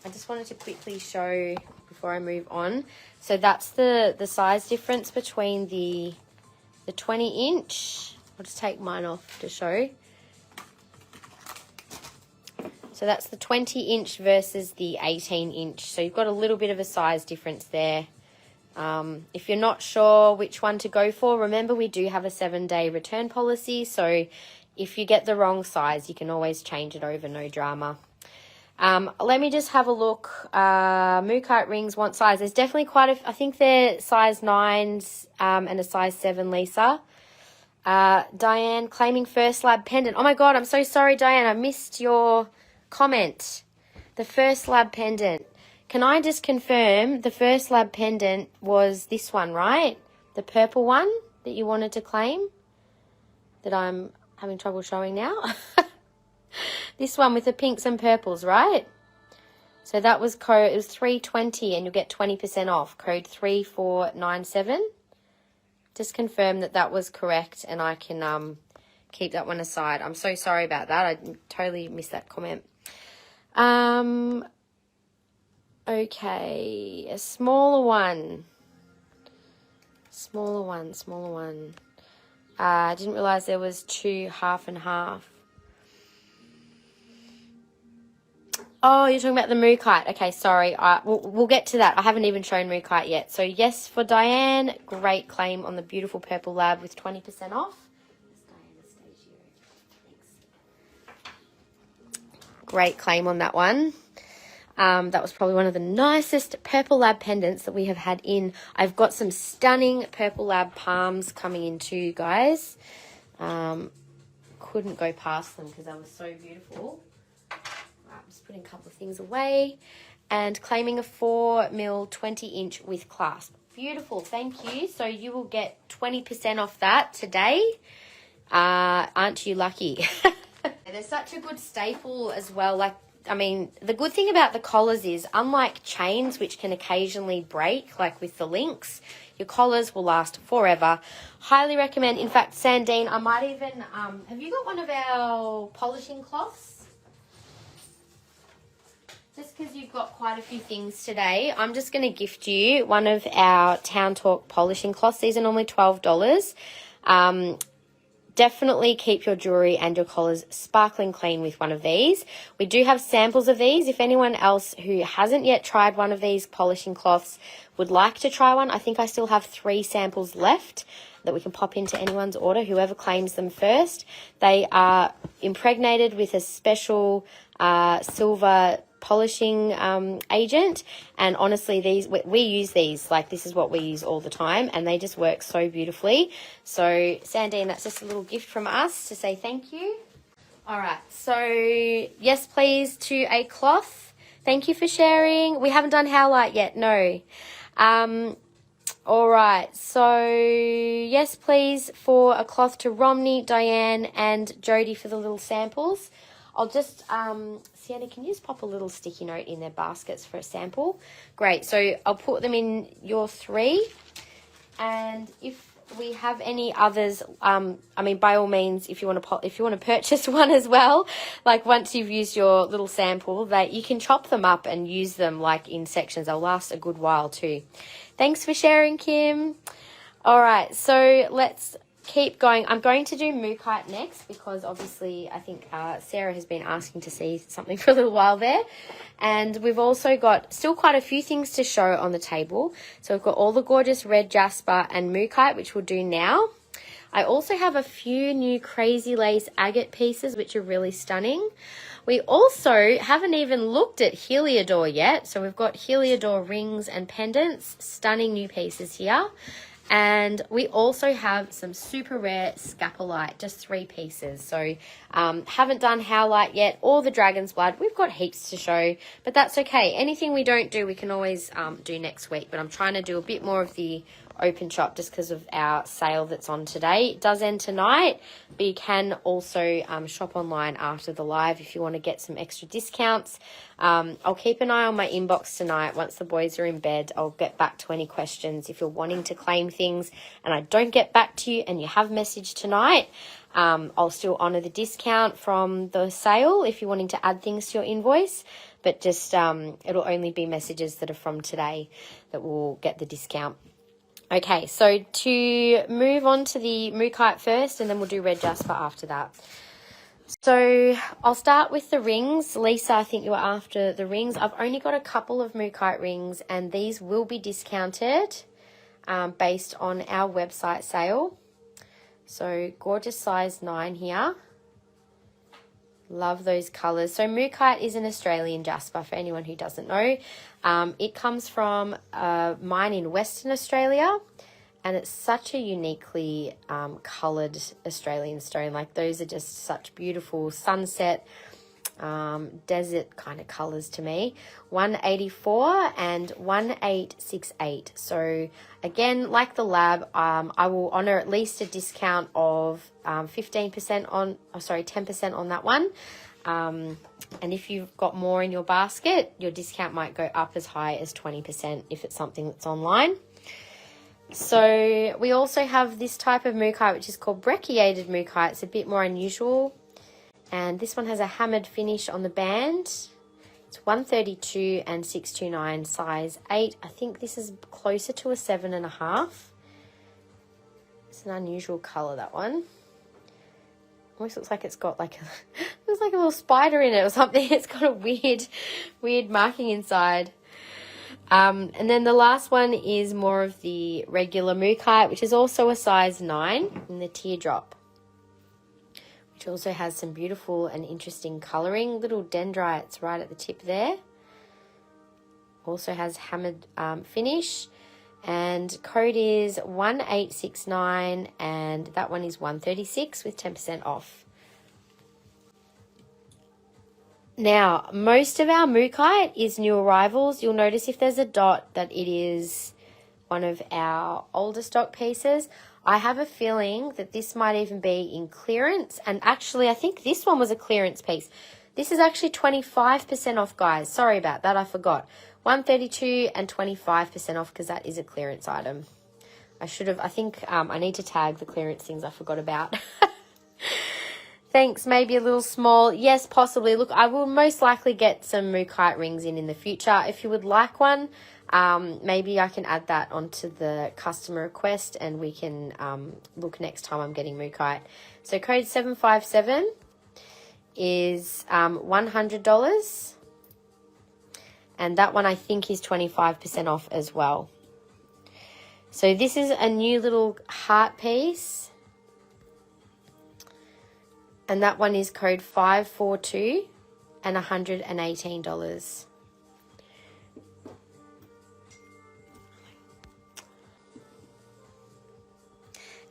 just wanted to quickly show before I move on. So that's the size difference between the 20 inch. I'll just take mine off to show. So that's the 20 inch versus the 18 inch. So you've got a little bit of a size difference there. If you're not sure which one to go for, remember we do have a 7-day return policy. So if you get the wrong size, you can always change it over, no drama. Let me just have a look. Mookaite rings, what size? There's definitely quite a, I think they're size 9s and a size 7, Lisa. Diane claiming first lab pendant. Oh my God, I'm so sorry, Diane. I missed your comment. The first lab pendant. Can I just confirm the first lab pendant was this one, right? The purple one that you wanted to claim that I'm having trouble showing now. This one with the pinks and purples, right? So that was code, it was $320 and you'll get 20% off, code 3497. Just confirm that that was correct and I can keep that one aside. I'm so sorry about that. I totally missed that comment. Okay, a smaller one. Smaller one. I didn't realize there was 2 half and half. Oh, you're talking about the Mookaite. Okay, sorry. We'll get to that. I haven't even shown Mookaite yet. So yes, for Diane, great claim on the beautiful purple lab with 20% off. Great claim on that one. That was probably one of the nicest purple lab pendants that we have had in. I've got some stunning purple lab palms coming in too, guys. Couldn't go past them because they were so beautiful. I'm just putting a couple of things away and claiming a 4 mil 20 inch with clasp. Beautiful, thank you. So you will get 20% off that today. Aren't you lucky? They're such a good staple as well. Like, I mean, the good thing about the collars is, unlike chains, which can occasionally break, like with the links, your collars will last forever. Highly recommend. In fact, Sandine, I might even, have you got one of our polishing cloths? Just because you've got quite a few things today, I'm just going to gift you one of our Town Talk polishing cloths. These are normally $12. Definitely keep your jewellery and your collars sparkling clean with one of these. We do have samples of these. If anyone else who hasn't yet tried one of these polishing cloths would like to try one, I think I still have 3 samples left that we can pop into anyone's order, whoever claims them first. They are impregnated with a special silver polishing agent, and honestly, these we use these, like, this is what we use all the time, and they just work so beautifully. So Sandine, that's just a little gift from us to say thank you. All right, so yes please to a cloth. Thank you for sharing. We haven't done Howlite yet, no. All right, so yes please for a cloth to Romney, Diane and Jody for the little samples. I'll just, Sienna, can you just pop a little sticky note in their baskets for a sample? Great, so I'll put them in your 3. And if we have any others, I mean, by all means, if you want to purchase one as well, like once you've used your little sample, that you can chop them up and use them like in sections. They'll last a good while too. Thanks for sharing, Kim. All right, so let's keep going. I'm going to do Mookaite next because obviously I think Sarah has been asking to see something for a little while there. And we've also got still quite a few things to show on the table. So we've got all the gorgeous red jasper and Mookaite, which we'll do now. I also have a few new crazy lace agate pieces, which are really stunning. We also haven't even looked at Heliodor yet. So we've got Heliodor rings and pendants, stunning new pieces here. And we also have some super rare Scapolite, just 3 pieces. So haven't done Howlite yet or the Dragon's Blood. We've got heaps to show, but that's okay. Anything we don't do, we can always do next week. But I'm trying to do a bit more of the open shop just because of our sale that's on today. It does end tonight, but you can also shop online after the live if you want to get some extra discounts. I'll keep an eye on my inbox tonight. Once the boys are in bed, I'll get back to any questions. If you're wanting to claim things and I don't get back to you and you have message tonight, I'll still honour the discount from the sale if you're wanting to add things to your invoice, but just it'll only be messages that are from today that will get the discount. Okay, so to move on to the Mookaite first, and then we'll do red jasper after that. So I'll start with the rings. Lisa, I think you were after the rings. I've only got a couple of Mookaite rings, and these will be discounted based on our website sale. So gorgeous size 9 here. Love those colours. So Mookaite is an Australian jasper for anyone who doesn't know. It comes from a mine in Western Australia, and it's such a uniquely coloured Australian stone. Like those are just such beautiful sunset, desert kind of colours to me. 184 and 1868. So again, like the lab, I will honour at least a discount of 10% on that one. And if you've got more in your basket, your discount might go up as high as 20% if it's something that's online. So we also have this type of Mookaite, which is called brecciated Mookaite. It's a bit more unusual. And this one has a hammered finish on the band. It's 132 and 629, size 8. I think this is closer to a 7.5. It's an unusual colour, that one. Almost looks like it's got like a, looks like a little spider in it or something. It's got a weird marking inside. And then the last one is more of the regular Mookaite, which is also a size 9 in the teardrop, which also has some beautiful and interesting colouring. Little dendrites right at the tip there. Also has hammered finish. And code is 1869, and that one is 136 with 10% off. Now, most of our Mookaite is new arrivals. You'll notice if there's a dot that it is one of our older stock pieces. I have a feeling that this might even be in clearance, and actually I think this one was a clearance piece. This is actually 25% off, guys. Sorry about that, I forgot. 132 and 25% off because that is a clearance item. I think I need to tag the clearance things I forgot about. Thanks, maybe a little small. Yes, possibly. Look, I will most likely get some Mookaite rings in the future. If you would like one, maybe I can add that onto the customer request and we can look next time I'm getting Mookaite. So code 757 is $100. And that one I think is 25% off as well. So this is a new little heart piece. And that one is code 542 and $118.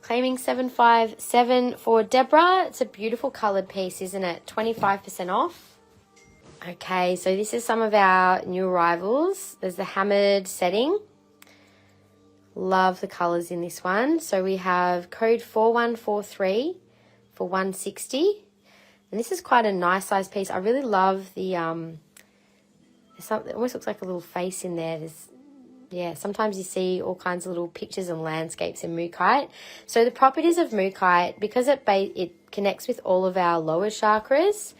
Claiming 757 for Deborah. It's a beautiful coloured piece, isn't it? 25% off. Okay, so this is some of our new arrivals. There's the hammered setting. Love the colours in this one. So we have code 4143 for 160. And this is quite a nice size piece. I really love the, there's something, it almost looks like a little face in there. There's Yeah, sometimes you see all kinds of little pictures and landscapes in Mookaite. So the properties of Mookaite, because it connects with all of our lower chakras,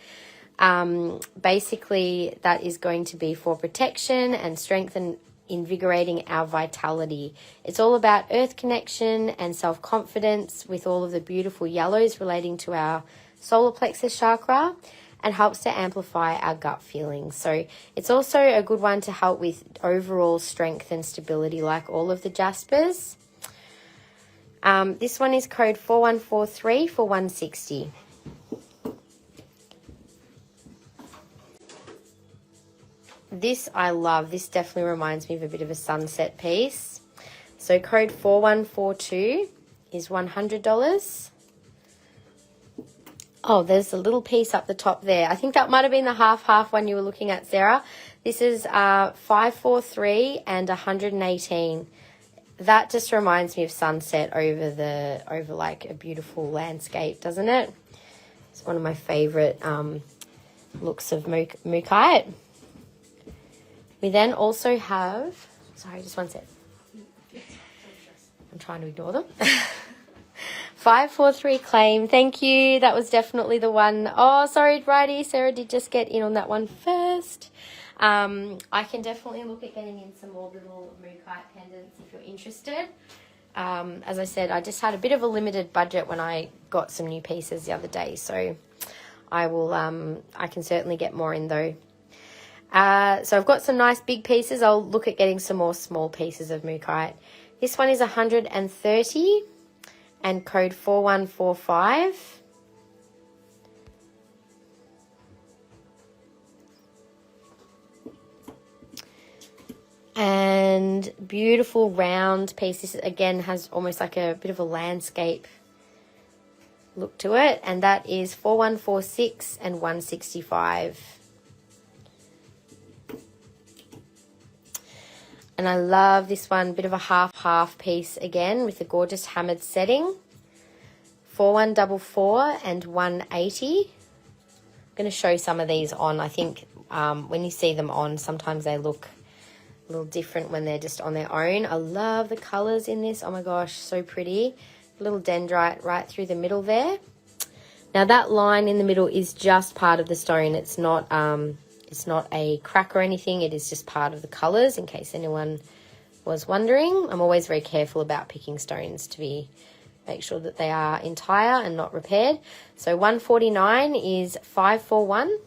basically that is going to be for protection and strength and invigorating our vitality. It's all about earth connection and self-confidence, with all of the beautiful yellows relating to our solar plexus chakra, and helps to amplify our gut feelings. So it's also a good one to help with overall strength and stability, like all of the Jaspers. This one is code 4143 for 160. This I love. This definitely reminds me of a bit of a sunset piece. So code 4142 is $100. Oh, there's a little piece up the top there. I think that might have been the half one you were looking at, Sarah. This is 543 and 118. That just reminds me of sunset over like a beautiful landscape, doesn't it? It's one of my favorite looks of Mookaite. We then also have, sorry, just one sec. I'm trying to ignore them. 543 claim. Thank you. That was definitely the one. Oh, sorry, righty. Sarah did just get in on that one first. I can definitely look at getting in some more little Mookaite pendants if you're interested. As I said, I just had a bit of a limited budget when I got some new pieces the other day, so I will. I can certainly get more in though. So I've got some nice big pieces. I'll look at getting some more small pieces of Mookaite. This one is 130 and code 4145. And beautiful round piece. This again has almost like a bit of a landscape look to it, and that is 4146 and 165. And I love this one, bit of a half piece again with a gorgeous hammered setting. 4144 and 180. I'm going to show some of these on. I think when you see them on, sometimes they look a little different when they're just on their own. I love the colours in this. Oh my gosh, so pretty. A little dendrite right through the middle there. Now that line in the middle is just part of the stone. It's not a crack or anything. It is just part of the colours, in case anyone was wondering. I'm always very careful about picking stones to make sure that they are entire and not repaired. So 149 is 541.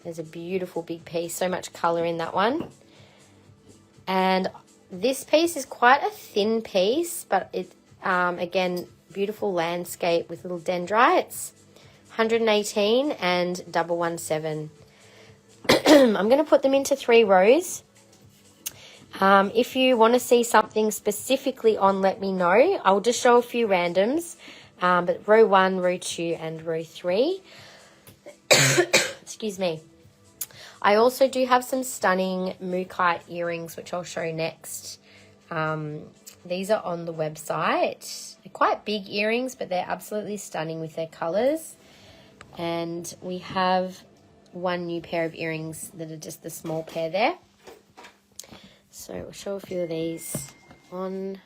There's a beautiful big piece. So much colour in that one. And this piece is quite a thin piece, but it, again, beautiful landscape with little dendrites. 118 and 117. I'm going to put them into 3 rows. If you want to see something specifically on, let me know. I'll just show a few randoms. But row 1, row 2, and row 3. Excuse me. I also do have some stunning Mookaite earrings, which I'll show next. These are on the website. They're quite big earrings, but they're absolutely stunning with their colours. And we have one new pair of earrings that are just the small pair there. So we'll show a few of these on.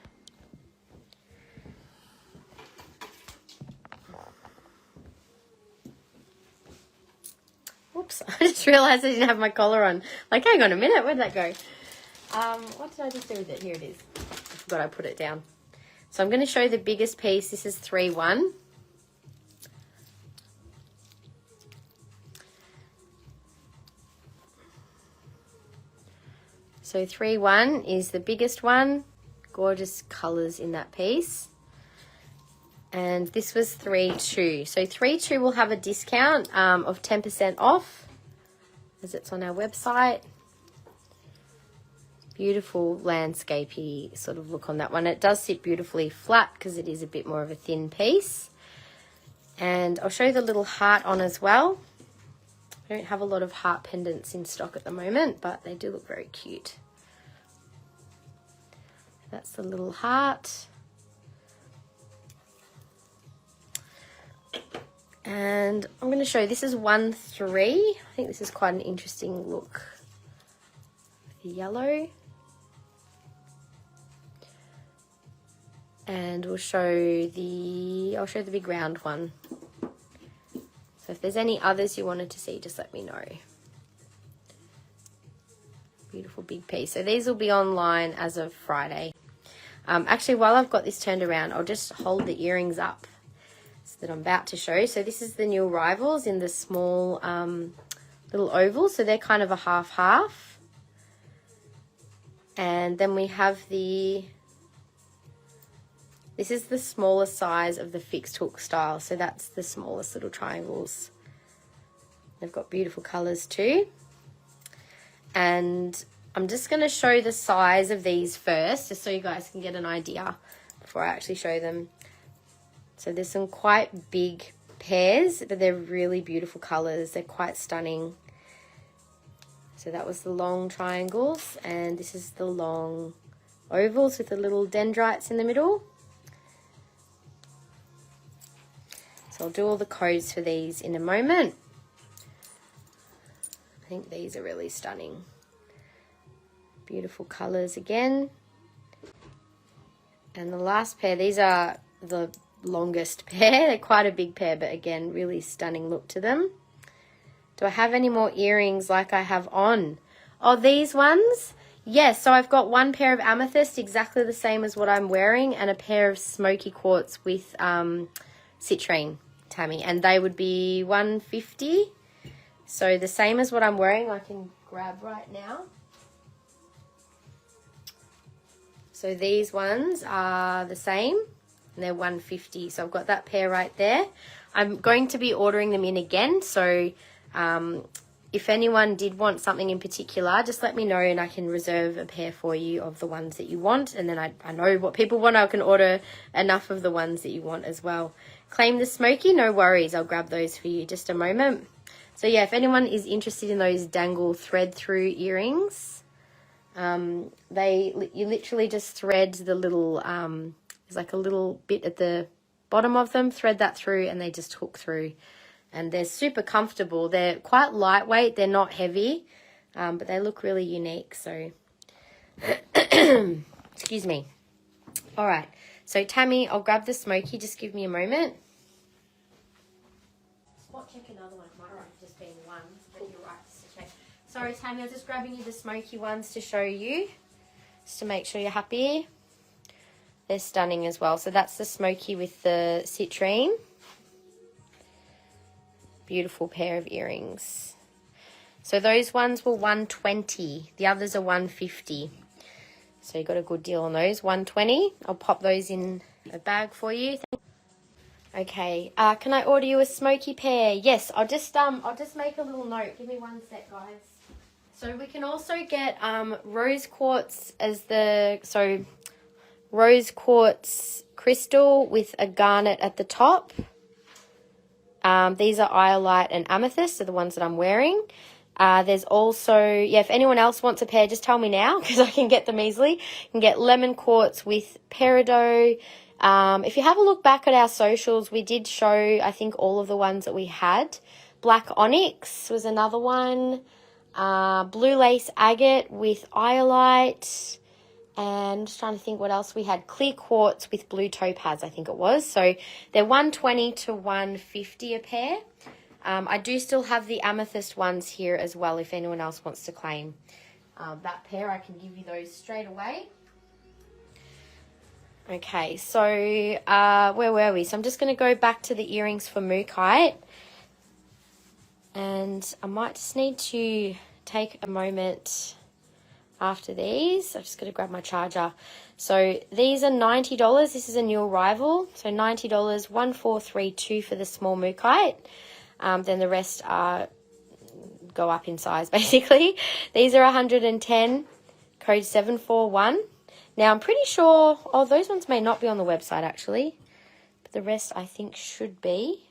Oops, I just realised I didn't have my collar on. Like, hang on a minute, where'd that go? What did I just do with it? Here it is. I forgot I put it down. So I'm going to show the biggest piece. This is 3-1. So 3-1 is the biggest one. Gorgeous colours in that piece. And this was 3-2. So 3-2 will have a discount of 10% off, as it's on our website. Beautiful landscapey sort of look on that one. It does sit beautifully flat because it is a bit more of a thin piece. And I'll show you the little heart on as well. I don't have a lot of heart pendants in stock at the moment, but they do look very cute. That's the little heart. And I'm going to show you, this is 1-3. I think this is quite an interesting look. The yellow. And I'll show the big round one. So if there's any others you wanted to see, just let me know. Beautiful big piece. So these will be online as of Friday. Actually, while I've got this turned around, I'll just hold the earrings up that I'm about to show. So this is the new arrivals in the small little oval. So they're kind of a half-half. And then we have this is the smaller size of the fixed hook style. So that's the smallest little triangles. They've got beautiful colors too. And I'm just going to show the size of these first, just so you guys can get an idea before I actually show them. So there's some quite big pairs, but they're really beautiful colors. They're quite stunning. So that was the long triangles, and this is the long ovals with the little dendrites in the middle. So I'll do all the codes for these in a moment. I think these are really stunning. Beautiful colors again. And the last pair, these are the longest pair. They're quite a big pair, but again, really stunning look to them. Do I have any more earrings like I have on? Oh, these ones? Yes, so I've got one pair of amethyst, exactly the same as what I'm wearing, and a pair of smoky quartz with citrine, Tammy, and they would be $150. So the same as what I'm wearing, I can grab right now. So these ones are the same, and they're $150. So I've got that pair right there. I'm going to be ordering them in again, so if anyone did want something in particular, just let me know and I can reserve a pair for you of the ones that you want. And then I know what people want. I can order enough of the ones that you want as well. Claim the smoky, no worries. I'll grab those for you just a moment. So yeah, if anyone is interested in those dangle thread through earrings, you literally just thread the little, there's like a little bit at the bottom of them, thread that through and they just hook through. And they're super comfortable. They're quite lightweight. They're not heavy, but they look really unique. So, excuse me. All right. So, Tammy, I'll grab the smoky. Just give me a moment. Spot check another one. Might have just been one, but you're right. Just to check. Sorry, Tammy. I'm just grabbing you the smoky ones to show you, just to make sure you're happy. They're stunning as well. So that's the smoky with the citrine. Beautiful pair of earrings. So those ones were $120. The others are $150. So you got a good deal on those. $120. I'll pop those in a bag for you. Okay. Can I order you a smoky pair? Yes. I'll just make a little note. Give me one sec, guys. So we can also get rose quartz as rose quartz crystal with a garnet at the top. These are Howlite and amethyst, are the ones that I'm wearing. There's also, if anyone else wants a pair, just tell me now because I can get them easily. You can get lemon quartz with peridot. If you have a look back at our socials, we did show, I think, all of the ones that we had. Black onyx was another one. Blue lace agate with Howlite. And I'm just trying to think what else we had. Clear quartz with blue topaz, I think it was. So they're $120 to $150 a pair. I do still have the amethyst ones here as well if anyone else wants to claim that pair. I can give you those straight away. Okay, so where were we? So I'm just going to go back to the earrings for Mookaite. And I might just need to take a moment after these. I'm just going to grab my charger. So these are $90. This is a new arrival. So $90, $1432 for the small Mookaite. Then the rest go up in size basically. These are $110, code 741. Now I'm pretty sure, those ones may not be on the website actually, but the rest I think should be.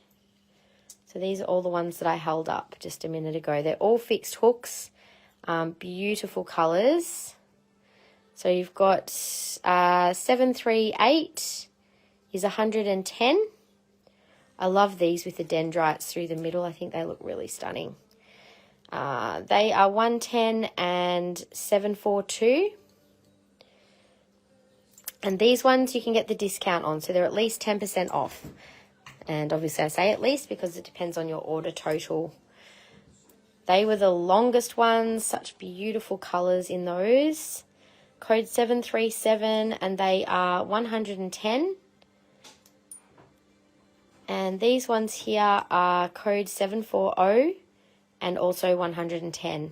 So these are all the ones that I held up just a minute ago. They're all fixed hooks. Beautiful colors. So you've got 738 is 110. I love these with the dendrites through the middle. I think they look really stunning. They are 110 and 742. And these ones you can get the discount on, so they're at least 10% off. And obviously I say at least because it depends on your order total. They were the longest ones, such beautiful colours in those. Code 737, and they are 110. And these ones here are code 740 and also 110.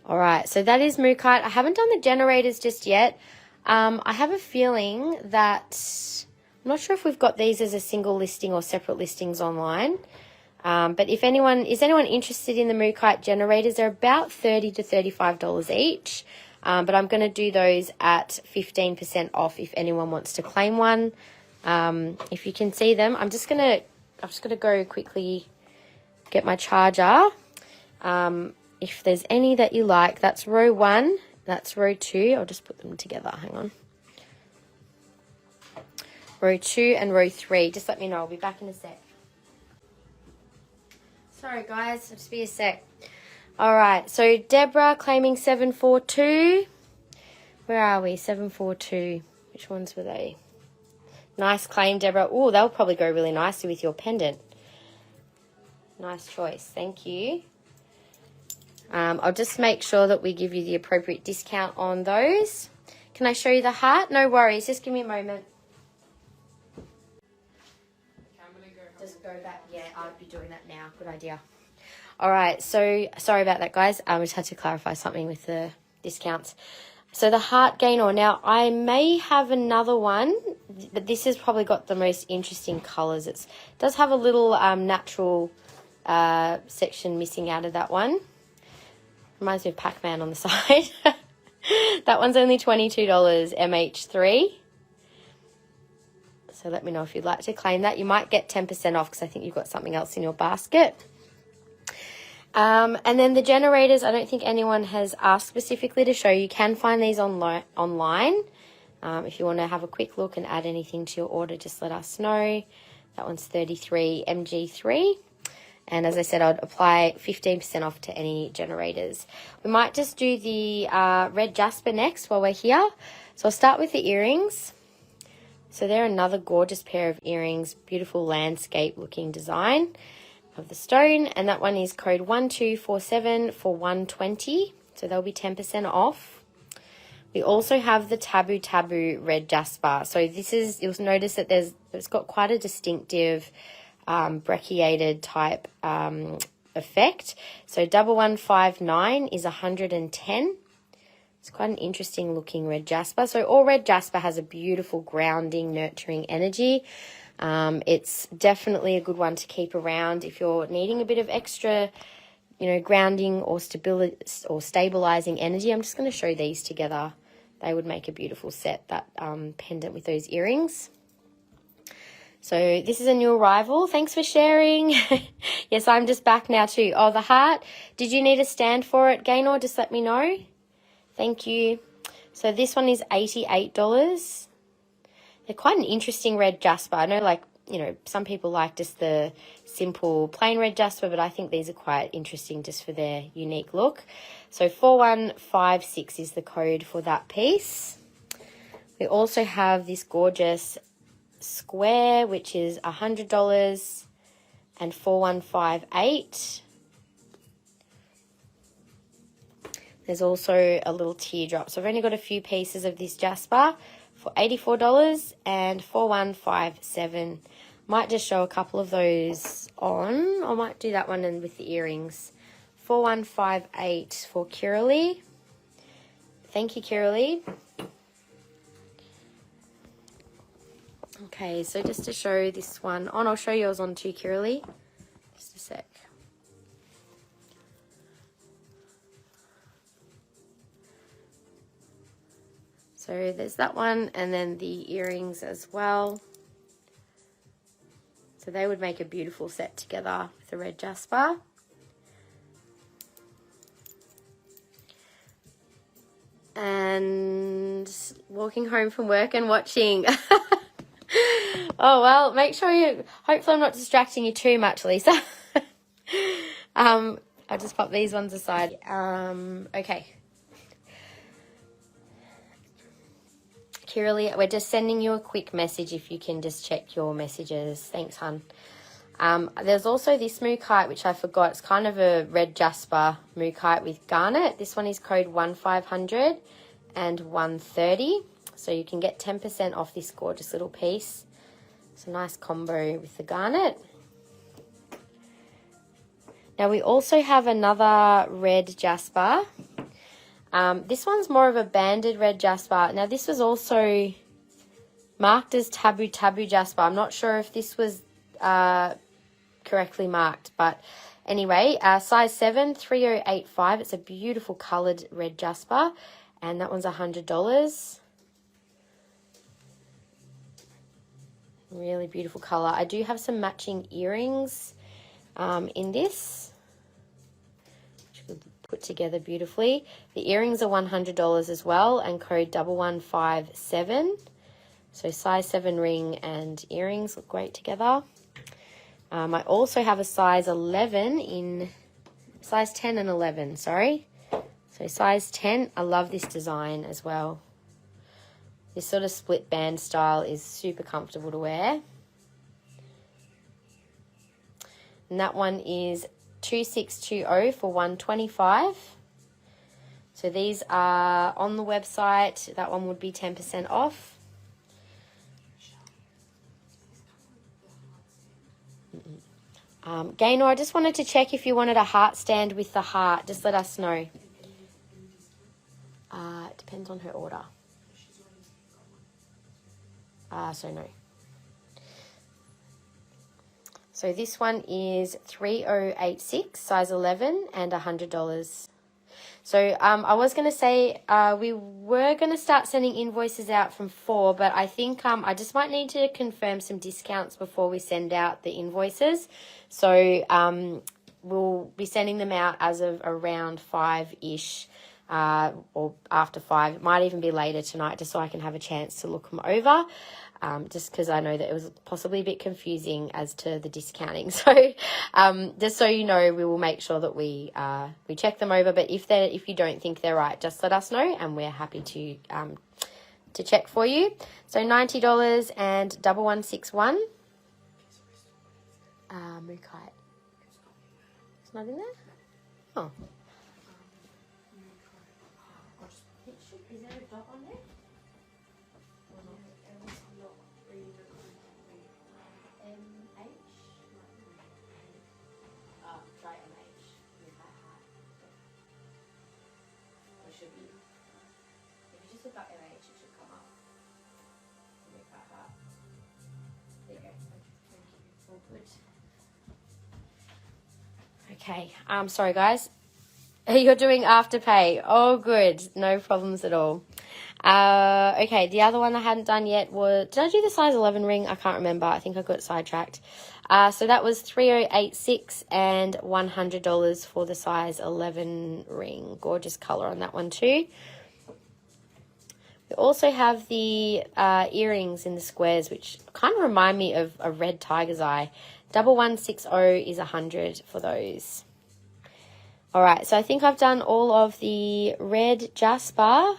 All right, so that is Mookaite. I haven't done the generators just yet. I have a feeling that, I'm not sure if we've got these as a single listing or separate listings online. But if anyone is interested in the Mookaite generators, they're about $30 to $35 each. But I'm going to do those at 15% off if anyone wants to claim one. If you can see them, I'm just gonna go quickly get my charger. If there's any that you like, that's row 1, that's row 2. I'll just put them together. Hang on. Row 2 and row 3. Just let me know. I'll be back in a sec. Sorry guys, just be a sec. All right, so Deborah claiming 742. Where are we? 742. Which ones were they? Nice claim, Deborah. Oh, they'll probably go really nicely with your pendant. Nice choice. Thank you. I'll just make sure that we give you the appropriate discount on those. Can I show you the heart? No worries. Just give me a moment. Just go back. Yeah, I'll be doing that now. Good idea. All right. So sorry about that, guys. I just had to clarify something with the discounts. So the heart gainer. Now, I may have another one, but this has probably got the most interesting colours. It does have a little natural section missing out of that one. Reminds me of Pac-Man on the side. That one's only $22 MH3. So let me know if you'd like to claim that. You might get 10% off because I think you've got something else in your basket. And then the generators, I don't think anyone has asked specifically to show. You can find these online. If you want to have a quick look and add anything to your order, just let us know. That one's 33 MG3. And as I said, I'd apply 15% off to any generators. We might just do the red Jasper next while we're here. So I'll start with the earrings. So they're another gorgeous pair of earrings. Beautiful landscape looking design of the stone. And that one is code 1247 for 120. So they'll be 10% off. We also have the Tabu red Jasper. So this is, you'll notice that it's got quite a distinctive brecciated type effect. So 1159 is 110. It's quite an interesting looking red Jasper. So all red Jasper has a beautiful grounding, nurturing energy. It's definitely a good one to keep around if you're needing a bit of extra, grounding or stability or stabilizing energy. I'm just going to show these together. They would make a beautiful set, that pendant with those earrings. So this is a new arrival. Thanks for sharing. Yes, I'm just back now too. Oh, the heart. Did you need a stand for it, Gaynor? Just let me know. Thank you. So this one is $88. They're quite an interesting red Jasper. I know, some people like just the simple plain red Jasper, but I think these are quite interesting just for their unique look. So 4156 is the code for that piece. We also have this gorgeous square, which is $100 and 4158. There's also a little teardrop. So I've only got a few pieces of this Jasper for $84 and 4157. Might just show a couple of those on. I might do that one and with the earrings. 4158 for Kiralee. Thank you, Kiralee. Okay, so just to show this one on, I'll show yours on too, Kiralee. Just a sec. So there's that one, and then the earrings as well. So they would make a beautiful set together with the red Jasper. And walking home from work and watching. Oh, well, make sure hopefully I'm not distracting you too much, Lisa. I'll just pop these ones aside. Okay. Kiralee, we're just sending you a quick message if you can just check your messages. Thanks, hun. There's also this Mookaite, which I forgot. It's kind of a red Jasper Mookaite with garnet. This one is code 1500 and 130. So you can get 10% off this gorgeous little piece. It's a nice combo with the garnet. Now we also have another red Jasper. This one's more of a banded red Jasper. Now this was also marked as Tabu Jasper. I'm not sure if this was correctly marked, but anyway, size 7, 3085. It's a beautiful coloured red Jasper, and that one's $100. Really beautiful colour. I do have some matching earrings in this, which could put together beautifully. The earrings are $100 as well, and code 1157. So size 7 ring and earrings look great together. I also have a size 11 in size 10 and 11, sorry. So size 10, I love this design as well. This sort of split band style is super comfortable to wear. And that one is 2620 for $125. So these are on the website. That one would be 10% off. Gaynor, I just wanted to check if you wanted a heart stand with the heart. Just let us know. It depends on her order. So no. So this one is 3086, size 11, and $100. So I was going to say we were going to start sending invoices out from 4, but I think I just might need to confirm some discounts before we send out the invoices. So we'll be sending them out as of around 5-ish or after 5. It might even be later tonight, just so I can have a chance to look them over. Just because I know that it was possibly a bit confusing as to the discounting. So just so you know, we will make sure that we check them over. But if you don't think they're right, just let us know, and we're happy to check for you. So $90 and 1161. Mookaite. It's not in there? Oh. Is there a dot on there? Try MH with that heart. It should be. If you just look up MH, it should come up. With that heart. There you go. Thank you. All good. Okay. Sorry guys. You're doing Afterpay. Oh, good. No problems at all. Okay, the other one I hadn't done yet was, did I do the size 11 ring? I can't remember. I think I got sidetracked. So that was 3086 and $100 for the size 11 ring. Gorgeous color on that one too. We also have the earrings in the squares, which kind of remind me of a red tiger's eye. 1160 is 100 for those. All right, so I think I've done all of the red Jasper.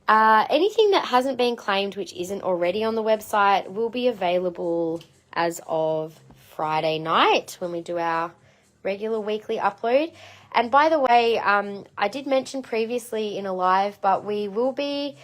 Anything that hasn't been claimed, which isn't already on the website, will be available as of Friday night when we do our regular weekly upload. And by the way, I did mention previously in a live, but we will be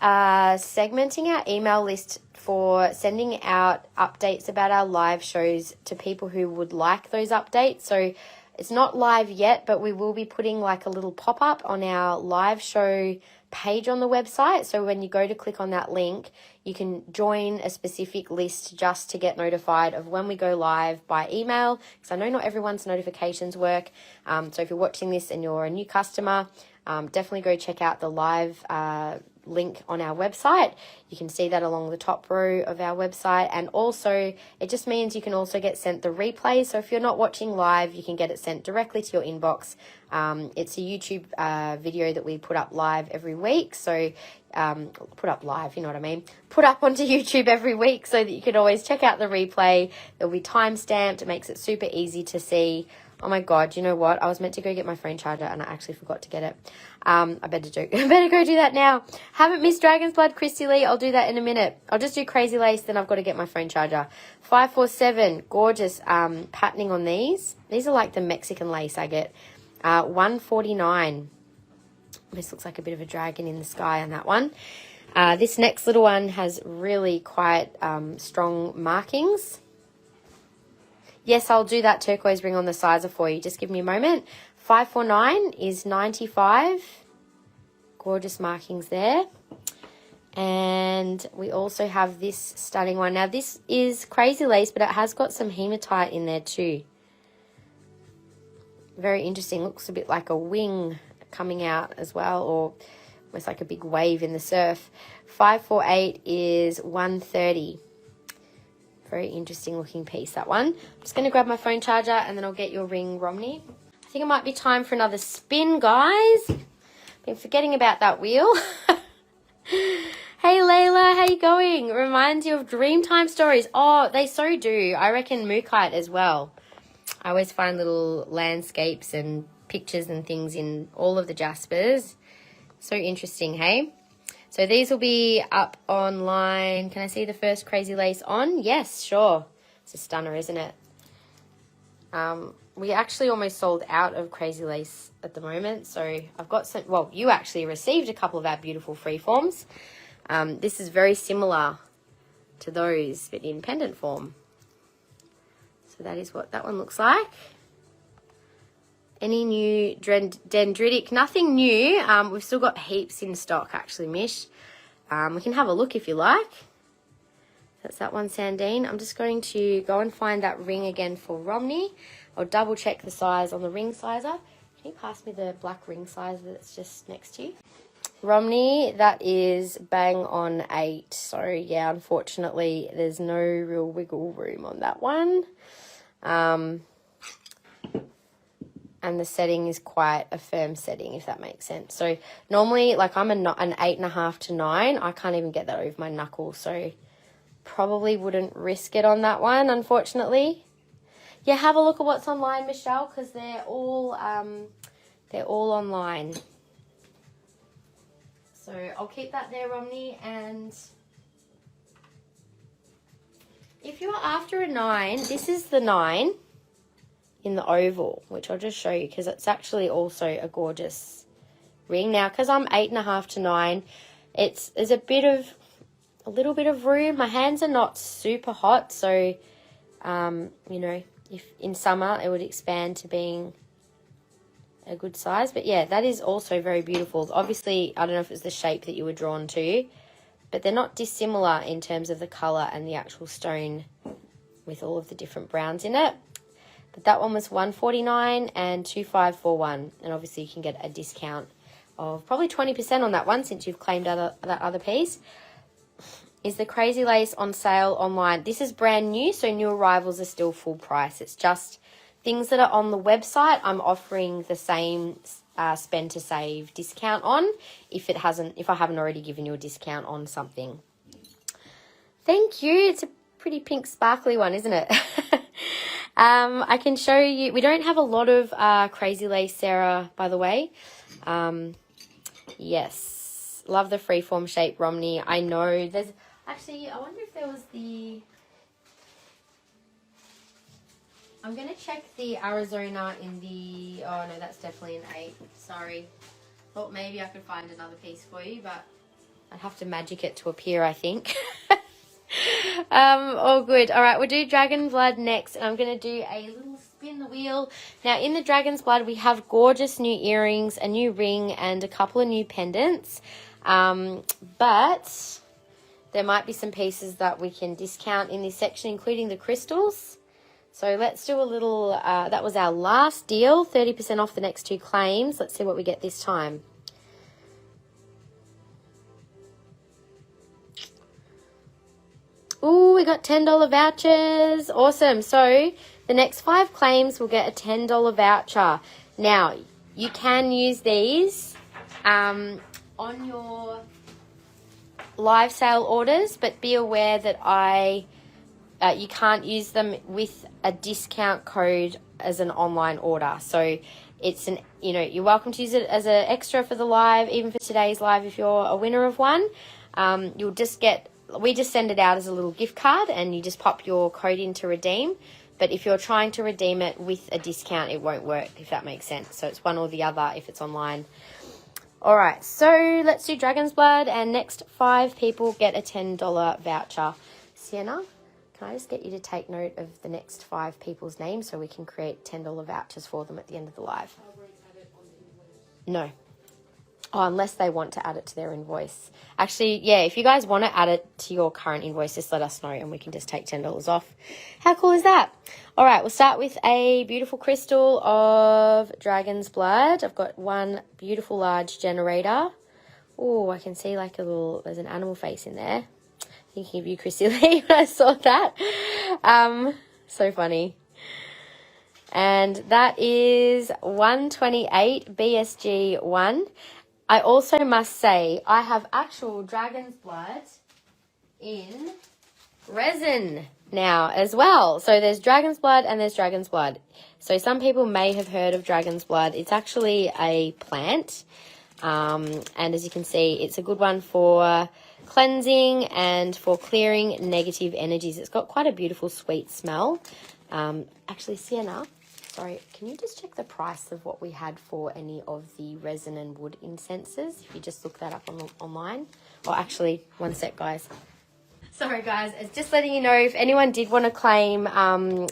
segmenting our email list for sending out updates about our live shows to people who would like those updates. So it's not live yet, but we will be putting like a little pop-up on our live show page on the website. So when you go to click on that link, you can join a specific list just to get notified of when we go live by email, because I know not everyone's notifications work. So if you're watching this and you're a new customer, definitely go check out the live link on our website. You can see that along the top row of our website, and also it just means you can also get sent the replay. So if you're not watching live, you can get it sent directly to your inbox. It's a YouTube video that we put up live every week, so put up live, you know what I mean, put up onto YouTube every week, so that you can always check out the replay. It'll be time stamped. It makes it super easy to see Oh my God, you know what? I was meant to go get my phone charger and I actually forgot to get it. I better go do that now. Haven't missed Dragon's Blood, Christy Lee. I'll do that in a minute. I'll just do Crazy Lace, then I've got to get my phone charger. 547, gorgeous patterning on these. These are like the Mexican lace agate. 149. This looks like a bit of a dragon in the sky on that one. This next little one has really quite strong markings. Yes, I'll do that turquoise ring on the sizer for you. Just give me a moment. 549 is 95. Gorgeous markings there. And we also have this stunning one. Now, this is Crazy Lace, but it has got some hematite in there too. Very interesting. Looks a bit like a wing coming out as well, or almost like a big wave in the surf. 548 is 130. Very interesting looking piece, that one. I'm just going to grab my phone charger and then I'll get your ring, Romney. I think it might be time for another spin, guys. Been forgetting about that wheel. Hey, Layla, how you going? It reminds you of Dreamtime stories. Oh, they so do. I reckon Mookaite as well. I always find little landscapes and pictures and things in all of the Jaspers. So interesting, hey? So these will be up online. Can I see the first Crazy Lace on? Yes, sure. It's a stunner, isn't it? We actually almost sold out of Crazy Lace at the moment. So I've got some, well, you actually received a couple of our beautiful freeforms. This is very similar to those, but in pendant form. So that is what that one looks like. Any new dendritic? Nothing new. We've still got heaps in stock, actually, Mish. We can have a look if you like. That's that one, Sandine. I'm just going to go and find that ring again for Romney. I'll double check the size on the ring sizer. Can you pass me the black ring sizer that's just next to you? Romney, that is bang on 8. So, yeah, unfortunately, there's no real wiggle room on that one. And the setting is quite a firm setting, if that makes sense. So normally, like I'm an 8.5 to 9. I can't even get that over my knuckle, so probably wouldn't risk it on that one, unfortunately. Yeah, have a look at what's online, Michelle, because they're all online. So I'll keep that there, Romney. And if you're after a 9, this is the 9. In the oval, which I'll just show you because it's actually also a gorgeous ring. Now, because I'm 8.5 to 9, there's a little bit of room. My hands are not super hot, so you know, if in summer it would expand to being a good size. But yeah, that is also very beautiful. Obviously, I don't know if it's the shape that you were drawn to, but they're not dissimilar in terms of the color and the actual stone with all of the different browns in it. But that one was $149 and $2,541. And obviously you can get a discount of probably 20% on that one since you've claimed that other piece. Is the Crazy Lace on sale online? This is brand new, so new arrivals are still full price. It's just things that are on the website I'm offering the same spend to save discount on if I haven't already given you a discount on something. Thank you. It's a pretty pink sparkly one, isn't it? I can show you. We don't have a lot of Crazy Lace, Sarah, by the way. Yes. Love the freeform shape, Romney. I know. There's actually, I wonder if there was the... I'm going to check the Arizona in the... Oh, no, that's definitely an 8. Sorry. Thought maybe I could find another piece for you, but I'd have to magic it to appear, I think. All good. All right, we'll do Dragon Blood next, and I'm going to do a little spin the wheel. Now, in the Dragon's Blood, we have gorgeous new earrings, a new ring, and a couple of new pendants. But there might be some pieces that we can discount in this section, including the crystals. So let's do a little, that was our last deal, 30% off the next 2 claims. Let's see what we get this time. Ooh, we got $10 vouchers. Awesome. So the next 5 claims will get a $10 voucher. Now, you can use these on your live sale orders, but be aware that you can't use them with a discount code as an online order. So it's an, you know, you're welcome to use it as an extra for the live, even for today's live if you're a winner of one. You'll just get, we just send it out as a little gift card and you just pop your code in to redeem. But if you're trying to redeem it with a discount, it won't work, if that makes sense. So it's one or the other if it's online. All right, so let's do Dragon's Blood, and next 5 people get a $10 voucher. Sienna, can I just get you to take note of the next 5 people's names so we can create $10 vouchers for them at the end of the live? No. Oh, unless they want to add it to their invoice. Actually, yeah, if you guys want to add it to your current invoice, just let us know and we can just take $10 off. How cool is that? All right, we'll start with a beautiful crystal of Dragon's Blood. I've got one beautiful large generator. Oh, I can see like a little, there's an animal face in there. Thinking of you, Chrissy Lee, when I saw that. So funny. And that is 128 BSG1. I also must say I have actual Dragon's Blood in resin now as well. So there's Dragon's Blood and there's Dragon's Blood. So some people may have heard of Dragon's Blood. It's actually a plant. And as you can see, it's a good one for cleansing and for clearing negative energies. It's got quite a beautiful sweet smell. Actually, Sienna, sorry, can you just check the price of what we had for any of the resin and wood incenses? If you just look that up online. Or actually, one sec, guys. Sorry, guys. It's just letting you know if anyone did want to claim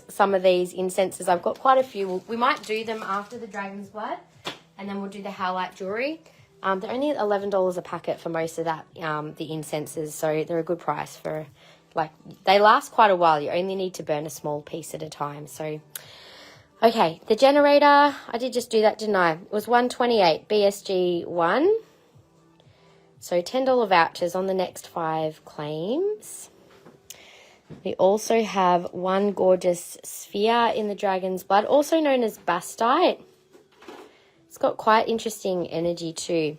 some of these incenses. I've got quite a few. We might do them after the Dragon's Blood, and then we'll do the Howlite jewellery. They're only $11 a packet for most of that, the incenses, so they're a good price for, like, they last quite a while. You only need to burn a small piece at a time, so... Okay, the generator, I did just do that, didn't I? It was 128 BSG1. So $10 vouchers on the next 5 claims. We also have one gorgeous sphere in the Dragon's Blood, also known as bastite. It's got quite interesting energy too.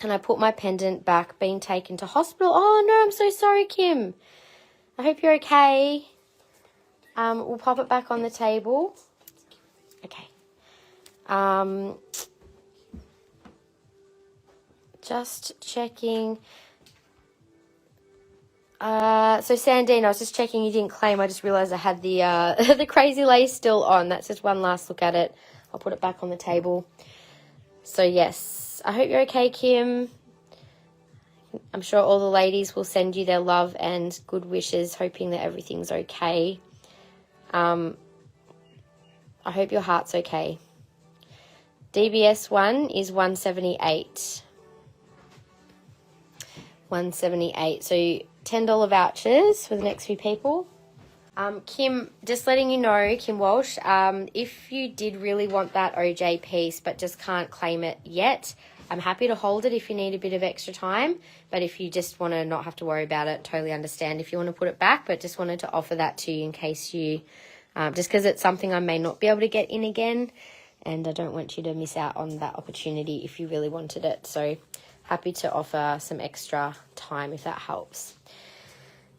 And I put my pendant back, being taken to hospital. Oh no, I'm so sorry, Kim. I hope you're okay. We'll pop it back on the table. Okay. Just checking. So Sandine, I was just checking you didn't claim. I just realised I had the the crazy lace still on. That's just one last look at it. I'll put it back on the table. So yes, I hope you're okay, Kim. I'm sure all the ladies will send you their love and good wishes, hoping that everything's okay. I hope your heart's okay. DBS1 is 178. 178. So $10 vouchers for the next few people. Kim, just letting you know, Kim Walsh, if you did really want that OJ piece but just can't claim it yet, I'm happy to hold it if you need a bit of extra time. But if you just want to not have to worry about it, totally understand if you want to put it back, but just wanted to offer that to you in case you, just because it's something I may not be able to get in again, and I don't want you to miss out on that opportunity if you really wanted it. So happy to offer some extra time if that helps.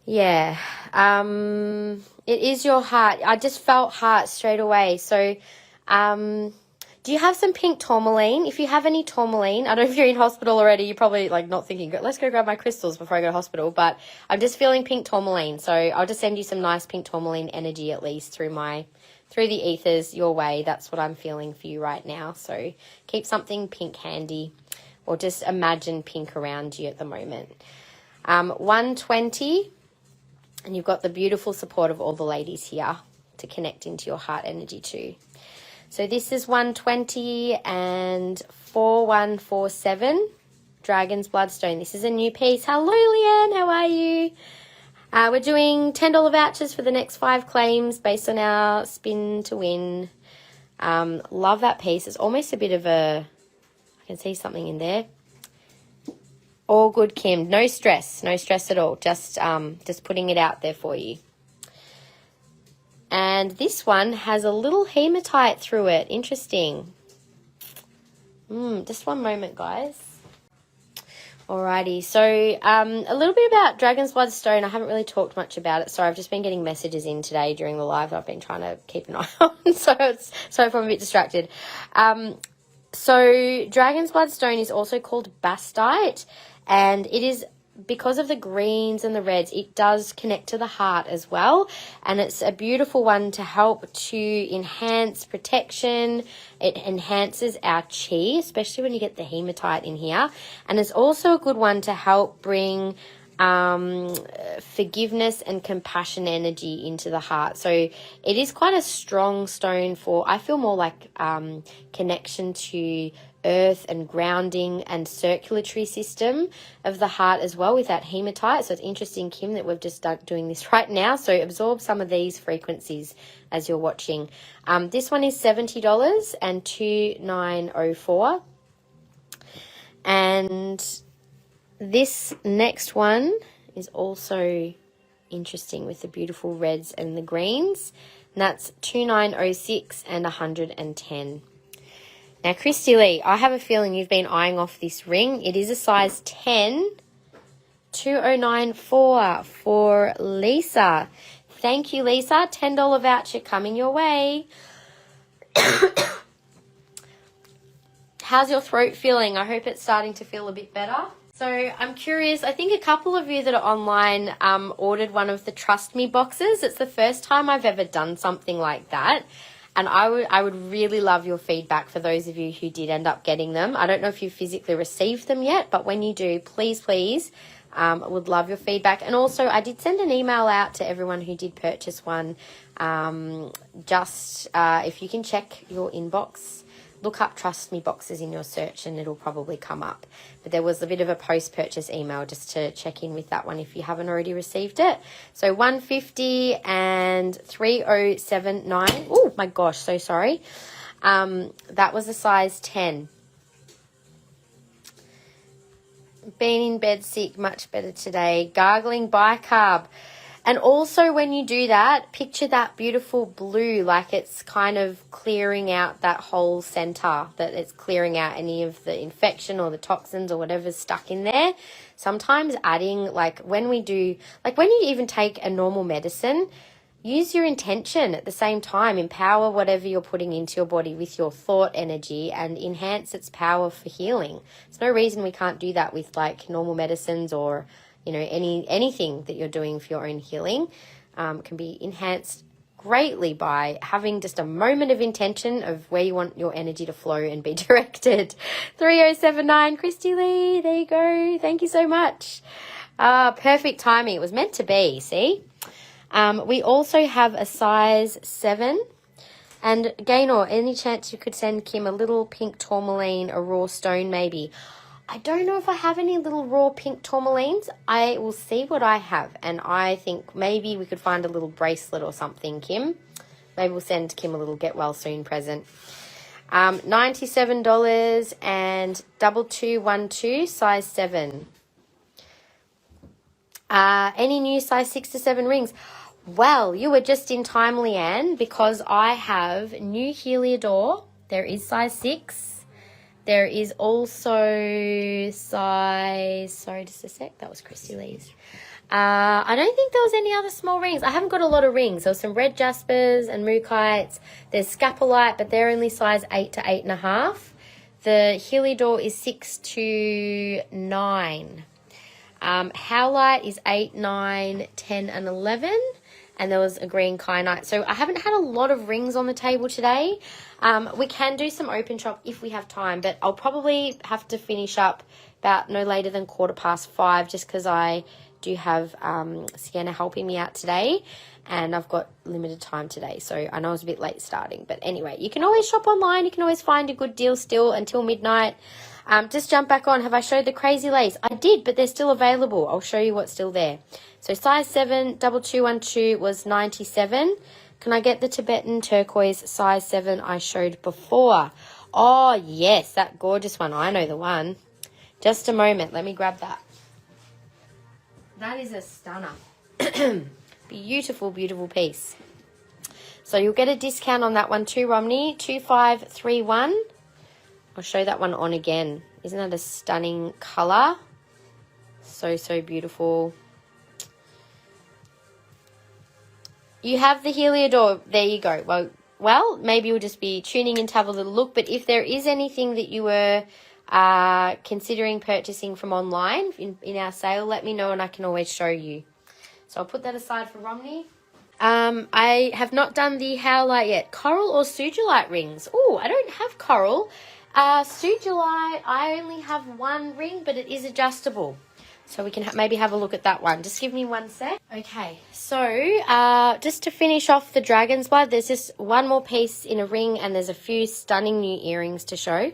Yeah, it is your heart. I just felt heart straight away. So, do you have some pink tourmaline? If you have any tourmaline, I don't know if you're in hospital already, you're probably like not thinking, let's go grab my crystals before I go to hospital, but I'm just feeling pink tourmaline. So I'll just send you some nice pink tourmaline energy at least through the ethers your way. That's what I'm feeling for you right now. So keep something pink handy, or just imagine pink around you at the moment. 120. And you've got the beautiful support of all the ladies here to connect into your heart energy too. So this is 120 and 4147, Dragon's Bloodstone. This is a new piece. Hello, Leanne. How are you? We're doing $10 vouchers for the next 5 claims based on our spin to win. Love that piece. It's almost a bit of a, I can see something in there. All good, Kim. No stress at all. Just putting it out there for you. And this one has a little hematite through it. Interesting. Just one moment, guys. Alrighty, so a little bit about Dragon's Bloodstone. I haven't really talked much about it. Sorry, I've just been getting messages in today during the live. I've been trying to keep an eye on, so if I'm a bit distracted. So Dragon's Bloodstone is also called Bastite, and it is, because of the greens and the reds, it does connect to the heart as well, and it's a beautiful one to help to enhance protection. It enhances our chi, especially when you get the hematite in here, and it's also a good one to help bring forgiveness and compassion energy into the heart. So it is quite a strong stone for, I feel, more like connection to earth and grounding and circulatory system of the heart as well with that hematite. So it's interesting, Kim, that we've just doing this right now. So absorb some of these frequencies as you're watching. This one is $70 and $29.04. And this next one is also interesting with the beautiful reds and the greens. And that's $29.06 and $110. Now, Christy Lee, I have a feeling you've been eyeing off this ring. It is a size 10, $209.04 for Lisa. Thank you, Lisa. $10 voucher coming your way. How's your throat feeling? I hope it's starting to feel a bit better. So I'm curious, I think a couple of you that are online ordered one of the Trust Me boxes. It's the first time I've ever done something like that. And I would really love your feedback for those of you who did end up getting them. I don't know if you physically received them yet, but when you do, please, I would love your feedback. And also, I did send an email out to everyone who did purchase one. If you can check your inbox, look up Trust Me boxes in your search and it'll probably come up. But there was a bit of a post-purchase email just to check in with that one if you haven't already received it. So $150 and $3079. Oh my gosh, so sorry. That was a size 10. Been in bed sick, much better today. Gargling bicarb. And also when you do that, picture that beautiful blue, like it's kind of clearing out that whole center, that it's clearing out any of the infection or the toxins or whatever's stuck in there. Sometimes adding, when you even take a normal medicine, use your intention at the same time. Empower whatever you're putting into your body with your thought energy and enhance its power for healing. There's no reason we can't do that with normal medicines or anything that you're doing for your own healing. Can be enhanced greatly by having just a moment of intention of where you want your energy to flow and be directed. 3079, Christy Lee, there you go. Thank you so much. Perfect timing. It was meant to be, see? We also have a size 7. And Gaynor, any chance you could send Kim a little pink tourmaline, a raw stone maybe? I don't know if I have any little raw pink tourmalines. I will see what I have, and I think maybe we could find a little bracelet or something, Kim. Maybe we'll send Kim a little get well soon present. $97 and 2212, size 7. Any new size 6 to 7 rings? Well, you were just in time, Leanne, because I have new Heliodor. There is size 6. There is also size, sorry, just a sec, that was Christy Lee's. I don't think there was any other small rings. I haven't got a lot of rings. There was some red Jaspers and Mookites. There's Scapolite, but they're only size 8 to 8.5. The Heliodor is 6 to 9. Howlite is 8, 9, 10, and 11. And there was a green kyanite. So I haven't had a lot of rings on the table today. We can do some open shop if we have time, but I'll probably have to finish up about no later than 5:15 just because I do have Sienna helping me out today and I've got limited time today. So I know I was a bit late starting, but anyway, you can always shop online. You can always find a good deal still until midnight. Just jump back on. Have I showed the crazy lace? I did, but they're still available. I'll show you what's still there. So size 7, 2212 was 97. Can I get the Tibetan turquoise size 7 I showed before? Oh, yes, that gorgeous one. I know the one. Just a moment. Let me grab that. That is a stunner. Beautiful, beautiful piece. So you'll get a discount on that one too, Romney. 2531. I'll show that one on again. Isn't that a stunning colour? So, so beautiful. You have the Heliodor. There you go. Well, maybe you'll just be tuning in to have a little look. But if there is anything that you were considering purchasing from online in our sale, let me know and I can always show you. So I'll put that aside for Romney. I have not done the Howlite yet. Coral or Sugilite rings? Oh, I don't have coral. Sugilite, I only have one ring, but it is adjustable. So we can maybe have a look at that one. Just give me one sec. Okay, so just to finish off the dragon's blood, there's just one more piece in a ring and there's a few stunning new earrings to show.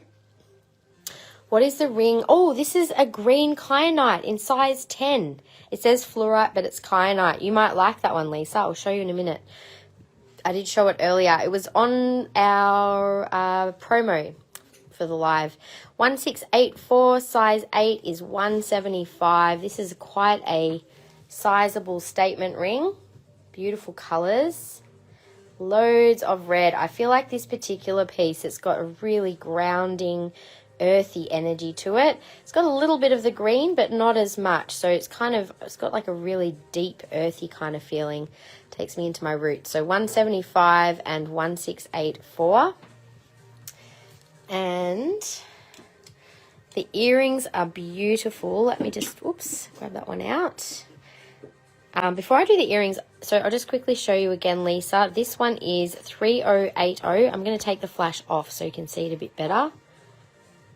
What is the ring? Oh, this is a green kyanite in size 10. It says fluorite, but it's kyanite. You might like that one, Lisa. I'll show you in a minute. I did show it earlier. It was on our promo for the live. 1684, size 8 is 175. This is quite a sizable statement ring. Beautiful colours. Loads of red. I feel like this particular piece, it's got a really grounding, earthy energy to it. It's got a little bit of the green, but not as much. So it's got like a really deep, earthy kind of feeling. Takes me into my roots. So 175 and 1684. And the earrings are beautiful. Let me just, grab that one out. Before I do the earrings, so I'll just quickly show you again, Lisa. This one is 3080. I'm going to take the flash off so you can see it a bit better.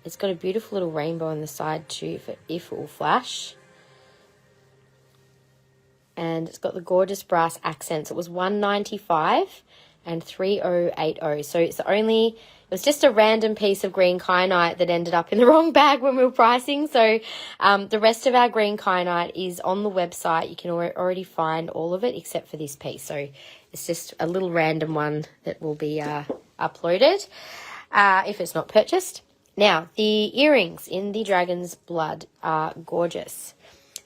It's got a beautiful little rainbow on the side too, if it will flash. And it's got the gorgeous brass accents. It was 195 and 3080. So it was just a random piece of green kyanite that ended up in the wrong bag when we were pricing. So the rest of our green kyanite is on the website. You can already find all of it except for this piece. So it's just a little random one that will be uploaded if it's not purchased. Now, the earrings in the dragon's blood are gorgeous.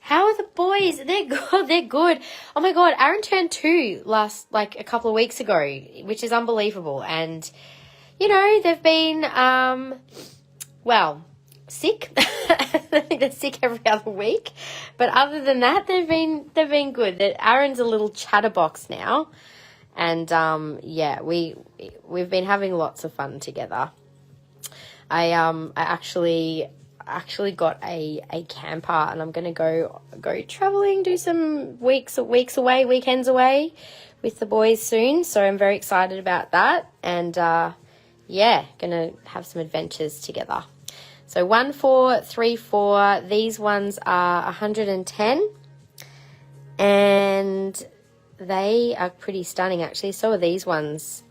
How are the boys? They're good. They're good. Oh my God, Aaron turned 2 a couple of weeks ago, which is unbelievable. And, you know, they've been, sick. I think they're sick every other week. But other than that, they've been good. Aaron's a little chatterbox now. And, we've been having lots of fun together. I actually got a camper and I'm going to go traveling, do some weekends away with the boys soon. So I'm very excited about that. And, going to have some adventures together. So 1434, these ones are 110 and they are pretty stunning actually. So are these ones.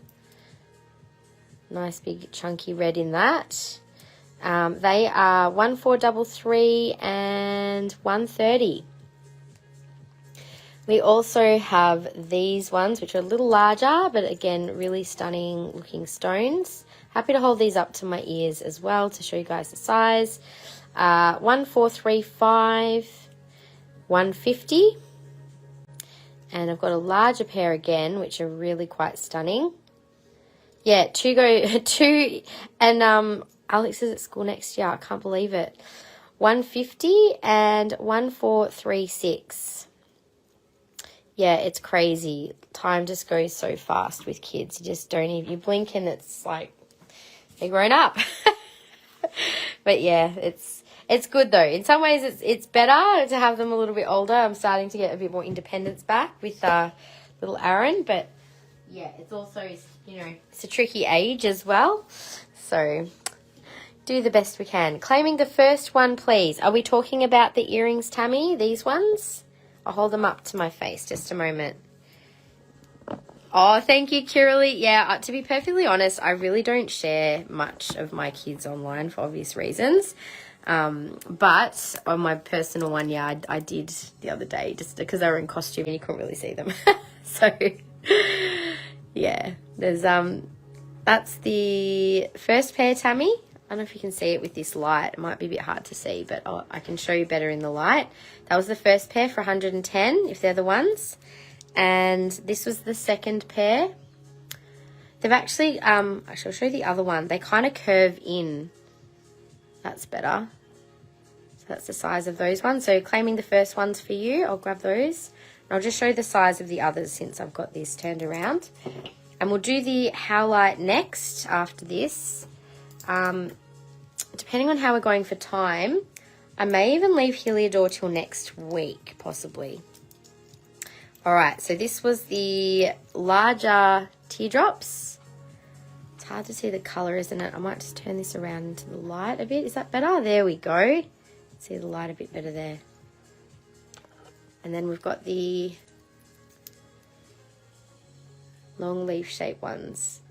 Nice big chunky red in that. They are 1433 and 130. We also have these ones, which are a little larger, but again, really stunning looking stones. Happy to hold these up to my ears as well to show you guys the size. 1435, 150. And I've got a larger pair again, which are really quite stunning. Yeah, two, and Alex is at school next year. I can't believe it. 150 and 1436. Yeah, it's crazy. Time just goes so fast with kids. You just don't even, you blink and it's like they're grown up. But yeah, it's good though. In some ways, it's better to have them a little bit older. I'm starting to get a bit more independence back with little Aaron, but yeah, it's also, you know, it's a tricky age as well. So do the best we can. Claiming the first one, please. Are we talking about the earrings, Tammy? These ones? I'll hold them up to my face just a moment. Oh, thank you, Kiralee. Yeah, to be perfectly honest, I really don't share much of my kids online for obvious reasons. But on my personal one, yeah, I did the other day just because they were in costume and you couldn't really see them. So yeah, there's that's the first pair, Tammy. I don't know if you can see it with this light. It might be a bit hard to see, but I can show you better in the light. That was the first pair for 110, if they're the ones. And this was the second pair. They've actually, actually I'll show you the other one. They kind of curve in. That's better. So that's the size of those ones. So claiming the first ones for you, I'll grab those. And I'll just show the size of the others since I've got this turned around. And we'll do the Howlite next after this. Depending on how we're going for time, I may even leave Heliodor till next week, possibly. All right, so this was the larger teardrops. It's hard to see the colour, isn't it? I might just turn this around into the light a bit. Is that better? There we go. See the light a bit better there. And then we've got the long leaf shape ones.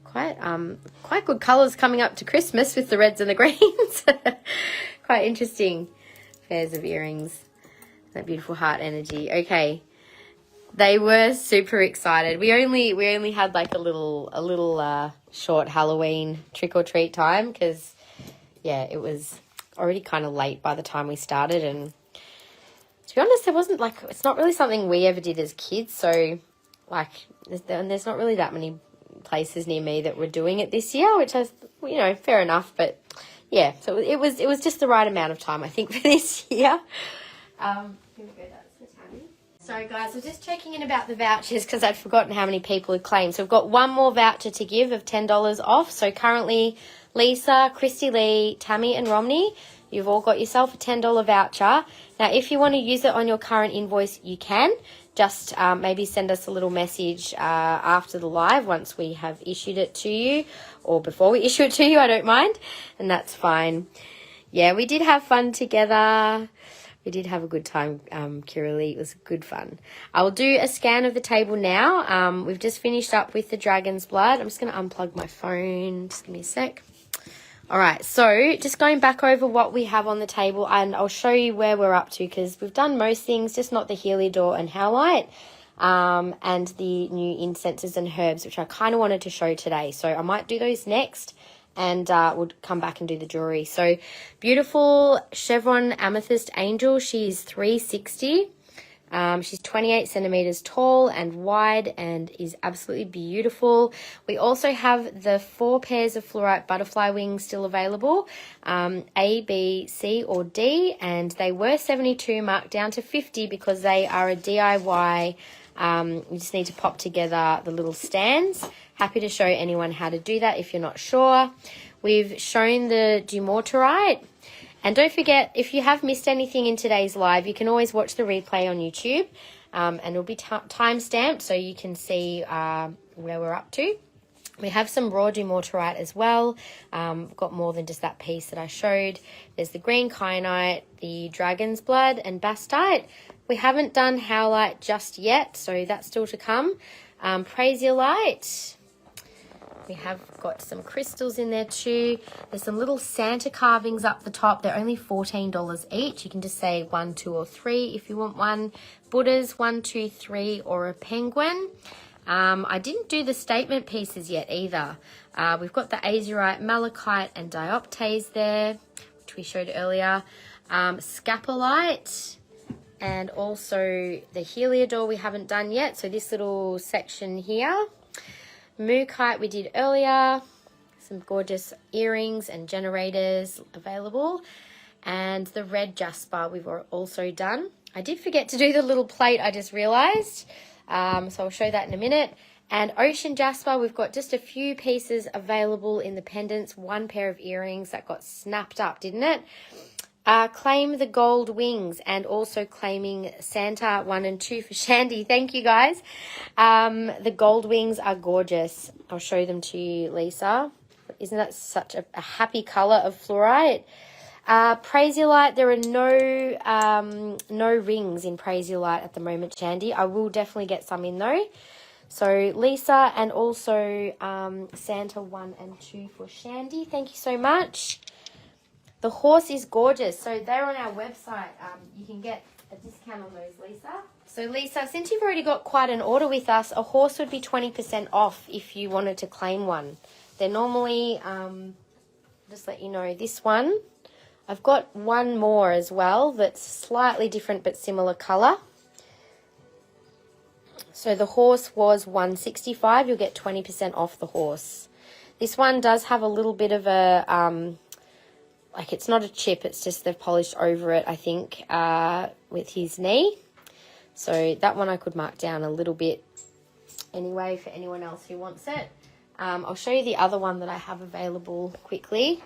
Quite good colours coming up to Christmas with the reds and the greens. Quite interesting pairs of earrings. That beautiful heart energy. Okay, they were super excited. We only had like a little short Halloween trick or treat time because yeah, it was already kind of late by the time we started, and to be honest, there wasn't like, it's not really something we ever did as kids. So like, there's not really that many places near me that were doing it this year, which is, you know, fair enough. But yeah, so it was just the right amount of time, I think, for this year. Here we go, that's for Tabu. Sorry guys, I was just checking in about the vouchers because I'd forgotten how many people had claimed. So we've got one more voucher to give of $10 off. So currently Lisa, Christy Lee, Tammy and Romney, you've all got yourself a $10 voucher. Now if you want to use it on your current invoice, you can. Just maybe send us a little message after the live once we have issued it to you, or before we issue it to you, I don't mind, and that's fine. Yeah, we did have fun together. We did have a good time, Kiralee. It was good fun. I will do a scan of the table now. We've just finished up with the dragon's blood. I'm just going to unplug my phone. Just give me a sec. All right, so just going back over what we have on the table, and I'll show you where we're up to because we've done most things, just not the Heliodor and Howlite, and the new incenses and herbs, which I kind of wanted to show today. So I might do those next, and we'll come back and do the jewelry. So beautiful chevron amethyst angel. She's $360. She's 28 centimeters tall and wide and is absolutely beautiful. We also have the 4 pairs of fluorite butterfly wings still available, A, B, C or D, and they were 72 marked down to 50 because they are a DIY. We just need to pop together the little stands. Happy to show anyone how to do that if you're not sure. We've shown the Dumortierite. And don't forget, if you have missed anything in today's live, you can always watch the replay on YouTube, and it'll be time-stamped so you can see where we're up to. We have some raw Dumortierite as well. We've got more than just that piece that I showed. There's the green kyanite, the dragon's blood, and bastite. We haven't done Howlite just yet, so that's still to come. Prasiolite. We have got some crystals in there too. There's some little Santa carvings up the top. They're only $14 each. You can just say 1, 2, or 3 if you want one. Buddhas, 1, 2, 3, or a penguin. I didn't do the statement pieces yet either. We've got the Azurite, Malachite, and Dioptase there, which we showed earlier. Scapulite, and also the Heliodor we haven't done yet. So this little section here. Mookaite we did earlier, some gorgeous earrings and generators available, and the red Jasper we've also done. I did forget to do the little plate, I just realized, so I'll show that in a minute. And ocean Jasper, we've got just a few pieces available in the pendants, 1 pair of earrings that got snapped up, didn't it? Claim the gold wings, and also claiming Santa 1 and 2 for Shandy. Thank you guys. The gold wings are gorgeous. I'll show them to you, Lisa. Isn't that such a happy color of fluorite? Prasiolite, there are no rings in Prasiolite at the moment, Shandy. I will definitely get some in though. So Lisa, and also Santa 1 and 2 for Shandy. Thank you so much. The horse is gorgeous. So they're on our website. You can get a discount on those, Lisa. So Lisa, since you've already got quite an order with us, a horse would be 20% off if you wanted to claim one. They're normally, just let you know, this one. I've got one more as well that's slightly different but similar colour. So the horse was $165. You'll get 20% off the horse. This one does have a little bit of a like it's not a chip, it's just they've polished over it, I think, with his knee. So that one I could mark down a little bit anyway for anyone else who wants it. I'll show you the other one that I have available quickly,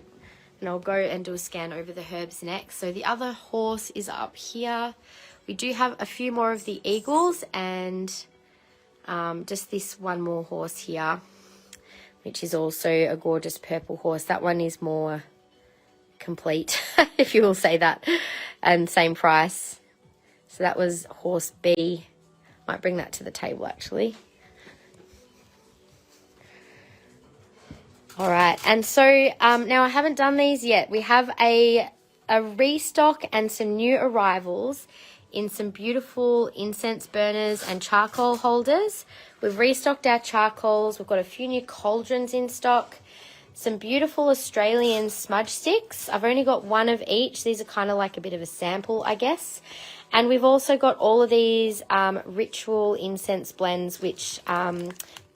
and I'll go and do a scan over the herbs next. So the other horse is up here. We do have a few more of the eagles and just this one more horse here, which is also a gorgeous purple horse. That one is more complete, if you will say that, and same price. So that was horse B. Might bring that to the table actually. All right, and so now I haven't done these yet. We have a restock and some new arrivals in some beautiful incense burners and charcoal holders. We've restocked our charcoals. We've got a few new cauldrons in stock. Some beautiful Australian smudge sticks. I've only got one of each. These are kind of like a bit of a sample, I guess. And we've also got all of these ritual incense blends, which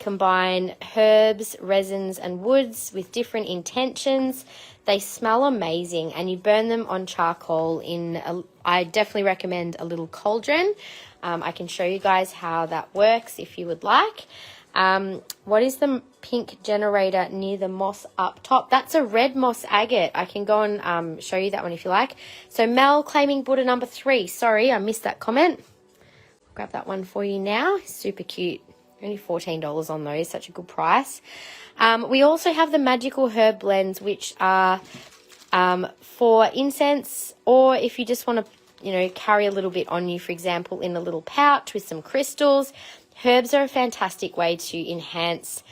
combine herbs, resins, and woods with different intentions. They smell amazing, and you burn them on charcoal I definitely recommend a little cauldron. I can show you guys how that works if you would like. What is the pink generator near the moss up top? That's a red moss agate. I can go and show you that one if you like. So Mel claiming Buddha number 3. Sorry, I missed that comment. Grab that one for you now. Super cute. Only $14 on those. Such a good price. We also have the magical herb blends, which are for incense, or if you just want to, carry a little bit on you, for example, in a little pouch with some crystals. Herbs are a fantastic way to enhance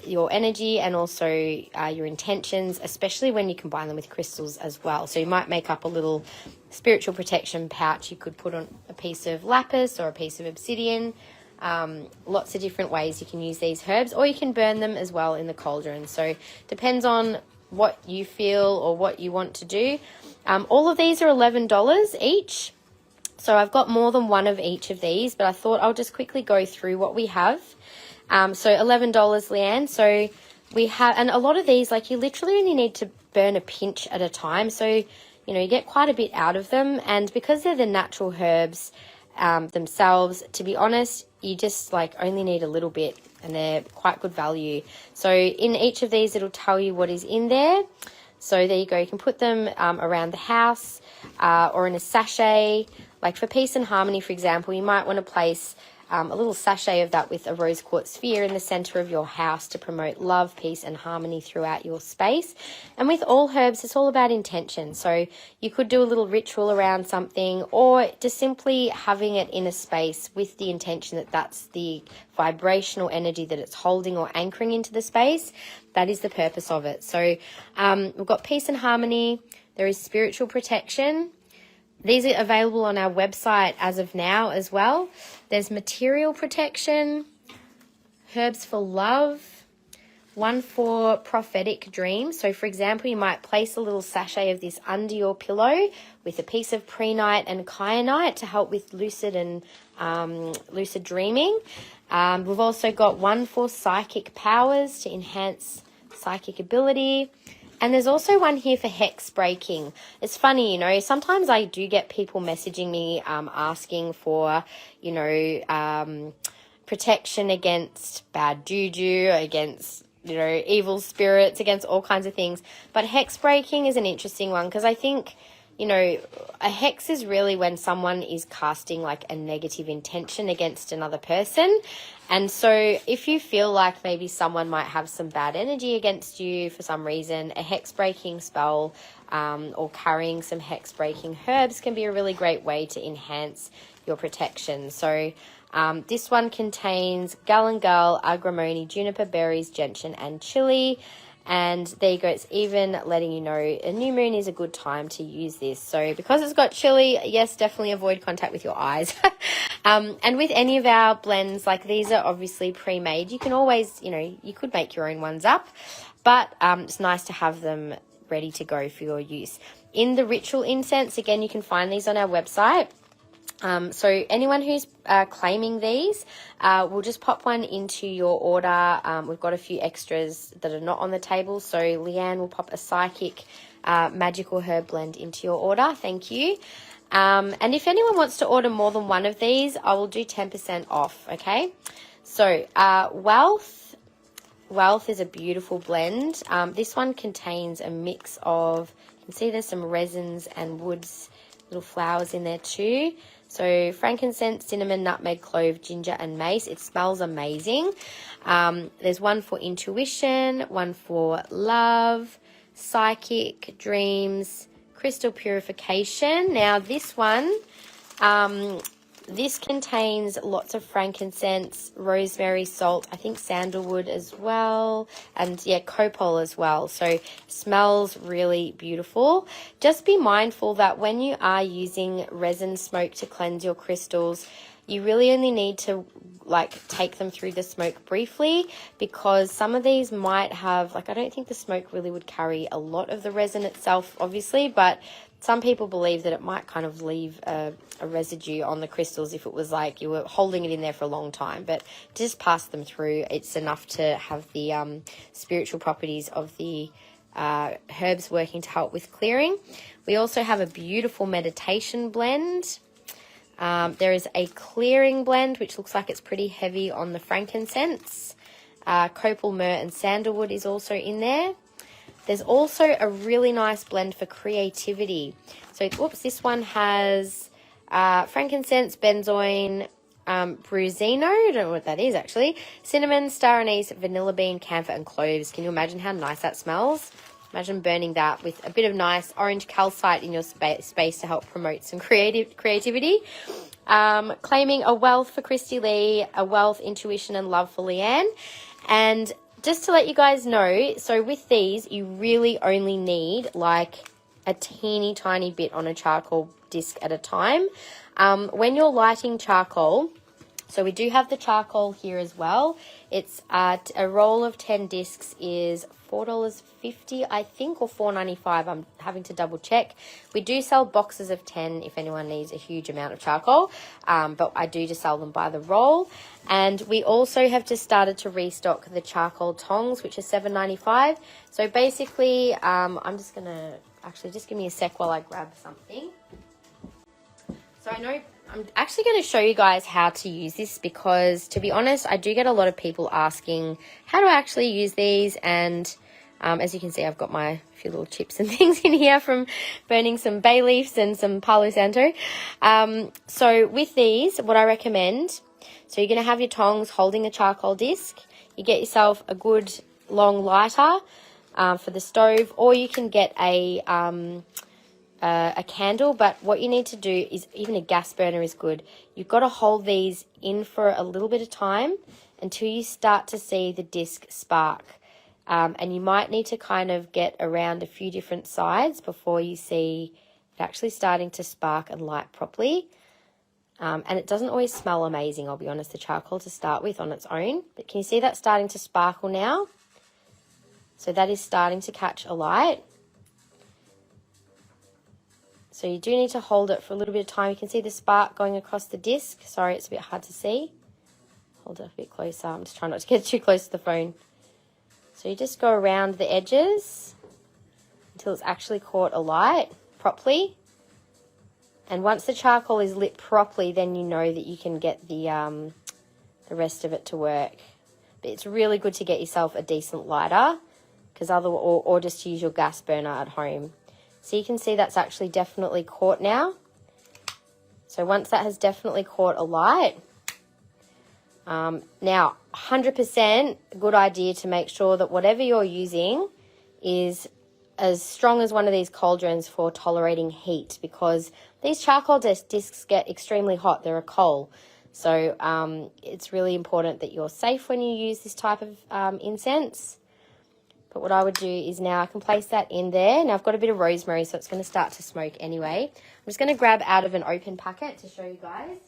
your energy and also your intentions, especially when you combine them with crystals as well. So you might make up a little spiritual protection pouch. You could put on a piece of lapis or a piece of obsidian. Lots of different ways you can use these herbs, or you can burn them as well in the cauldron. So depends on what you feel or what you want to do. All of these are $11 each. So I've got more than one of each of these, but I thought I'll just quickly go through what we have. So $11, Leanne. So we have, and a lot of these, like you literally only need to burn a pinch at a time. So, you get quite a bit out of them. And because they're the natural herbs themselves, to be honest, you just only need a little bit, and they're quite good value. So in each of these, it'll tell you what is in there. So there you go. You can put them around the house or in a sachet. Like for peace and harmony, for example, you might want to place a little sachet of that with a rose quartz sphere in the center of your house to promote love, peace, and harmony throughout your space. And with all herbs, it's all about intention. So you could do a little ritual around something, or just simply having it in a space with the intention that that's the vibrational energy that it's holding or anchoring into the space. That is the purpose of it. So we've got peace and harmony. There is spiritual protection. These are available on our website as of now as well. There's material protection, herbs for love, one for prophetic dreams. So, for example, you might place a little sachet of this under your pillow with a piece of prehnite and kyanite to help with lucid and lucid dreaming. We've also got one for psychic powers to enhance psychic ability. And there's also one here for hex breaking. It's funny, sometimes I do get people messaging me asking for, protection against bad juju, against, evil spirits, against all kinds of things. But hex breaking is an interesting one because I think, a hex is really when someone is casting a negative intention against another person. And so if you feel like maybe someone might have some bad energy against you for some reason, a hex breaking spell or carrying some hex breaking herbs can be a really great way to enhance your protection. So this one contains galangal, agrimony, juniper berries, gentian, and chili. And there you go. It's even letting you know a new moon is a good time to use this. So because it's got chili, yes, definitely avoid contact with your eyes. And with any of our blends, these are obviously pre-made. You can always, you could make your own ones up, but it's nice to have them ready to go for your use. In the ritual incense, again, you can find these on our website. So anyone who's claiming these, we'll just pop one into your order. We've got a few extras that are not on the table. So Leanne will pop a psychic magical herb blend into your order. Thank you. And if anyone wants to order more than one of these, I will do 10% off, okay? So, Wealth is a beautiful blend. This one contains a mix of, you can see there's some resins and woods, little flowers in there too. So frankincense, cinnamon, nutmeg, clove, ginger, and mace. It smells amazing. There's one for intuition, one for love, psychic, dreams, crystal purification. Now this one, this contains lots of frankincense, rosemary, salt, I think sandalwood as well, and yeah, copal as well. So smells really beautiful. Just be mindful that when you are using resin smoke to cleanse your crystals, you really only need to take them through the smoke briefly, because some of these might have, I don't think the smoke really would carry a lot of the resin itself, obviously, but some people believe that it might kind of leave a residue on the crystals if it was you were holding it in there for a long time. But just pass them through. It's enough to have the spiritual properties of the herbs working to help with clearing. We also have a beautiful meditation blend. There is a clearing blend, which looks like it's pretty heavy on the frankincense. Copal, myrrh, and sandalwood is also in there. There's also a really nice blend for creativity. So, this one has frankincense, benzoin, bruzino, I don't know what that is actually, cinnamon, star anise, vanilla bean, camphor, and cloves. Can you imagine how nice that smells? Imagine burning that with a bit of nice orange calcite in your space to help promote some creativity. Claiming a wealth for Christy Lee, a wealth, intuition, and love for Leanne. And just to let you guys know, so with these, you really only need a teeny tiny bit on a charcoal disc at a time. When you're lighting charcoal, so we do have the charcoal here as well. It's a roll of 10 discs is $4.50, I think, or $4.95. I'm having to double check. We do sell boxes of 10 if anyone needs a huge amount of charcoal, but I do just sell them by the roll. And we also have just started to restock the charcoal tongs, which are $7.95. So basically, I'm just going to, actually just give me a sec while I grab something. So I know I'm actually going to show you guys how to use this, because to be honest, I do get a lot of people asking how do I actually use these. And as you can see, I've got my few little chips and things in here from burning some bay leaves and some Palo Santo. So with these, what I recommend, so you're going to have your tongs holding a charcoal disc. You get yourself a good long lighter for the stove, or you can get a candle, but what you need to do is, even a gas burner is good. You've got to hold these in for a little bit of time until you start to see the disc spark. And you might need to kind of get around a few different sides before you see it actually starting to spark and light properly. And it doesn't always smell amazing, I'll be honest, the charcoal to start with on its own. But can you see that starting to sparkle now? So that is starting to catch a light. So you do need to hold it for a little bit of time. You can see the spark going across the disc. Sorry, it's a bit hard to see. Hold it a bit closer. I'm just trying not to get too close to the phone. So you just go around the edges until it's actually caught a light properly. And once the charcoal is lit properly, then you know that you can get the rest of it to work. But it's really good to get yourself a decent lighter, because or just use your gas burner at home. So you can see that's actually definitely caught now. So once that has definitely caught a light, now 100% good idea to make sure that whatever you're using is as strong as one of these cauldrons for tolerating heat, because these charcoal discs get extremely hot. They're a coal. So it's really important that you're safe when you use this type of incense. But what I would do is now I can place that in there. Now I've got a bit of rosemary, so it's going to start to smoke anyway. I'm just going to grab out of an open packet to show you guys.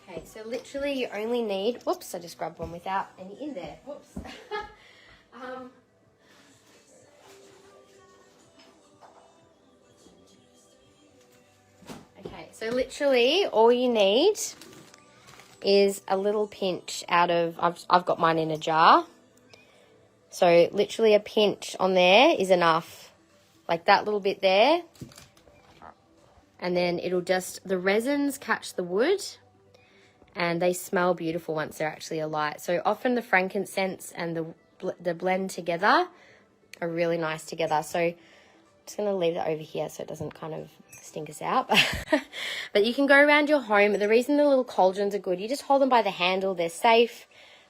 Okay, so literally you only need, whoops, I just grabbed one without any in there. Whoops. So literally all you need is a little pinch out of, I've got mine in a jar. So literally a pinch on there is enough. Like that little bit there. And then it'll just, the resins catch the wood and they smell beautiful once they're actually alight. So often the frankincense and the blend together are really nice together. So I'm just going to leave that over here so it doesn't kind of stink us out. But you can go around your home. The reason the little cauldrons are good, you just hold them by the handle. They're safe.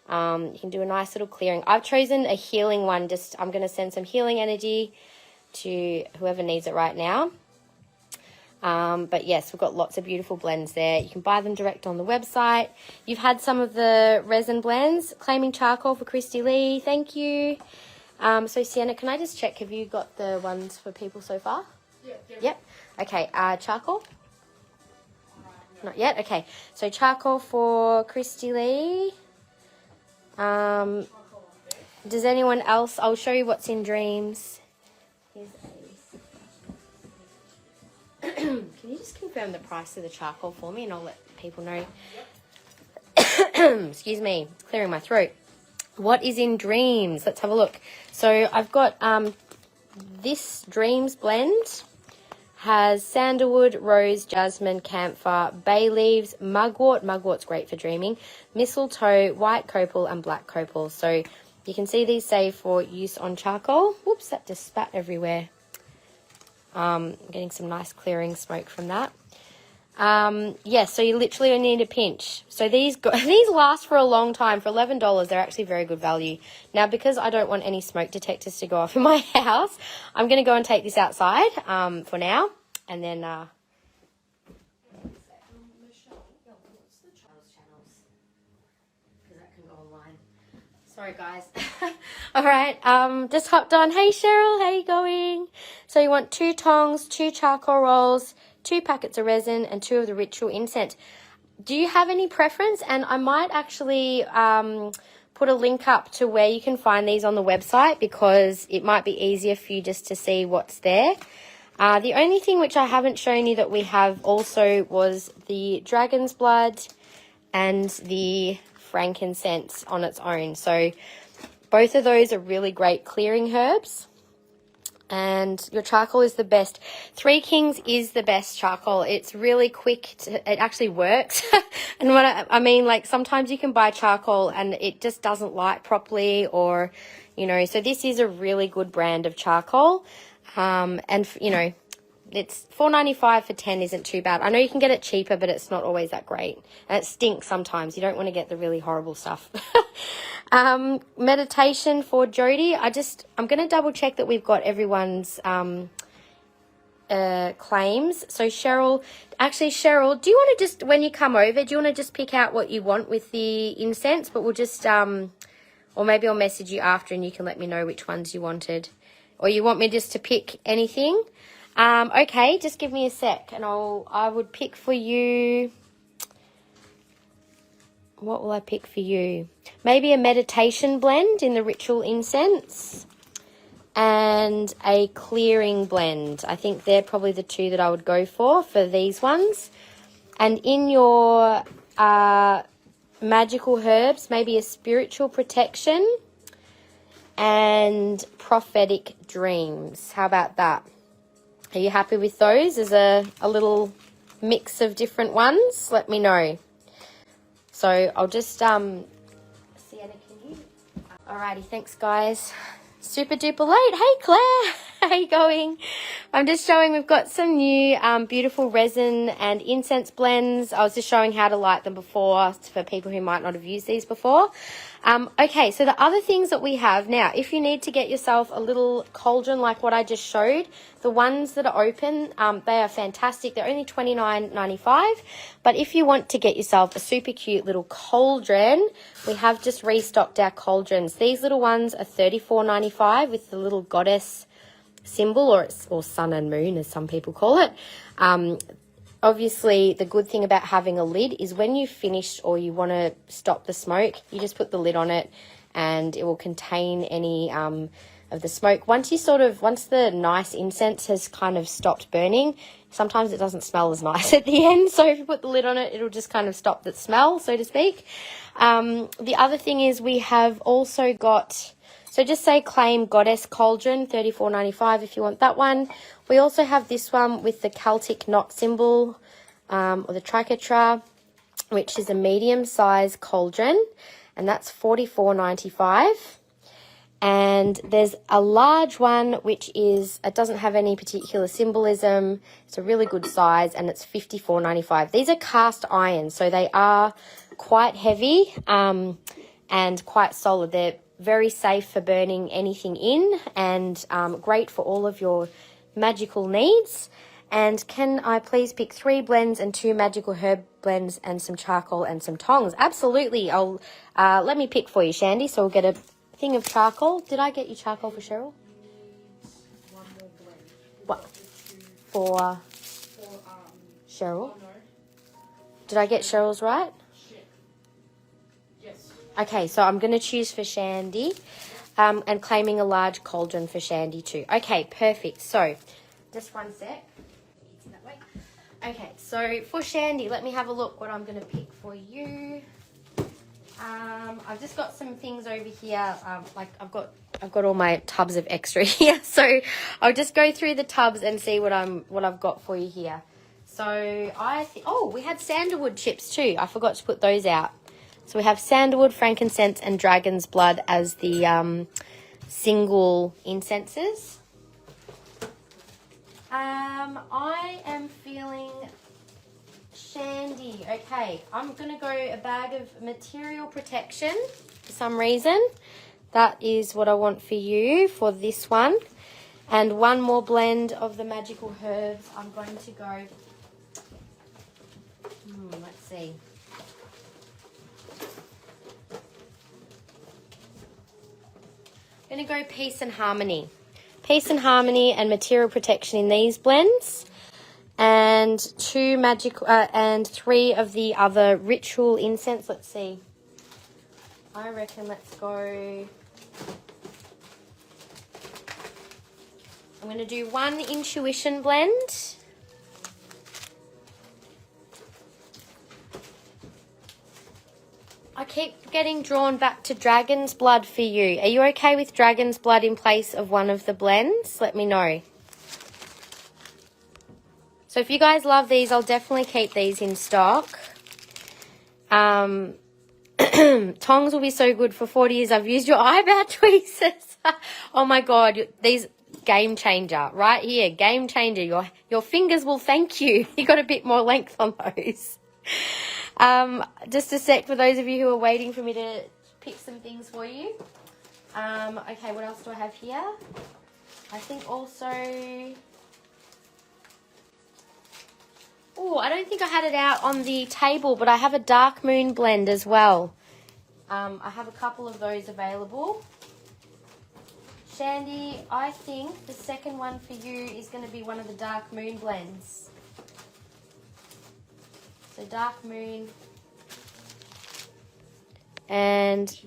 You can do a nice little clearing. I've chosen a healing one. I'm going to send some healing energy to whoever needs it right now. But yes, we've got lots of beautiful blends there. You can buy them direct on the website. You've had some of the resin blends. Claiming charcoal for Christy Lee. Thank you. So Sienna, can I just check, have you got the ones for people so far? Yep. Okay, charcoal? Not yet? Okay, so charcoal for Christy Lee. Does anyone else? I'll show you what's in Dreams. Here's can you just confirm the price of the charcoal for me and I'll let people know? Excuse me, it's clearing my throat. What is in Dreams? Let's have a look. So I've got this Dreams blend. Has sandalwood, rose, jasmine, camphor, bay leaves, mugwort. Mugwort's great for dreaming. Mistletoe, white copal, and black copal. So you can see these say for use on charcoal. Whoops, that just spat everywhere. Getting some nice clearing smoke from that. Yes, so you literally only need a pinch. So these last for a long time. For $11, they're actually very good value. Now, because I don't want any smoke detectors to go off in my house, I'm going to go and take this outside for now. And then... Sorry, guys. All right, just hopped on. Hey, Cheryl, how you going? So you want 2 tongs, 2 charcoal rolls, 2 packets of resin, and 2 of the ritual incense. Do you have any preference? And I might actually put a link up to where you can find these on the website because it might be easier for you just to see what's there. The only thing which I haven't shown you that we have also was the dragon's blood and the frankincense on its own. So both of those are really great clearing herbs. And your charcoal is the best. Three Kings is the best charcoal. It's really quick. It actually works. And what I mean, like sometimes you can buy charcoal and it just doesn't light properly or, you know, so this is a really good brand of charcoal. And, you know, it's $4.95 for 10 isn't too bad. I know you can get it cheaper, but it's not always that great. And it stinks sometimes. You don't want to get the really horrible stuff. Meditation for Jody. I'm going to double check that we've got everyone's claims. So Cheryl, do you want to just, when you come over, do you want to just pick out what you want with the incense? But we'll just, or maybe I'll message you after and you can let me know which ones you wanted. Or you want me just to pick anything? Okay, just give me a sec and I would pick for you. What will I pick for you? Maybe a meditation blend in the ritual incense and a clearing blend. I think they're probably the 2 that I would go for these ones. And in your magical herbs, maybe a spiritual protection and prophetic dreams. How about that? Are you happy with those as a little mix of different ones? Let me know. So I'll just, Sienna, can you? Alrighty, thanks guys. Super duper late. Hey Claire, how you going? I'm just showing we've got some new beautiful resin and incense blends. I was just showing how to light them before for people who might not have used these before. Okay, so the other things that we have now, if you need to get yourself a little cauldron like what I just showed, the ones that are open, they are fantastic. They're only $29.95. But if you want to get yourself a super cute little cauldron, we have just restocked our cauldrons. These little ones are $34.95 with the little goddess symbol or sun and moon as some people call it. Obviously, the good thing about having a lid is when you've finished or you want to stop the smoke, you just put the lid on it and it will contain any of the smoke. Once the nice incense has kind of stopped burning, sometimes it doesn't smell as nice at the end. So if you put the lid on it, it'll just kind of stop the smell, so to speak. The other thing is we have also got, so just say claim Goddess Cauldron, $34.95 if you want that one. We also have this one with the Celtic knot symbol, or the triquetra, which is a medium-sized cauldron, and that's $44.95. And there's a large one which is, it doesn't have any particular symbolism. It's a really good size, and it's $54.95. These are cast iron, so they are quite heavy and quite solid. They're very safe for burning anything in, and great for all of your magical needs. And can I please pick 3 blends and 2 magical herb blends and some charcoal and some tongs? Absolutely. I'll let me pick for you, Shandy. So we'll get a thing of charcoal. Did I get you charcoal for Cheryl? One more blend. What? For Cheryl? Oh, no. Did I get Cheryl's right? Yes. Okay, so I'm going to choose for Shandy, and claiming a large cauldron for Shandy too. Okay, perfect. So just one sec. That way. Okay, so for Shandy, let me have a look what I'm going to pick for you. I've just got some things over here. Like I've got all my tubs of extra here, so I'll just go through the tubs and see what I've got for you here. So we had sandalwood chips too. I forgot to put those out. So we have sandalwood, frankincense, and dragon's blood as the single incenses. I am feeling Shandy. Okay, I'm going to go a bag of material protection for some reason. That is what I want for you for this one. And one more blend of the magical herbs. I'm going to go, let's see. I'm going to go Peace and Harmony. Peace and Harmony and material protection in these blends. And 2 magic and 3 of the other ritual incense. Let's see. I reckon let's go. I'm going to do 1 intuition blend. I keep getting drawn back to dragon's blood for you. Are you okay with dragon's blood in place of one of the blends? Let me know. So if you guys love these, I'll definitely keep these in stock. Tongs will be so good for 40 years. I've used your eyebrow tweezers. Oh my God, these game changer right here, game changer. Your fingers will thank you. You got a bit more length on those. Just a sec for those of you who are waiting for me to pick some things for you. Okay, what else do I have here? I think also. Oh, I don't think I had it out on the table, but I have a dark moon blend as well. I have a couple of those available. Shandy, I think the second one for you is going to be one of the dark moon blends. So dark moon. And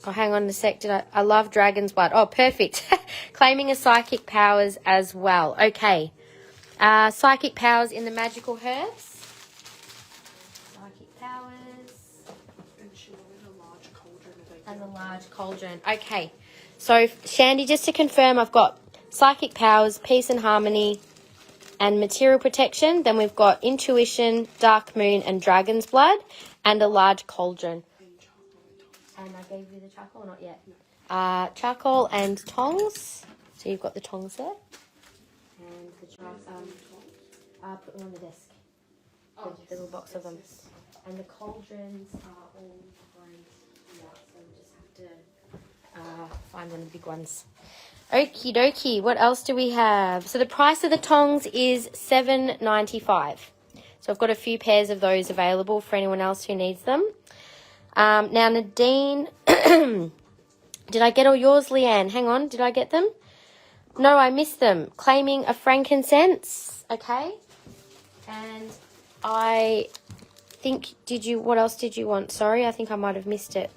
oh, hang on a sec. I love dragon's blood. Oh, perfect. Claiming a psychic powers as well. Okay. Psychic powers in the magical herbs. Psychic powers. And she wanted a large cauldron. And the large cauldron. Okay. So, Shandy, just to confirm, I've got psychic powers, peace and harmony, and material protection. Then we've got intuition, dark moon, and dragon's blood, and a large cauldron. And I gave you the charcoal or not yet? No. Charcoal and tongs. So you've got the tongs there. And the put them on the desk. The little box of them. And the cauldrons are all behind here, so we just have to find one of the big ones. Okie dokie. What else do we have? So the price of the tongs is $7.95. So I've got a few pairs of those available for anyone else who needs them. Now Nadine, did I get all yours, Leanne? Hang on, did I get them? No, I missed them. Claiming a frankincense, okay. And I think, what else did you want? Sorry, I think I might have missed it.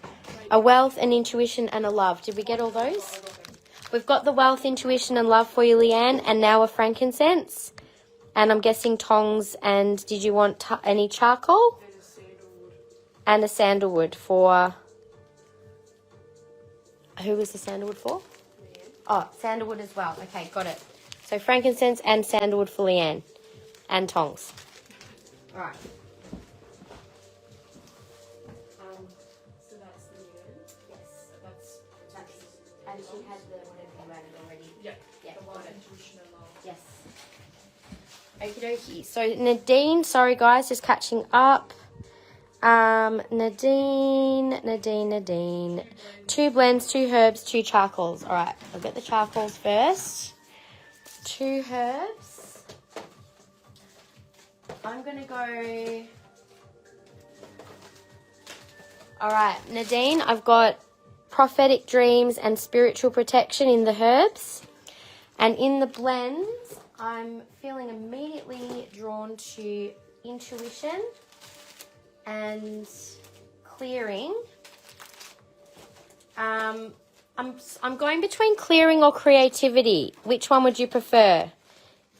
A wealth, an intuition, and a love. Did we get all those? We've got the wealth, intuition, and love for you, Leanne, and now a frankincense. And I'm guessing tongs, and did you want any charcoal? And a sandalwood. And a sandalwood for... Who was the sandalwood for? Leanne. Oh, sandalwood as well. Okay, got it. So frankincense and sandalwood for Leanne. And tongs. All right. So that's Leanne. Yes. That's And she has the whatever you added already. yeah. Yeah, The one got it. intuition and love. Yes. Okie dokie. So Nadine, sorry guys, just catching up. Nadine. 2 blends, 2 herbs, 2 charcoals. All right, I'll get the charcoals first. 2 herbs. I'm going to go... All right, Nadine, I've got prophetic dreams and spiritual protection in the herbs. And in the blends, I'm feeling immediately drawn to intuition and clearing. I'm going between clearing or creativity. Which one would you prefer?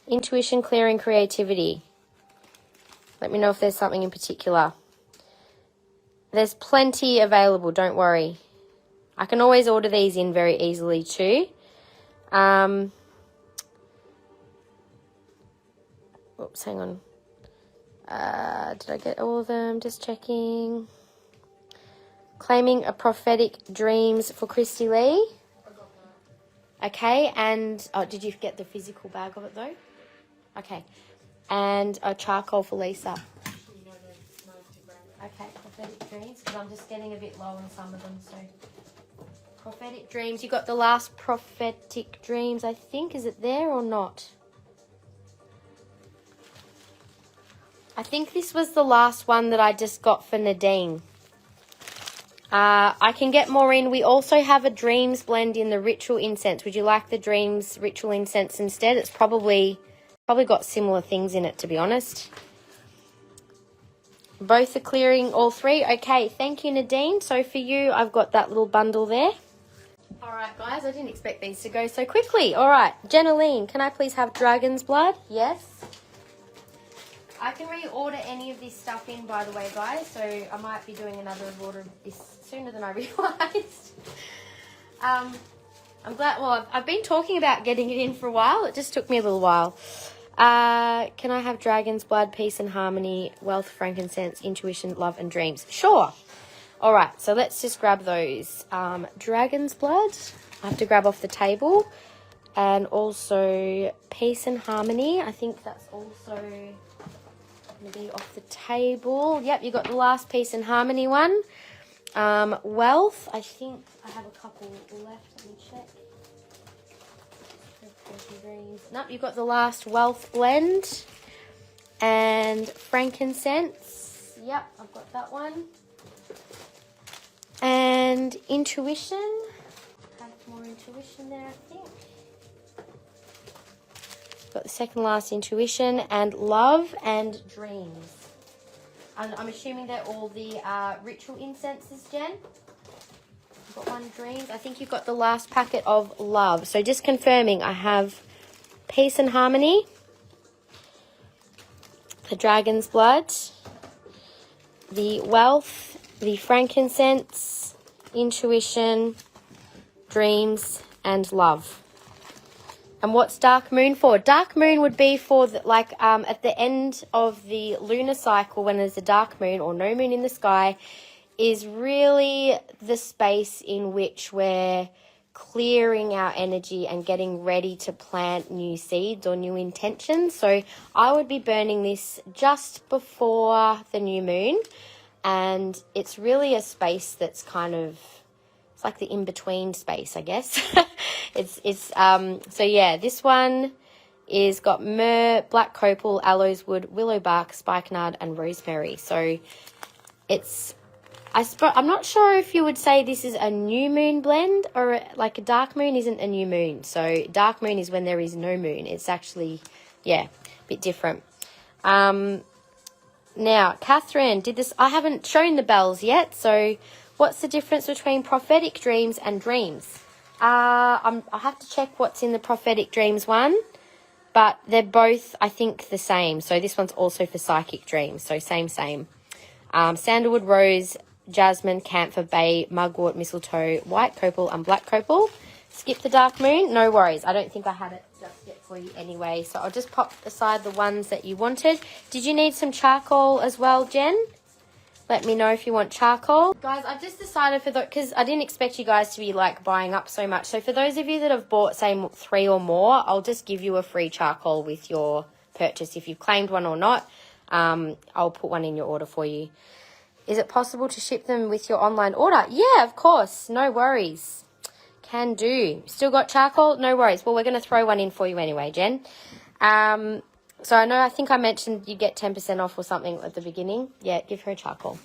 Intuition, clearing, creativity. Let me know if there's something in particular. There's plenty available, don't worry. I can always order these in very easily too. Oops, hang on. Did I get all of them? Just checking. Claiming a prophetic dreams for Christy Lee. I got that. Okay, and did you get the physical bag of it though? Okay, and a charcoal for Lisa. Actually, no, to grab it. Okay, prophetic dreams, because I'm just getting a bit low on some of them. So, prophetic dreams. You got the last prophetic dreams, I think. Is it there or not? I think this was the last one that I just got for Nadine. I can get more in. We also have a dreams blend in the ritual incense. Would you like the dreams ritual incense instead? It's probably got similar things in it, to be honest. Both are clearing, all 3. Okay, thank you, Nadine. So for you, I've got that little bundle there. All right, guys, I didn't expect these to go so quickly. All right, Jenaline, can I please have dragon's blood? Yes. I can reorder any of this stuff in, by the way, guys, so I might be doing another order of this sooner than I realised. I'm glad, well, I've been talking about getting it in for a while. It just took me a little while. Can I have dragon's blood, peace and harmony, wealth, frankincense, intuition, love and dreams? Sure. All right, so let's just grab those. Dragon's blood, I have to grab off the table. And also peace and harmony, I think that's also... going to be off the table. Yep, you got the last peace and harmony one. Wealth, I think I have a couple left. Let me check. Nope, you've got the last wealth blend. And frankincense. Yep, I've got that one. And intuition. Have more intuition there, I think. Got the second last intuition and love and dreams. And I'm assuming they're all the ritual incenses, Jen. You've got one dreams. I think you've got the last packet of love. So just confirming, I have peace and harmony, the dragon's blood, the wealth, the frankincense, intuition, dreams, and love. And what's dark moon for? Dark moon would be for at the end of the lunar cycle, when there's a dark moon or no moon in the sky, is really the space in which we're clearing our energy and getting ready to plant new seeds or new intentions. So I would be burning this just before the new moon, and it's really a space that's kind of, it's like the in-between space, I guess. So yeah, this one is got myrrh, black copal, aloes wood, willow bark, spikenard, and rosemary. So it's, I'm not sure if you would say this is a new moon blend, or like a dark moon isn't a new moon. So dark moon is when there is no moon. It's actually, yeah, a bit different. Now, Catherine, did this, I haven't shown the bells yet, so What's the difference between prophetic dreams and dreams? I'll have to check what's in the prophetic dreams one, but they're both, I think, the same. So this one's also for psychic dreams, so same. Sandalwood, rose, jasmine, camphor, bay, mugwort, mistletoe, white copal, and black copal. Skip the dark moon, no worries. I don't think I had it just yet for you anyway. So I'll just pop aside the ones that you wanted. Did you need some charcoal as well, Jen? Let me know if you want charcoal. Guys, I've just decided for because I didn't expect you guys to be like buying up so much. So for those of you that have bought, say, 3 or more, I'll just give you a free charcoal with your purchase. If you've claimed one or not, I'll put one in your order for you. Is it possible to ship them with your online order? Yeah, of course. No worries. Can do. Still got charcoal? No worries. Well, we're going to throw one in for you anyway, Jen. So I think I mentioned you get 10% off or something at the beginning. Yeah, give her a charcoal.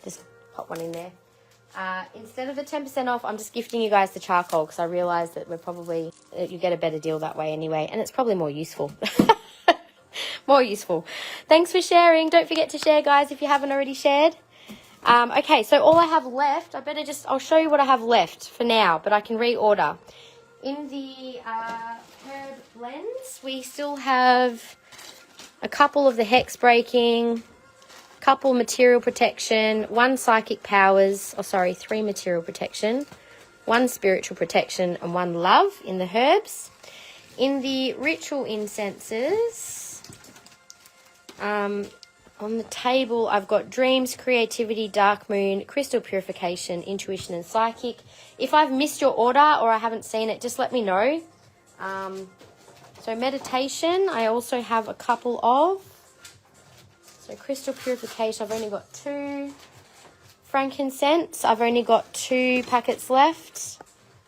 Just pop one in there. Instead of the 10% off, I'm just gifting you guys the charcoal because I realised that you get a better deal that way anyway. And it's probably more useful. More useful. Thanks for sharing. Don't forget to share, guys, if you haven't already shared. Okay, so all I have left, I'll show you what I have left for now, but I can reorder. In the herb blends, we still have a couple of the hex breaking, couple material protection, 1 psychic powers, 3 material protection, 1 spiritual protection, and 1 love in the herbs. In the ritual incenses, on the table, I've got dreams, creativity, dark moon, crystal purification, intuition, and psychic. If I've missed your order or I haven't seen it, just let me know. So meditation, I also have a couple of. So crystal purification, I've only got 2. Frankincense, I've only got 2 packets left.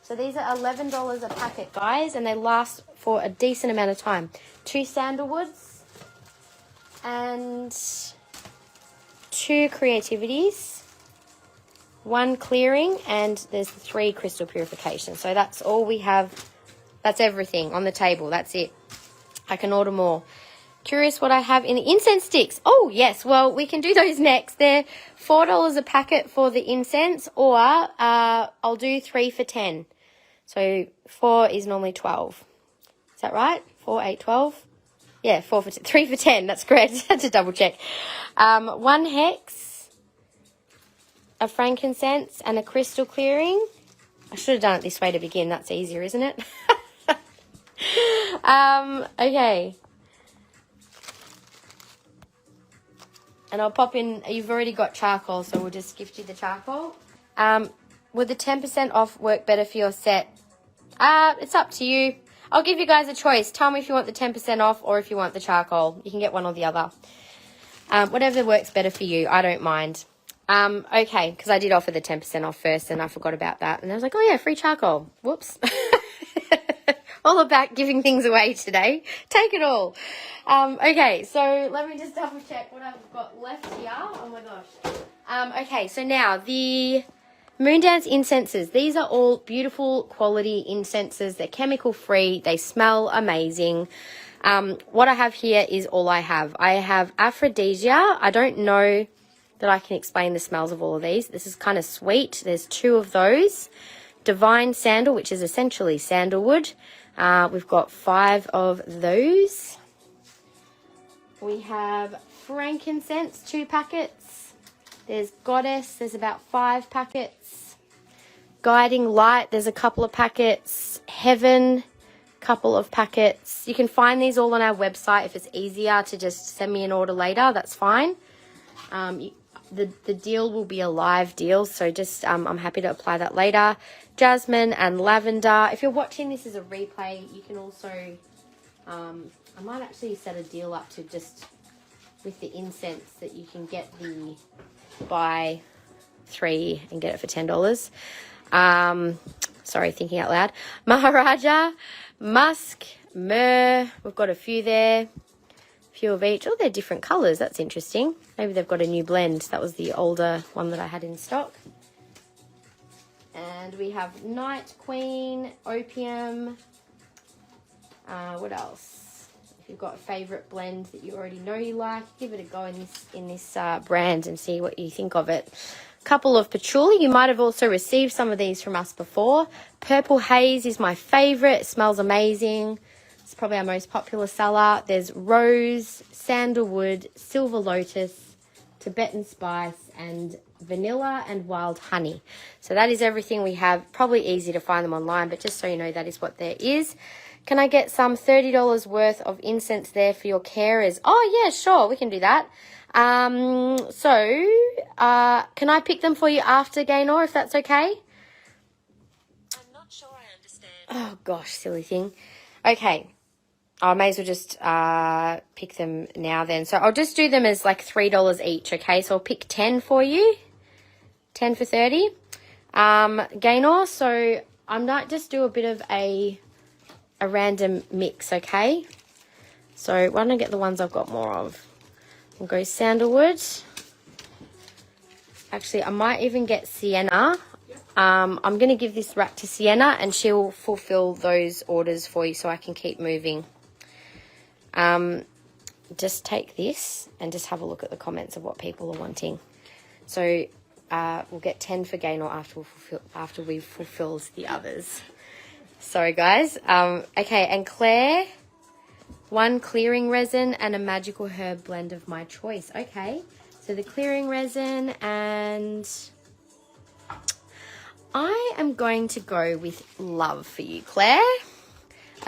So these are $11 a packet, guys, and they last for a decent amount of time. 2 sandalwoods and 2 creativities, 1 clearing, and there's 3 crystal purification. So that's all we have. That's everything on the table. That's it. I can order more. Curious what I have in the incense sticks. Oh, yes. Well, we can do those next. They're $4 a packet for the incense, or I'll do 3 for 10. So 4 is normally 12. Is that right? 4, 8, 12. Yeah, 3 for 10. That's correct. Had to double check. 1 hex, a frankincense, and a crystal clearing. I should have done it this way to begin. That's easier, isn't it? Okay. And I'll pop in. You've already got charcoal, so we'll just gift you the charcoal. Would the 10% off work better for your set? It's up to you. I'll give you guys a choice. Tell me if you want the 10% off or if you want the charcoal. You can get one or the other. Whatever works better for you. I don't mind. Okay, because I did offer the 10% off first and I forgot about that. And I was like, oh yeah, free charcoal. Whoops. All about giving things away today. Take it all. Okay, so let me just double check what I've got left here. Oh my gosh. Okay, so now the Moondance incenses. These are all beautiful quality incenses. They're chemical free. They smell amazing. What I have here is all I have. I have Aphrodisia. I don't know that I can explain the smells of all of these. This is kind of sweet. There's 2 of those. Divine Sandal, which is essentially sandalwood. We've got 5 of those. We have frankincense, 2 packets. There's Goddess, there's about 5 packets. Guiding Light, there's a couple of packets. Heaven, couple of packets. You can find these all on our website. If it's easier to just send me an order later, that's fine. The deal will be a live deal, so just I'm happy to apply that later. Jasmine and lavender. If you're watching this as a replay, you can also I might actually set a deal up to just with the incense that you can get the buy 3 and get it for $10. Sorry, thinking out loud. Maharaja, musk, myrrh. We've got a few there. A few of each. Oh, they're different colours. That's interesting. Maybe they've got a new blend. That was the older one that I had in stock. And we have Night Queen, Opium. What else? If you've got a favourite blend that you already know you like, give it a go in this brand and see what you think of it. couple of patchouli. You might have also received some of these from us before. Purple Haze is my favorite. It smells amazing. It's probably our most popular seller. There's Rose, Sandalwood, Silver Lotus, Tibetan Spice, and Vanilla and Wild Honey. So that is everything we have. Probably easy to find them online, but just so you know, that is what there is. Can I get some $30 worth of incense there for your carers? Oh, yeah, sure. We can do that. Can I pick them for you after, Gaynor, if that's okay? I'm not sure I understand. Oh, gosh, silly thing. Okay. I may as well just pick them now then. So I'll just do them as like $3 each, okay? So I'll pick 10 for you. 10 for 30. Gaynor, so I might just do a bit of a random mix, okay? So why don't I get the ones I've got more of? We'll go Sandalwood. Actually, I might even get Sienna. I'm going to give this rack to Sienna and she'll fulfill those orders for you so I can keep moving. Just take this and just have a look at the comments of what people are wanting. So we'll get 10 for Gaynor after we've fulfilled the others. Sorry, guys. Okay, and Claire, 1 clearing resin and a magical herb blend of my choice. Okay, so the clearing resin, and I am going to go with Love for you, Claire.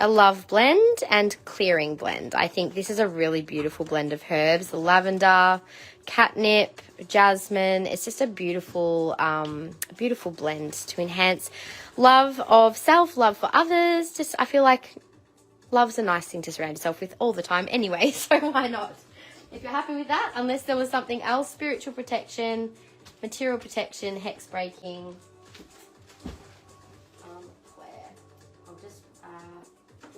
A love blend and clearing blend. I think this is a really beautiful blend of herbs. The lavender, catnip, jasmine. It's just a beautiful, beautiful blend to enhance love of self, love for others. Just, I feel like love's a nice thing to surround yourself with all the time anyway, so why not? If you're happy with that, unless there was something else, spiritual protection, material protection, hex breaking. Claire, I'll just,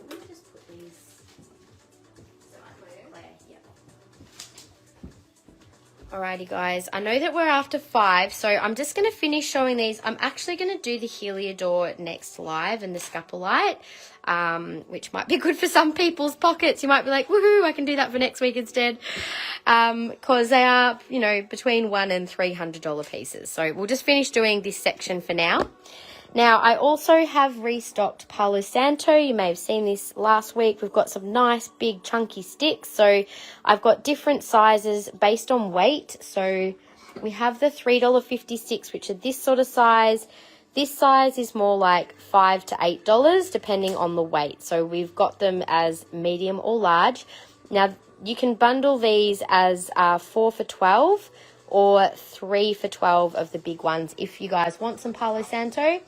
let me just put these. Claire, yep. Alrighty guys, I know that we're after 5, so I'm just going to finish showing these. I'm actually going to do the Heliodor next live and the Scapulite, which might be good for some people's pockets. You might be like, woohoo, I can do that for next week instead, because they are, you know, between $100 and $300 pieces. So we'll just finish doing this section for now. Now, I also have restocked Palo Santo. You may have seen this last week. We've got some nice big chunky sticks. So I've got different sizes based on weight. So we have the $3.56, which are this sort of size. This size is more like $5 to $8, depending on the weight. So we've got them as medium or large. Now, you can bundle these as 4 for $12 or 3 for $12 of the big ones if you guys want some Palo Santo.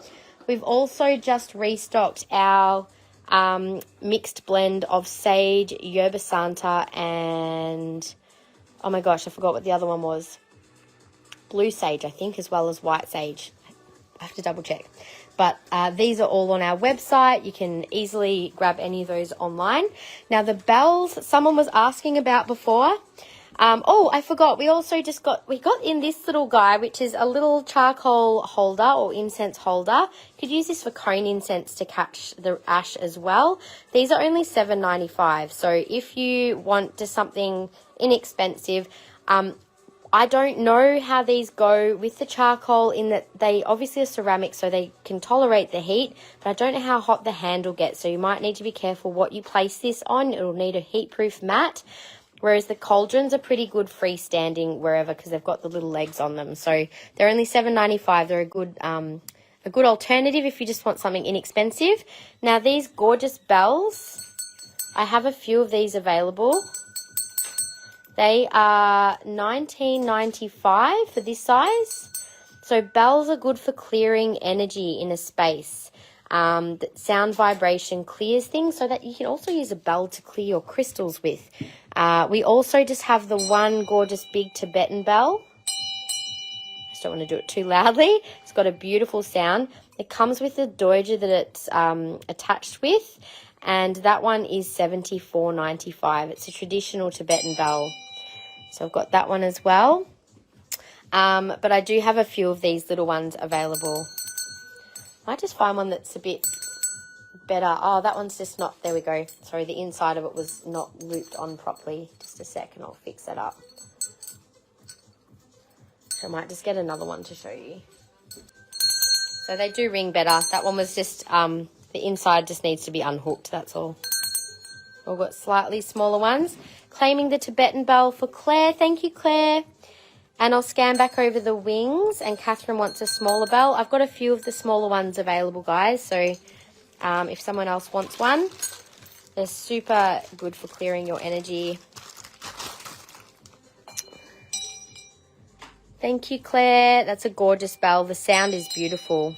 We've also just restocked our mixed blend of sage, yerba santa, and oh my gosh, I forgot what the other one was. Blue sage, I think, as well as white sage. I have to double check. But these are all on our website. You can easily grab any of those online. Now the bells, someone was asking about before. Oh, I forgot. We also we got in this little guy, which is a little charcoal holder or incense holder. You could use this for cone incense to catch the ash as well. These are only $7.95. So if you want just something inexpensive, I don't know how these go with the charcoal in that they obviously are ceramic, so they can tolerate the heat, but I don't know how hot the handle gets. So you might need to be careful what you place this on. It'll need a heat-proof mat. Whereas the cauldrons are pretty good freestanding wherever because they've got the little legs on them. So they're only $7.95. They're a good alternative if you just want something inexpensive. Now these gorgeous bells, I have a few of these available. They are $19.95 for this size. So bells are good for clearing energy in a space. The sound vibration clears things, so that you can also use a bell to clear your crystals with. We also just have the one gorgeous big Tibetan bell. I just don't want to do it too loudly. It's got a beautiful sound. It comes with the doja that it's attached with, and that one is $74.95. It's a traditional Tibetan bell. So I've got that one as well. But I do have a few of these little ones available. I might just find one that's a bit better. Oh, that one's just not, there we go. Sorry, the inside of it was not looped on properly. Just a sec and I'll fix that up. I might just get another one to show you. So they do ring better. That one was just, the inside just needs to be unhooked, that's all. We've got slightly smaller ones. Claiming the Tibetan bell for Claire. Thank you, Claire. And I'll scan back over the wings, and Catherine wants a smaller bell. I've got a few of the smaller ones available, guys, so if someone else wants one, they're super good for clearing your energy. Thank you, Claire. That's a gorgeous bell. The sound is beautiful.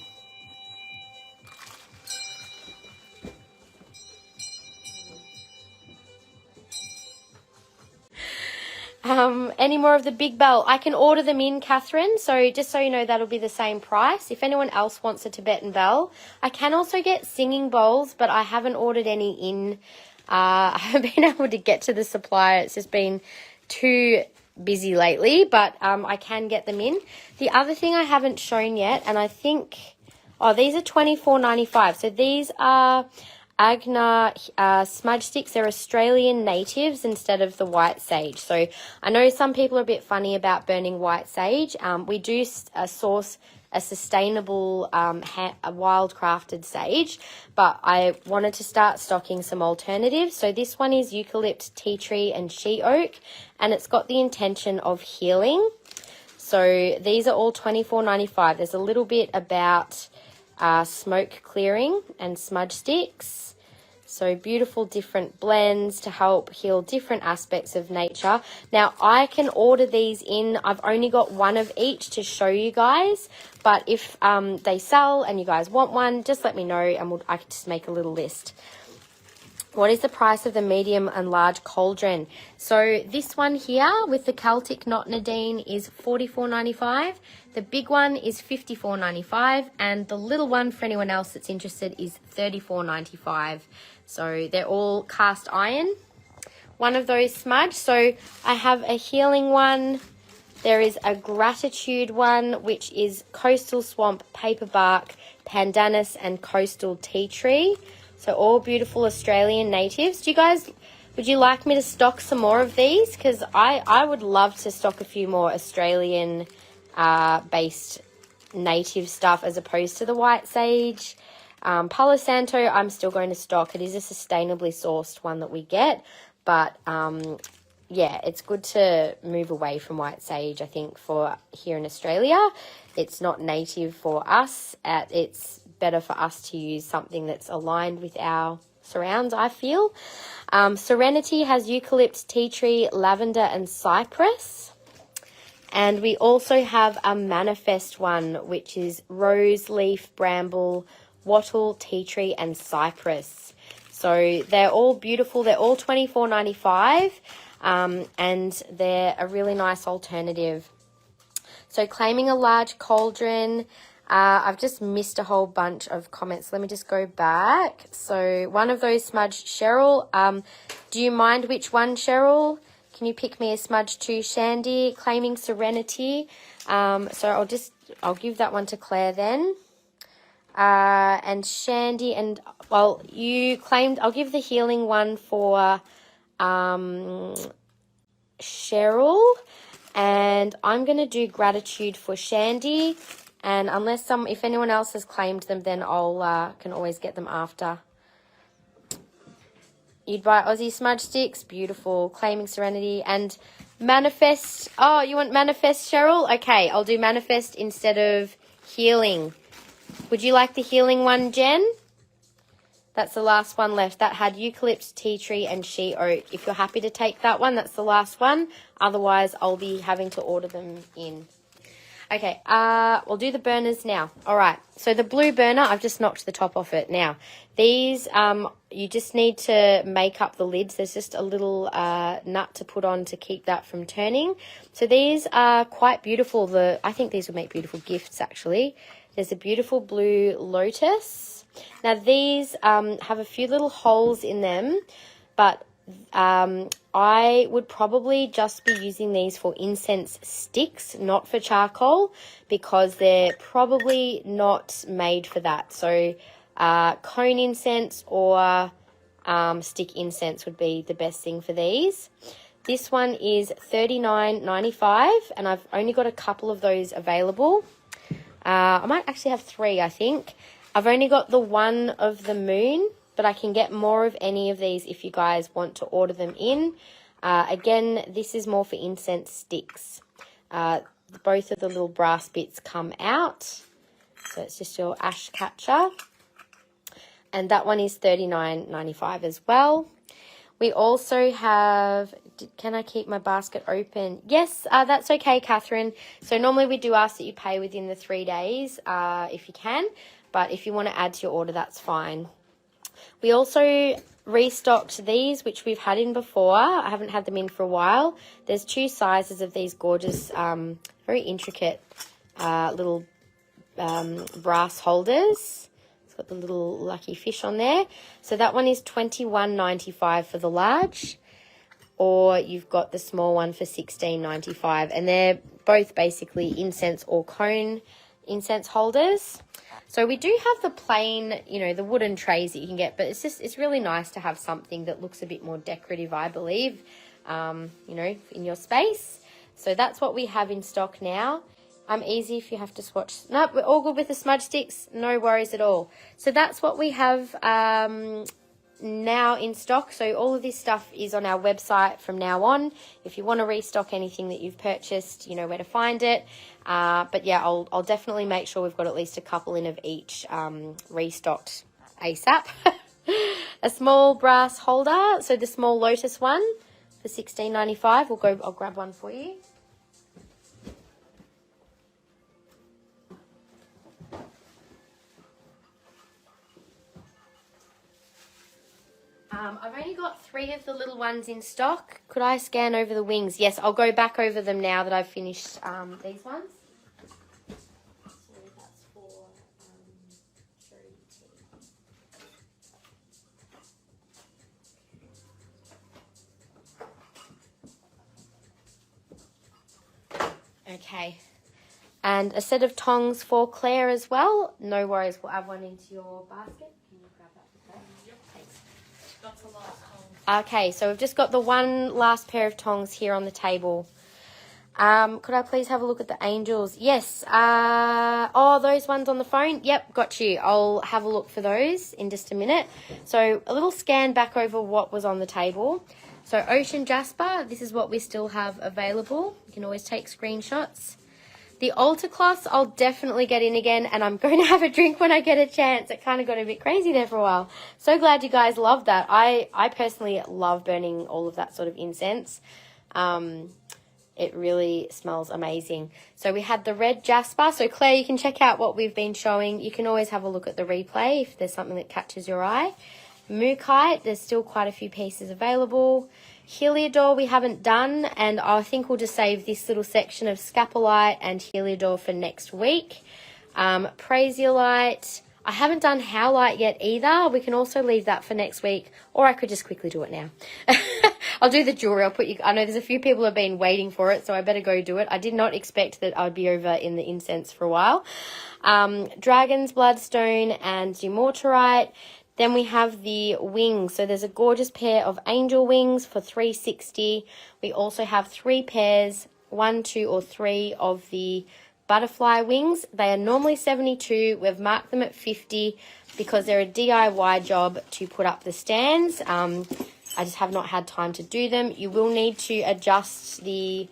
Any more of the big bell? I can order them in, Catherine. So just so you know, that'll be the same price. If anyone else wants a Tibetan bell, I can also get singing bowls, but I haven't ordered any in. I haven't been able to get to the supplier. It's just been too busy lately, but I can get them in. The other thing I haven't shown yet, and I think, oh, these are $24.95. So these are Agna smudge sticks. They're Australian natives instead of the white sage. So I know some people are a bit funny about burning white sage. We do source a sustainable a wild crafted sage, but I wanted to start stocking some alternatives. So this one is eucalypt, tea tree and she oak, and it's got the intention of healing. So these are all $24.95. There's a little bit about smoke clearing and smudge sticks. So beautiful different blends to help heal different aspects of nature. Now I can order these in. I've only got one of each to show you guys, but if they sell and you guys want one, just let me know and I can just make a little list. What is the price of the medium and large cauldron? So this one here with the Celtic knot Nadine is $44.95. The big one is $54.95, and the little one, for anyone else that's interested, is $34.95. So they're all cast iron. One of those smudge. So I have a healing one. There is a gratitude one, which is coastal swamp, paperbark, pandanus, and coastal tea tree. So all beautiful Australian natives. Would you like me to stock some more of these? Because I would love to stock a few more Australian based native stuff as opposed to the white sage. Palo Santo I'm still going to stock. It is a sustainably sourced one that we get, but yeah, it's good to move away from white sage, I think, for here in Australia. It's not native for us. It's better for us to use something that's aligned with our surrounds, I feel. Serenity has eucalypt, tea tree, lavender and cypress. And we also have a manifest one, which is rose, leaf, bramble, wattle, tea tree and cypress. So they're all beautiful. They're all $24.95, and they're a really nice alternative. So claiming a large cauldron. I've just missed a whole bunch of comments. Let me just go back. So one of those smudged, Cheryl. Do you mind which one, Cheryl? Can you pick me a smudge too? Shandy, claiming serenity. So I'll give that one to Claire then. And Shandy, and well, you claimed, I'll give the healing one for Cheryl, and I'm going to do gratitude for Shandy. And if anyone else has claimed them, then I'll can always get them after. You'd buy Aussie smudge sticks, beautiful. Claiming serenity and manifest. Oh, you want manifest, Cheryl? Okay, I'll do manifest instead of healing. Would you like the healing one, Jen? That's the last one left. That had eucalypt, tea tree and she oak. If you're happy to take that one, that's the last one. Otherwise, I'll be having to order them in. Okay, we'll do the burners now. All right, so the blue burner, I've just knocked the top off it. Now, these, you just need to make up the lids. There's just a little nut to put on to keep that from turning. So these are quite beautiful. I think these would make beautiful gifts, actually. There's a beautiful blue lotus. Now, these have a few little holes in them, but I would probably just be using these for incense sticks, not for charcoal, because they're probably not made for that. So cone incense or stick incense would be the best thing for these. This one is $39.95, and I've only got a couple of those available. I might actually have 3, I think. I've only got the one of the moon, but I can get more of any of these if you guys want to order them in. Again, this is more for incense sticks. Both of the little brass bits come out. So it's just your ash catcher. And that one is $39.95 as well. We also have, can I keep my basket open? Yes, that's okay, Catherine. So normally we do ask that you pay within the 3 days if you can. But if you want to add to your order, that's fine. We also restocked these, which we've had in before. I haven't had them in for a while. There's 2 sizes of these gorgeous, very intricate little brass holders. It's got the little lucky fish on there. So that one is $21.95 for the large, or you've got the small one for $16.95, and they're both basically incense or cone incense holders. So we do have the plain, you know, the wooden trays that you can get, but it's really nice to have something that looks a bit more decorative, I believe, you know, in your space. So that's what we have in stock now. Easy if you have to swatch. No, we're all good with the smudge sticks. No worries at all. So that's what we have now in stock. So all of this stuff is on our website from now on. If you want to restock anything that you've purchased, you know where to find it. But yeah, I'll definitely make sure we've got at least a couple in of each restocked ASAP. A small brass holder. So the small lotus one for $16.95. I'll grab one for you. I've only got 3 of the little ones in stock. Could I scan over the wings? Yes, I'll go back over them now that I've finished these ones. So that's for Jewellery tea. Okay. And a set of tongs for Claire as well. No worries, we'll add one into your basket. Can you grab that for Claire? Yep. Thanks. That's a lot of tongs. Okay, so we've just got the one last pair of tongs here on the table. Could I please have a look at the angels? Yes. Oh, those ones on the phone? Yep, got you. I'll have a look for those in just a minute. So a little scan back over what was on the table. So Ocean Jasper, this is what we still have available. You can always take screenshots. The altar cloths, I'll definitely get in again, and I'm going to have a drink when I get a chance. It kind of got a bit crazy there for a while. So glad you guys love that. I personally love burning all of that sort of incense. It really smells amazing. So we had the red jasper. So Claire, you can check out what we've been showing. You can always have a look at the replay if there's something that catches your eye. Mookaite, there's still quite a few pieces available. Heliodor we haven't done, and I think we'll just save this little section of Scapolite and Heliodor for next week. Prasiolite, I haven't done Howlite yet either. We can also leave that for next week, or I could just quickly do it now. I'll do the jewelry. I know there's a few people have been waiting for it, so I better go do it. I did not expect that I'd be over in the incense for a while. Dragon's Bloodstone and Dumortierite. Then we have the wings. So there's a gorgeous pair of angel wings for $3.60. We also have 3 pairs, 1, 2, or 3 of the butterfly wings. They are normally $72. We've marked them at $50 because they're a DIY job to put up the stands. I just have not had time to do them. You will need to adjust the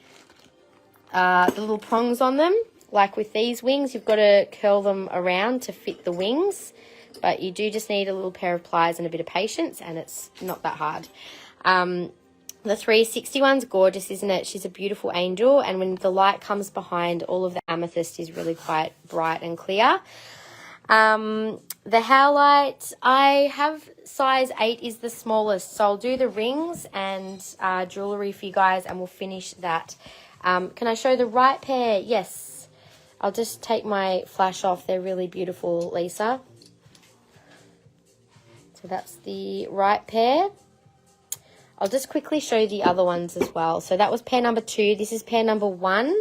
little prongs on them. Like with these wings, you've got to curl them around to fit the wings. But you do just need a little pair of pliers and a bit of patience, and it's not that hard. The 360 one's gorgeous, isn't it? She's a beautiful angel, and when the light comes behind, all of the amethyst is really quite bright and clear. The Howlite, I have size 8 is the smallest, so I'll do the rings and jewellery for you guys, and we'll finish that. Can I show the right pair? Yes. I'll just take my flash off. They're really beautiful, Lisa. So that's the right pair. I'll just quickly show the other ones as well. So that was pair number 2. This is pair number 1.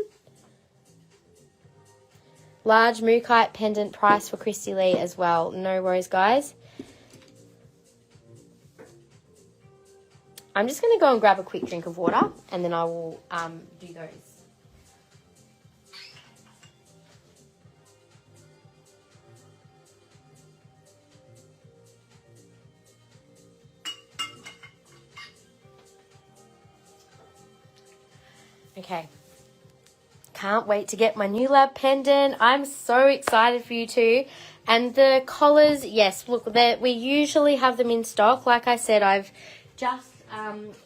Large Mookaite pendant price for Christy Lee as well. No worries, guys. I'm just going to go and grab a quick drink of water, and then I will do those. Okay. Can't wait to get my new lab pendant. I'm so excited for you too. And the collars, yes, look, we usually have them in stock. Like I said, I've just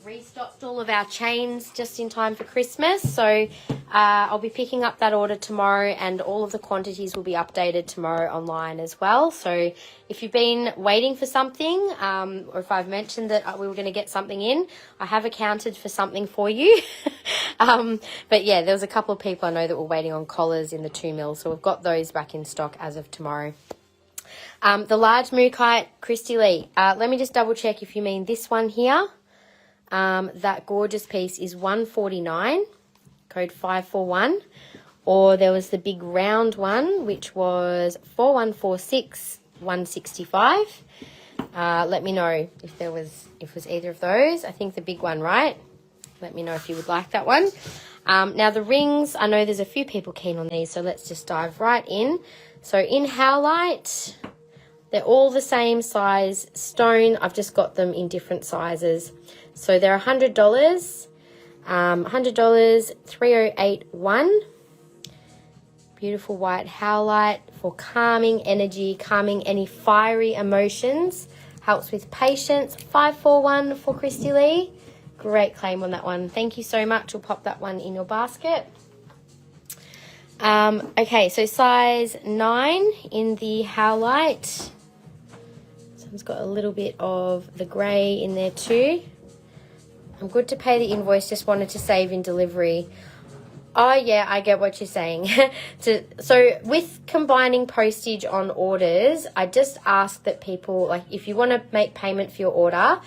restocked all of our chains just in time for Christmas. So I'll be picking up that order tomorrow, and all of the quantities will be updated tomorrow online as well. So if you've been waiting for something, or if I've mentioned that we were going to get something in, I have accounted for something for you. But yeah, there was a couple of people I know that were waiting on collars in the 2 mil, so we've got those back in stock as of tomorrow. The large Mookaite, Christy Lee, let me just double check if you mean this one here. That gorgeous piece is $149, code 541, or there was the big round one, which was 4146, $165. Let me know if it was either of those. I think the big one, right? Let me know if you would like that one. Now the rings, I know there's a few people keen on these, so let's just dive right in. So in Howlite, they're all the same size stone. I've just got them in different sizes. So they're $100, $100, 3081. Beautiful white Howlite for calming energy, calming any fiery emotions. Helps with patience. 541 for Christy Lee. Great claim on that one. Thank you so much. We'll pop that one in your basket. Okay, so size 9 in the Howlite. So it's got a little bit of the grey in there too. I'm good to pay the invoice, just wanted to save in delivery. Oh yeah, I get what you're saying. So with combining postage on orders, I just ask that people, like if you want to make payment for your order,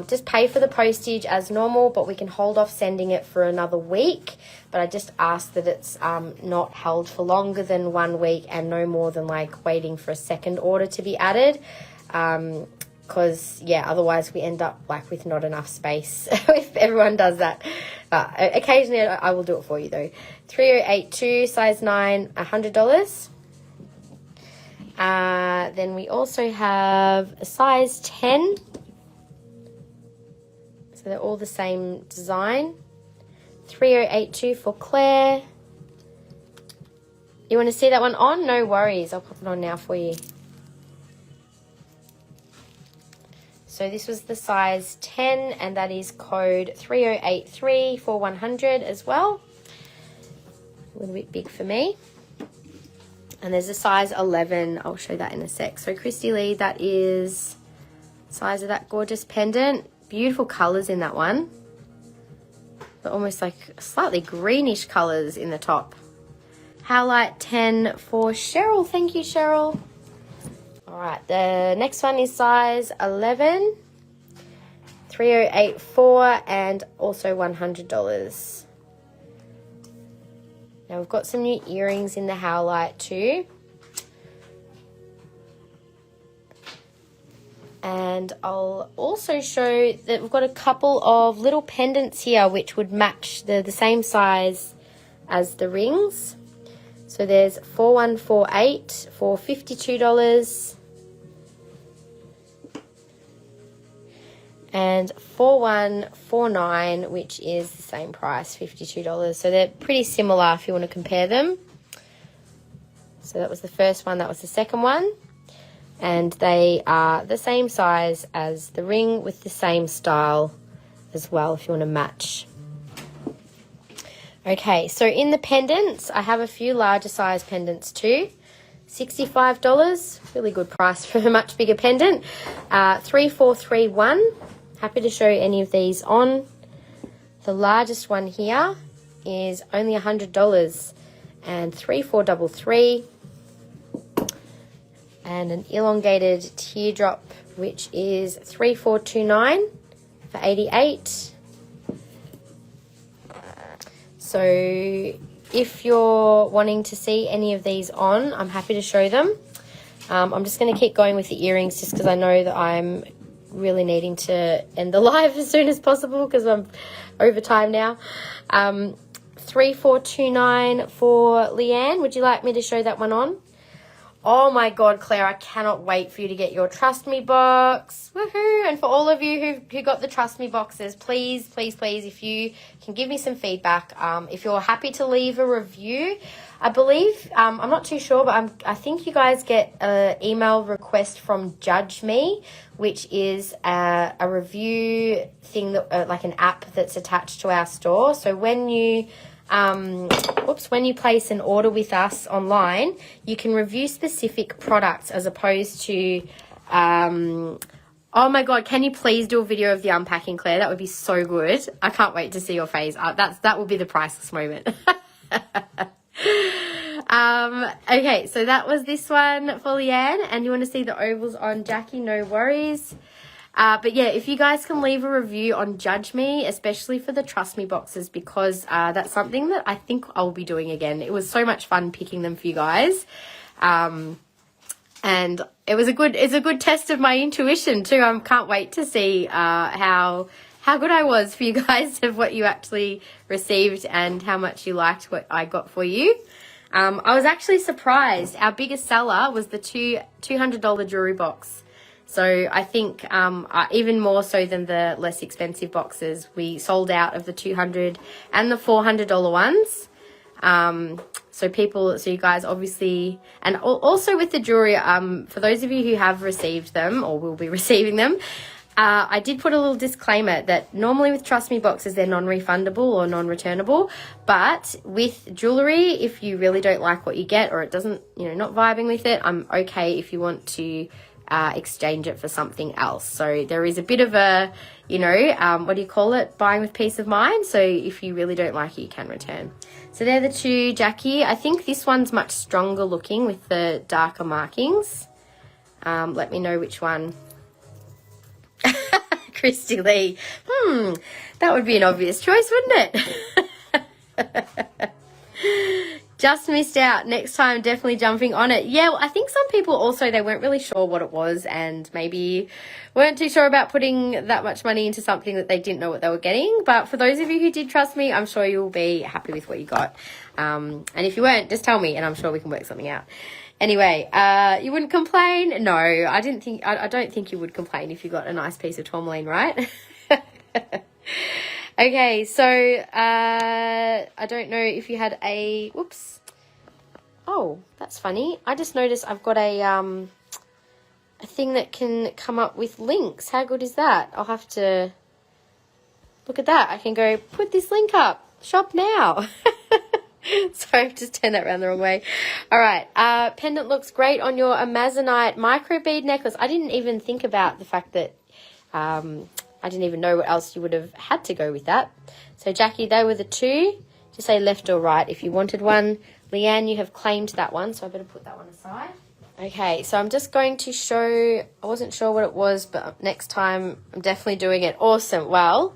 just pay for the postage as normal, but we can hold off sending it for another week. But I just ask that it's not held for longer than 1 week, and no more than like waiting for a second order to be added. Because yeah, otherwise we end up like with not enough space if everyone does that. Occasionally I will do it for you though. 3082, size 9, $100. Then we also have a size 10. So they're all the same design. 3082 for Claire. You want to see that one on? No worries. I'll pop it on now for you. So this was the size 10, and that is code 3083 for 100 as well. A little bit big for me. And there's a size 11. I'll show that in a sec. So Christy Lee, that is size of that gorgeous pendant. Beautiful colours in that one. But almost like slightly greenish colours in the top. Howlite 10 for Cheryl. Thank you, Cheryl. All right, the next one is size 11, 3084, and also $100. Now we've got some new earrings in the Howlite too. And I'll also show that we've got a couple of little pendants here which would match the same size as the rings. So there's 4148 for $52. And 4149, which is the same price, $52. So they're pretty similar if you want to compare them. So that was the first one, that was the second one. And they are the same size as the ring with the same style as well if you want to match. Okay, so in the pendants, I have a few larger size pendants too. $65, really good price for a much bigger pendant. 3431. Happy to show any of these on. The largest one here is only $100, and 3433. And an elongated teardrop, which is 3429 for 88. So if you're wanting to see any of these on, I'm happy to show them. I'm just going to keep going with the earrings just because I know that I'm really needing to end the live as soon as possible because I'm over time now. 3429 for Leanne. Would you like me to show that one on? Oh my God, Claire, I cannot wait for you to get your Trust Me box. Woohoo! And for all of you who got the Trust Me boxes, please, please, please, if you can give me some feedback, if you're happy to leave a review. I believe, I'm not too sure, but I think you guys get an email request from Judge Me, which is a review thing, that like an app that's attached to our store. So when you when you place an order with us online, you can review specific products as opposed to oh my God, can you please do a video of the unpacking, Claire? That would be so good. I can't wait to see your face. That will be the priceless moment. Okay, so that was this one for Leanne, and you want to see the ovals on Jackie, no worries. But yeah, if you guys can leave a review on Judge Me, especially for the Trust Me boxes, because that's something that I think I'll be doing again. It was so much fun picking them for you guys. And it's a good test of my intuition too. I can't wait to see how good I was for you guys of what you actually received and how much you liked what I got for you. I was actually surprised. Our biggest seller was the $200 jewelry box. So I think even more so than the less expensive boxes, we sold out of the $200 and the $400 ones. So you guys obviously, and also with the jewelry, for those of you who have received them or will be receiving them, I did put a little disclaimer that normally with Trust Me boxes, they're non-refundable or non-returnable. But with jewelry, if you really don't like what you get or it doesn't, not vibing with it, I'm okay if you want to exchange it for something else. So there is a bit of a, what do you call it? Buying with peace of mind. So if you really don't like it, you can return. So they're the two, Jackie. I think this one's much stronger looking with the darker markings. Let me know which one. Christy Lee. That would be an obvious choice, wouldn't it? Just missed out. Next time, definitely jumping on it. Yeah, well, I think some people also, they weren't really sure what it was and maybe weren't too sure about putting that much money into something that they didn't know what they were getting. But for those of you who did trust me, I'm sure you'll be happy with what you got. And if you weren't, just tell me and I'm sure we can work something out. Anyway, you wouldn't complain? No, I don't think you would complain if you got a nice piece of tourmaline, right? Okay, so I don't know if you had a, whoops. Oh, that's funny. I just noticed I've got a thing that can come up with links. How good is that? I'll have to look at that. I can go put this link up. Shop now. Sorry, I've just turned that around the wrong way. All right, pendant looks great on your Amazonite micro bead necklace. I didn't even think about the fact that I didn't even know what else you would have had to go with that. So, Jackie, they were the two. Just say left or right if you wanted one. Leanne, you have claimed that one, so I better put that one aside. Okay, so I'm just going to show, I wasn't sure what it was, but next time I'm definitely doing it. Awesome. Well,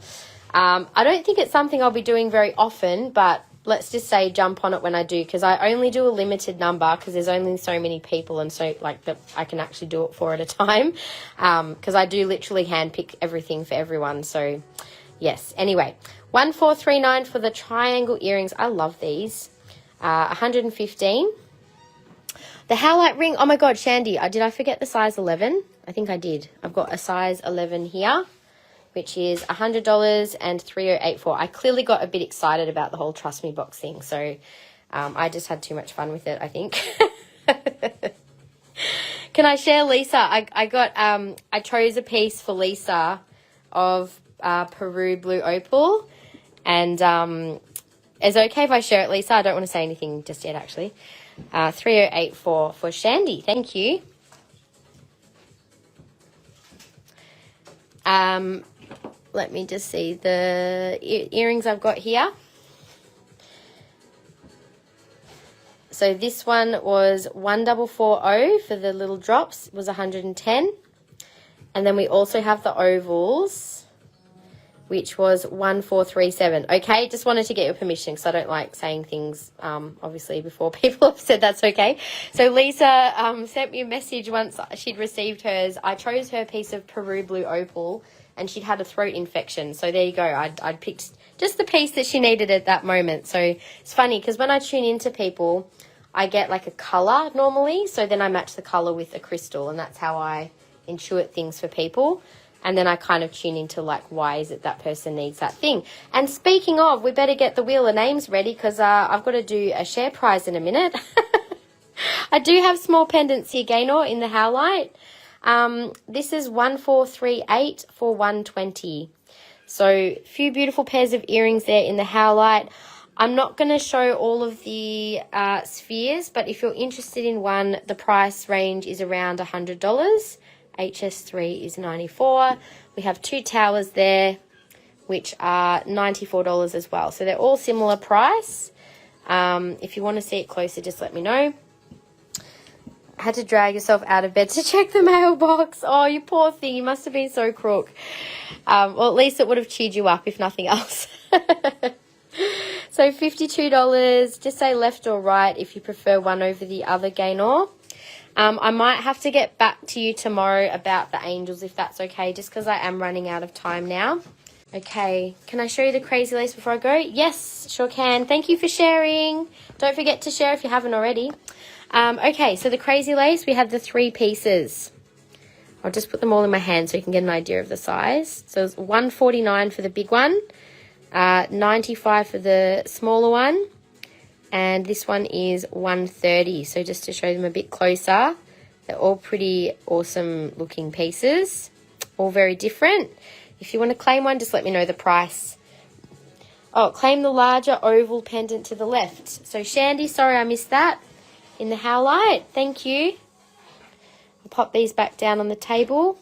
I don't think it's something I'll be doing very often, but let's just say jump on it when I do, because I only do a limited number because there's only so many people and so that I can actually do it for at a time, because I do literally handpick everything for everyone. So yes, anyway, 1439 for the triangle earrings. I love these. 115. The Howlite ring. Oh my God, Shandy, did I forget the size 11? I think I did. I've got a size 11 here, which is $100 and 3084. I clearly got a bit excited about the whole Trust Me box thing, so I just had too much fun with it, I think. Can I share, Lisa? I chose a piece for Lisa of Peru Blue Opal, and is it okay if I share it, Lisa? I don't want to say anything just yet, actually. 3084 for Shandy. Thank you. Let me just see the earrings I've got here. So this one was 1440 for the little drops. It was 110. And then we also have the ovals, which was 1437. Okay, just wanted to get your permission because I don't like saying things, obviously, before people have said that's okay. So Lisa sent me a message once she'd received hers. I chose her piece of Peru Blue Opal, and she'd had a throat infection. So there you go. I'd picked just the piece that she needed at that moment. So it's funny because when I tune into people, I get like a colour normally. So then I match the colour with a crystal, and that's how I intuit things for people. And then I kind of tune into like, why is it that person needs that thing? And speaking of, we better get the Wheel of Names ready because I've got to do a share prize in a minute. I do have small pendants here, Gaynor, in the Howlite. This is 1438 for 120. So a few beautiful pairs of earrings there in the Howlite. I'm not going to show all of the spheres, but if you're interested in one, the price range is around $100. HS3 is $94. We have 2 towers there, which are $94 as well. So they're all similar price. If you want to see it closer, just let me know. I had to drag yourself out of bed to check the mailbox. Oh, you poor thing. You must have been so crook. Well, at least it would have cheered you up, if nothing else. So $52. Just say left or right if you prefer one over the other, Gaynor. I might have to get back to you tomorrow about the angels, if that's okay, just because I am running out of time now. Okay, can I show you the crazy lace before I go? Yes, sure can. Thank you for sharing. Don't forget to share if you haven't already. Okay, so the crazy lace, we have the 3 pieces. I'll just put them all in my hand so you can get an idea of the size. So it's $149 for the big one, $95 for the smaller one, and this one is $130. So just to show them a bit closer, they're all pretty awesome looking pieces, all very different. If you want to claim one, just let me know the price. Oh, claim the larger oval pendant to the left. So Shandy, sorry I missed that, in the Howlite. Thank you. I'll pop these back down on the table.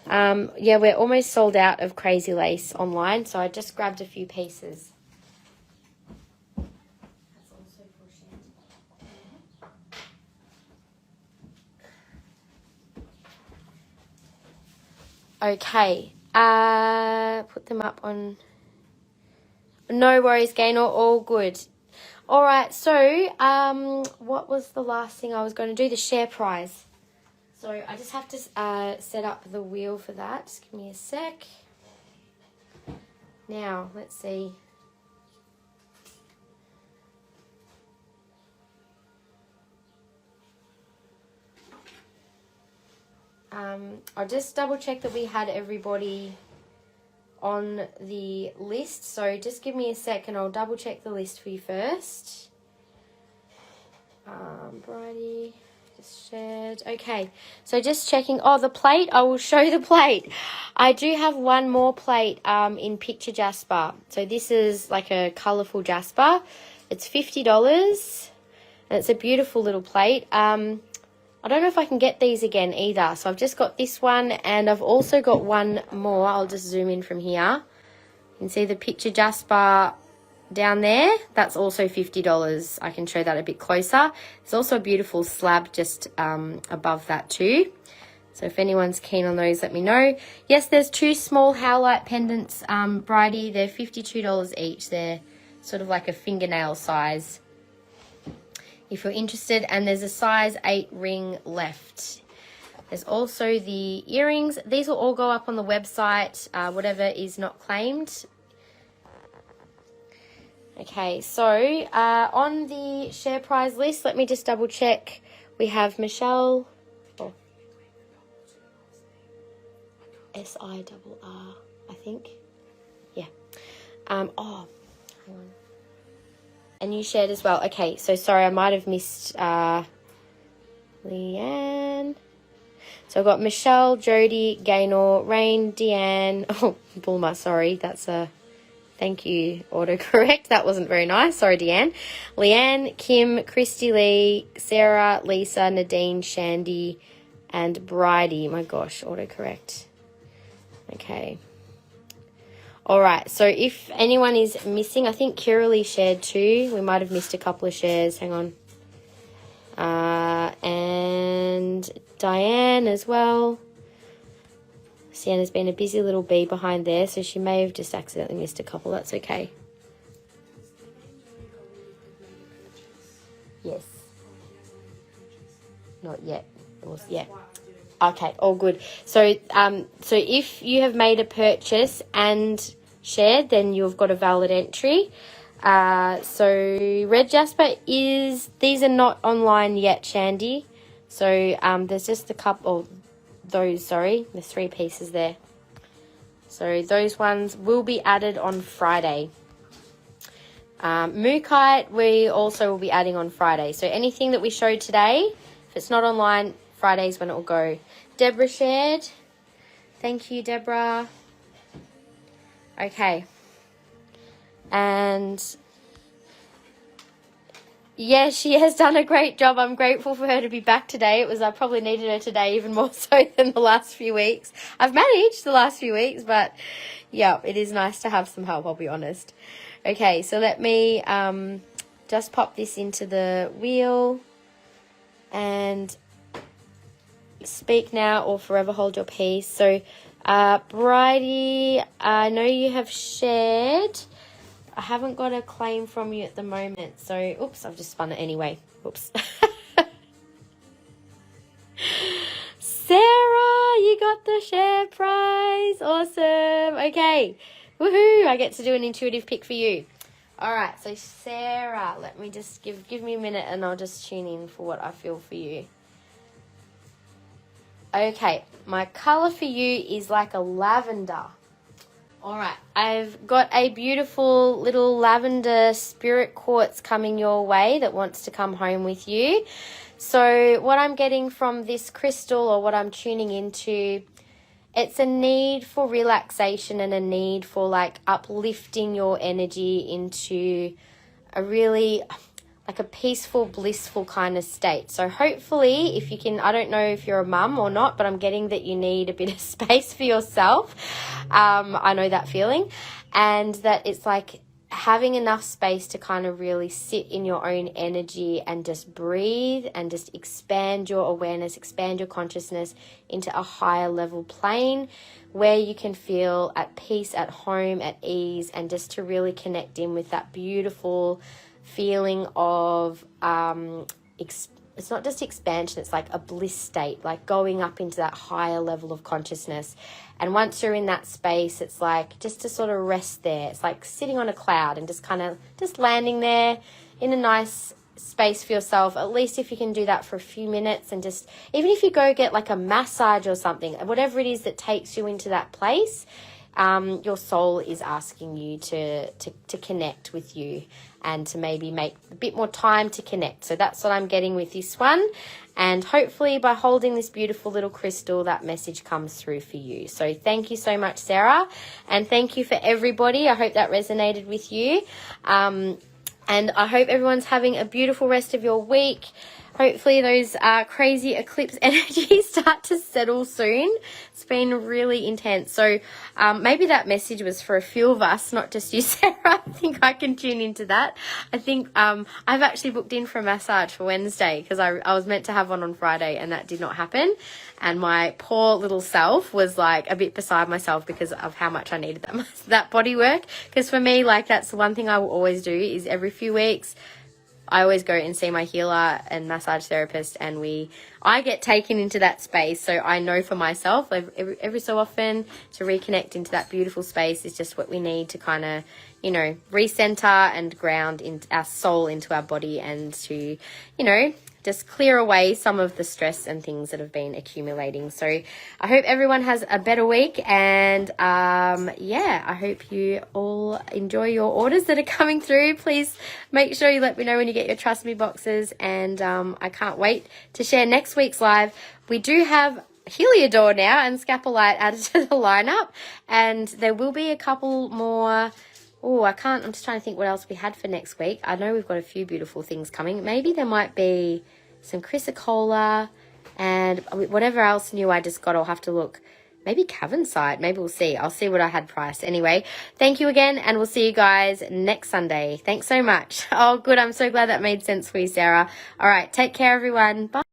Yeah, we're almost sold out of crazy lace online, so I just grabbed a few pieces. Okay, put them up on. No worries, Gaynor, all good. All right, so what was the last thing I was going to do? The share prize. So I just have to set up the wheel for that. Just give me a sec. Now, let's see. I'll just double check that we had everybody on the list. So just give me a sec and I'll double check the list for you first. Bridie just shared. Okay, so just checking. Oh, the plate. I will show the plate. I do have one more plate in picture Jasper. So this is like a colourful Jasper. It's $50 and it's a beautiful little plate. I don't know if I can get these again either. So I've just got this one and I've also got one more. I'll just zoom in from here. You can see the picture Jasper down there. That's also $50. I can show that a bit closer. There's also a beautiful slab just above that too. So if anyone's keen on those, let me know. Yes, there's 2 small Howlite pendants, Bridie. They're $52 each. They're sort of like a fingernail size, if you're interested, and there's a size 8 ring left. There's also the earrings. These will all go up on the website, whatever is not claimed. Okay, so on the share prize list, let me just double check. We have Michelle, SIRR, I think. Yeah. Oh, hang on. And you shared as well. Okay, so sorry, I might have missed Leanne. So I've got Michelle, Jody, Gaynor, Rain, Deanne. Oh, Bulma, sorry. That's a thank you autocorrect. That wasn't very nice. Sorry, Deanne. Leanne, Kim, Christy Lee, Sarah, Lisa, Nadine, Shandy, and Bridie. My gosh, autocorrect. Okay. All right, so if anyone is missing, I think Kiralee shared too. We might have missed a couple of shares. Hang on. And Diane as well. Sienna's been a busy little bee behind there, so she may have just accidentally missed a couple. That's okay. Yes. Not yet. Yeah. Okay, all good. So so if you have made a purchase and shared, then you've got a valid entry. So Red Jasper these are not online yet, Shandy. So there's just a couple, there's 3 pieces there. So those ones will be added on Friday. Mookaite we also will be adding on Friday. So anything that we showed today, if it's not online, Friday's when it will go. Deborah shared. Thank you, Deborah. Okay. And yeah, she has done a great job. I'm grateful for her to be back today. I probably needed her today even more so than the last few weeks. I've managed the last few weeks, but yeah, it is nice to have some help, I'll be honest. Okay, so let me just pop this into the wheel and speak now or forever hold your peace. So, Bridie, I know you have shared. I haven't got a claim from you at the moment. So, oops, I've just spun it anyway. Oops. Sarah, you got the share prize. Awesome. Okay. Woohoo. I get to do an intuitive pick for you. All right. So, Sarah, let me just give me a minute and I'll just tune in for what I feel for you. Okay. My color for you is like a lavender. All right, I've got a beautiful little lavender spirit quartz coming your way that wants to come home with you. So what I'm getting from this crystal, or what I'm tuning into, it's a need for relaxation and a need for like uplifting your energy into a really like a peaceful, blissful kind of state. So hopefully if you can, I don't know if you're a mum or not, but I'm getting that you need a bit of space for yourself. I know that feeling. And that it's like having enough space to kind of really sit in your own energy and just breathe and just expand your awareness, expand your consciousness into a higher level plane where you can feel at peace, at home, at ease, and just to really connect in with that beautiful feeling of it's not just expansion, it's like a bliss state, like going up into that higher level of consciousness. And once you're in that space, it's like just to sort of rest there. It's like sitting on a cloud and just kind of just landing there in a nice space for yourself. At least if you can do that for a few minutes, and just even if you go get like a massage or something, whatever it is that takes you into that place, your soul is asking you to connect with you and to maybe make a bit more time to connect. So that's what I'm getting with this one. And hopefully by holding this beautiful little crystal, that message comes through for you. So thank you so much, Sarah. And thank you for everybody. I hope that resonated with you. And I hope everyone's having a beautiful rest of your week. Hopefully those crazy eclipse energies start to settle soon. It's been really intense. So maybe that message was for a few of us, not just you, Sarah. I think I can tune into that. I think I've actually booked in for a massage for Wednesday because I was meant to have one on Friday and that did not happen. And my poor little self was like a bit beside myself because of how much I needed that body work. Because for me, like that's the one thing I will always do is every few weeks, I always go and see my healer and massage therapist, and I get taken into that space. So I know for myself every so often to reconnect into that beautiful space is just what we need to kind of, recenter and ground in our soul into our body, and to, just clear away some of the stress and things that have been accumulating. So I hope everyone has a better week, and I hope you all enjoy your orders that are coming through. Please make sure you let me know when you get your Trust Me boxes, and I can't wait to share next week's live. We do have Heliodor now and Scapolite added to the lineup, and there will be a couple more. I'm just trying to think what else we had for next week. I know we've got a few beautiful things coming. Maybe there might be some chrysocolla and whatever else new I just got. I'll have to look. Maybe Cavernsite. Maybe we'll see. I'll see what I had priced. Anyway, thank you again, and we'll see you guys next Sunday. Thanks so much. Oh, good. I'm so glad that made sense for you, Sarah. All right. Take care, everyone. Bye.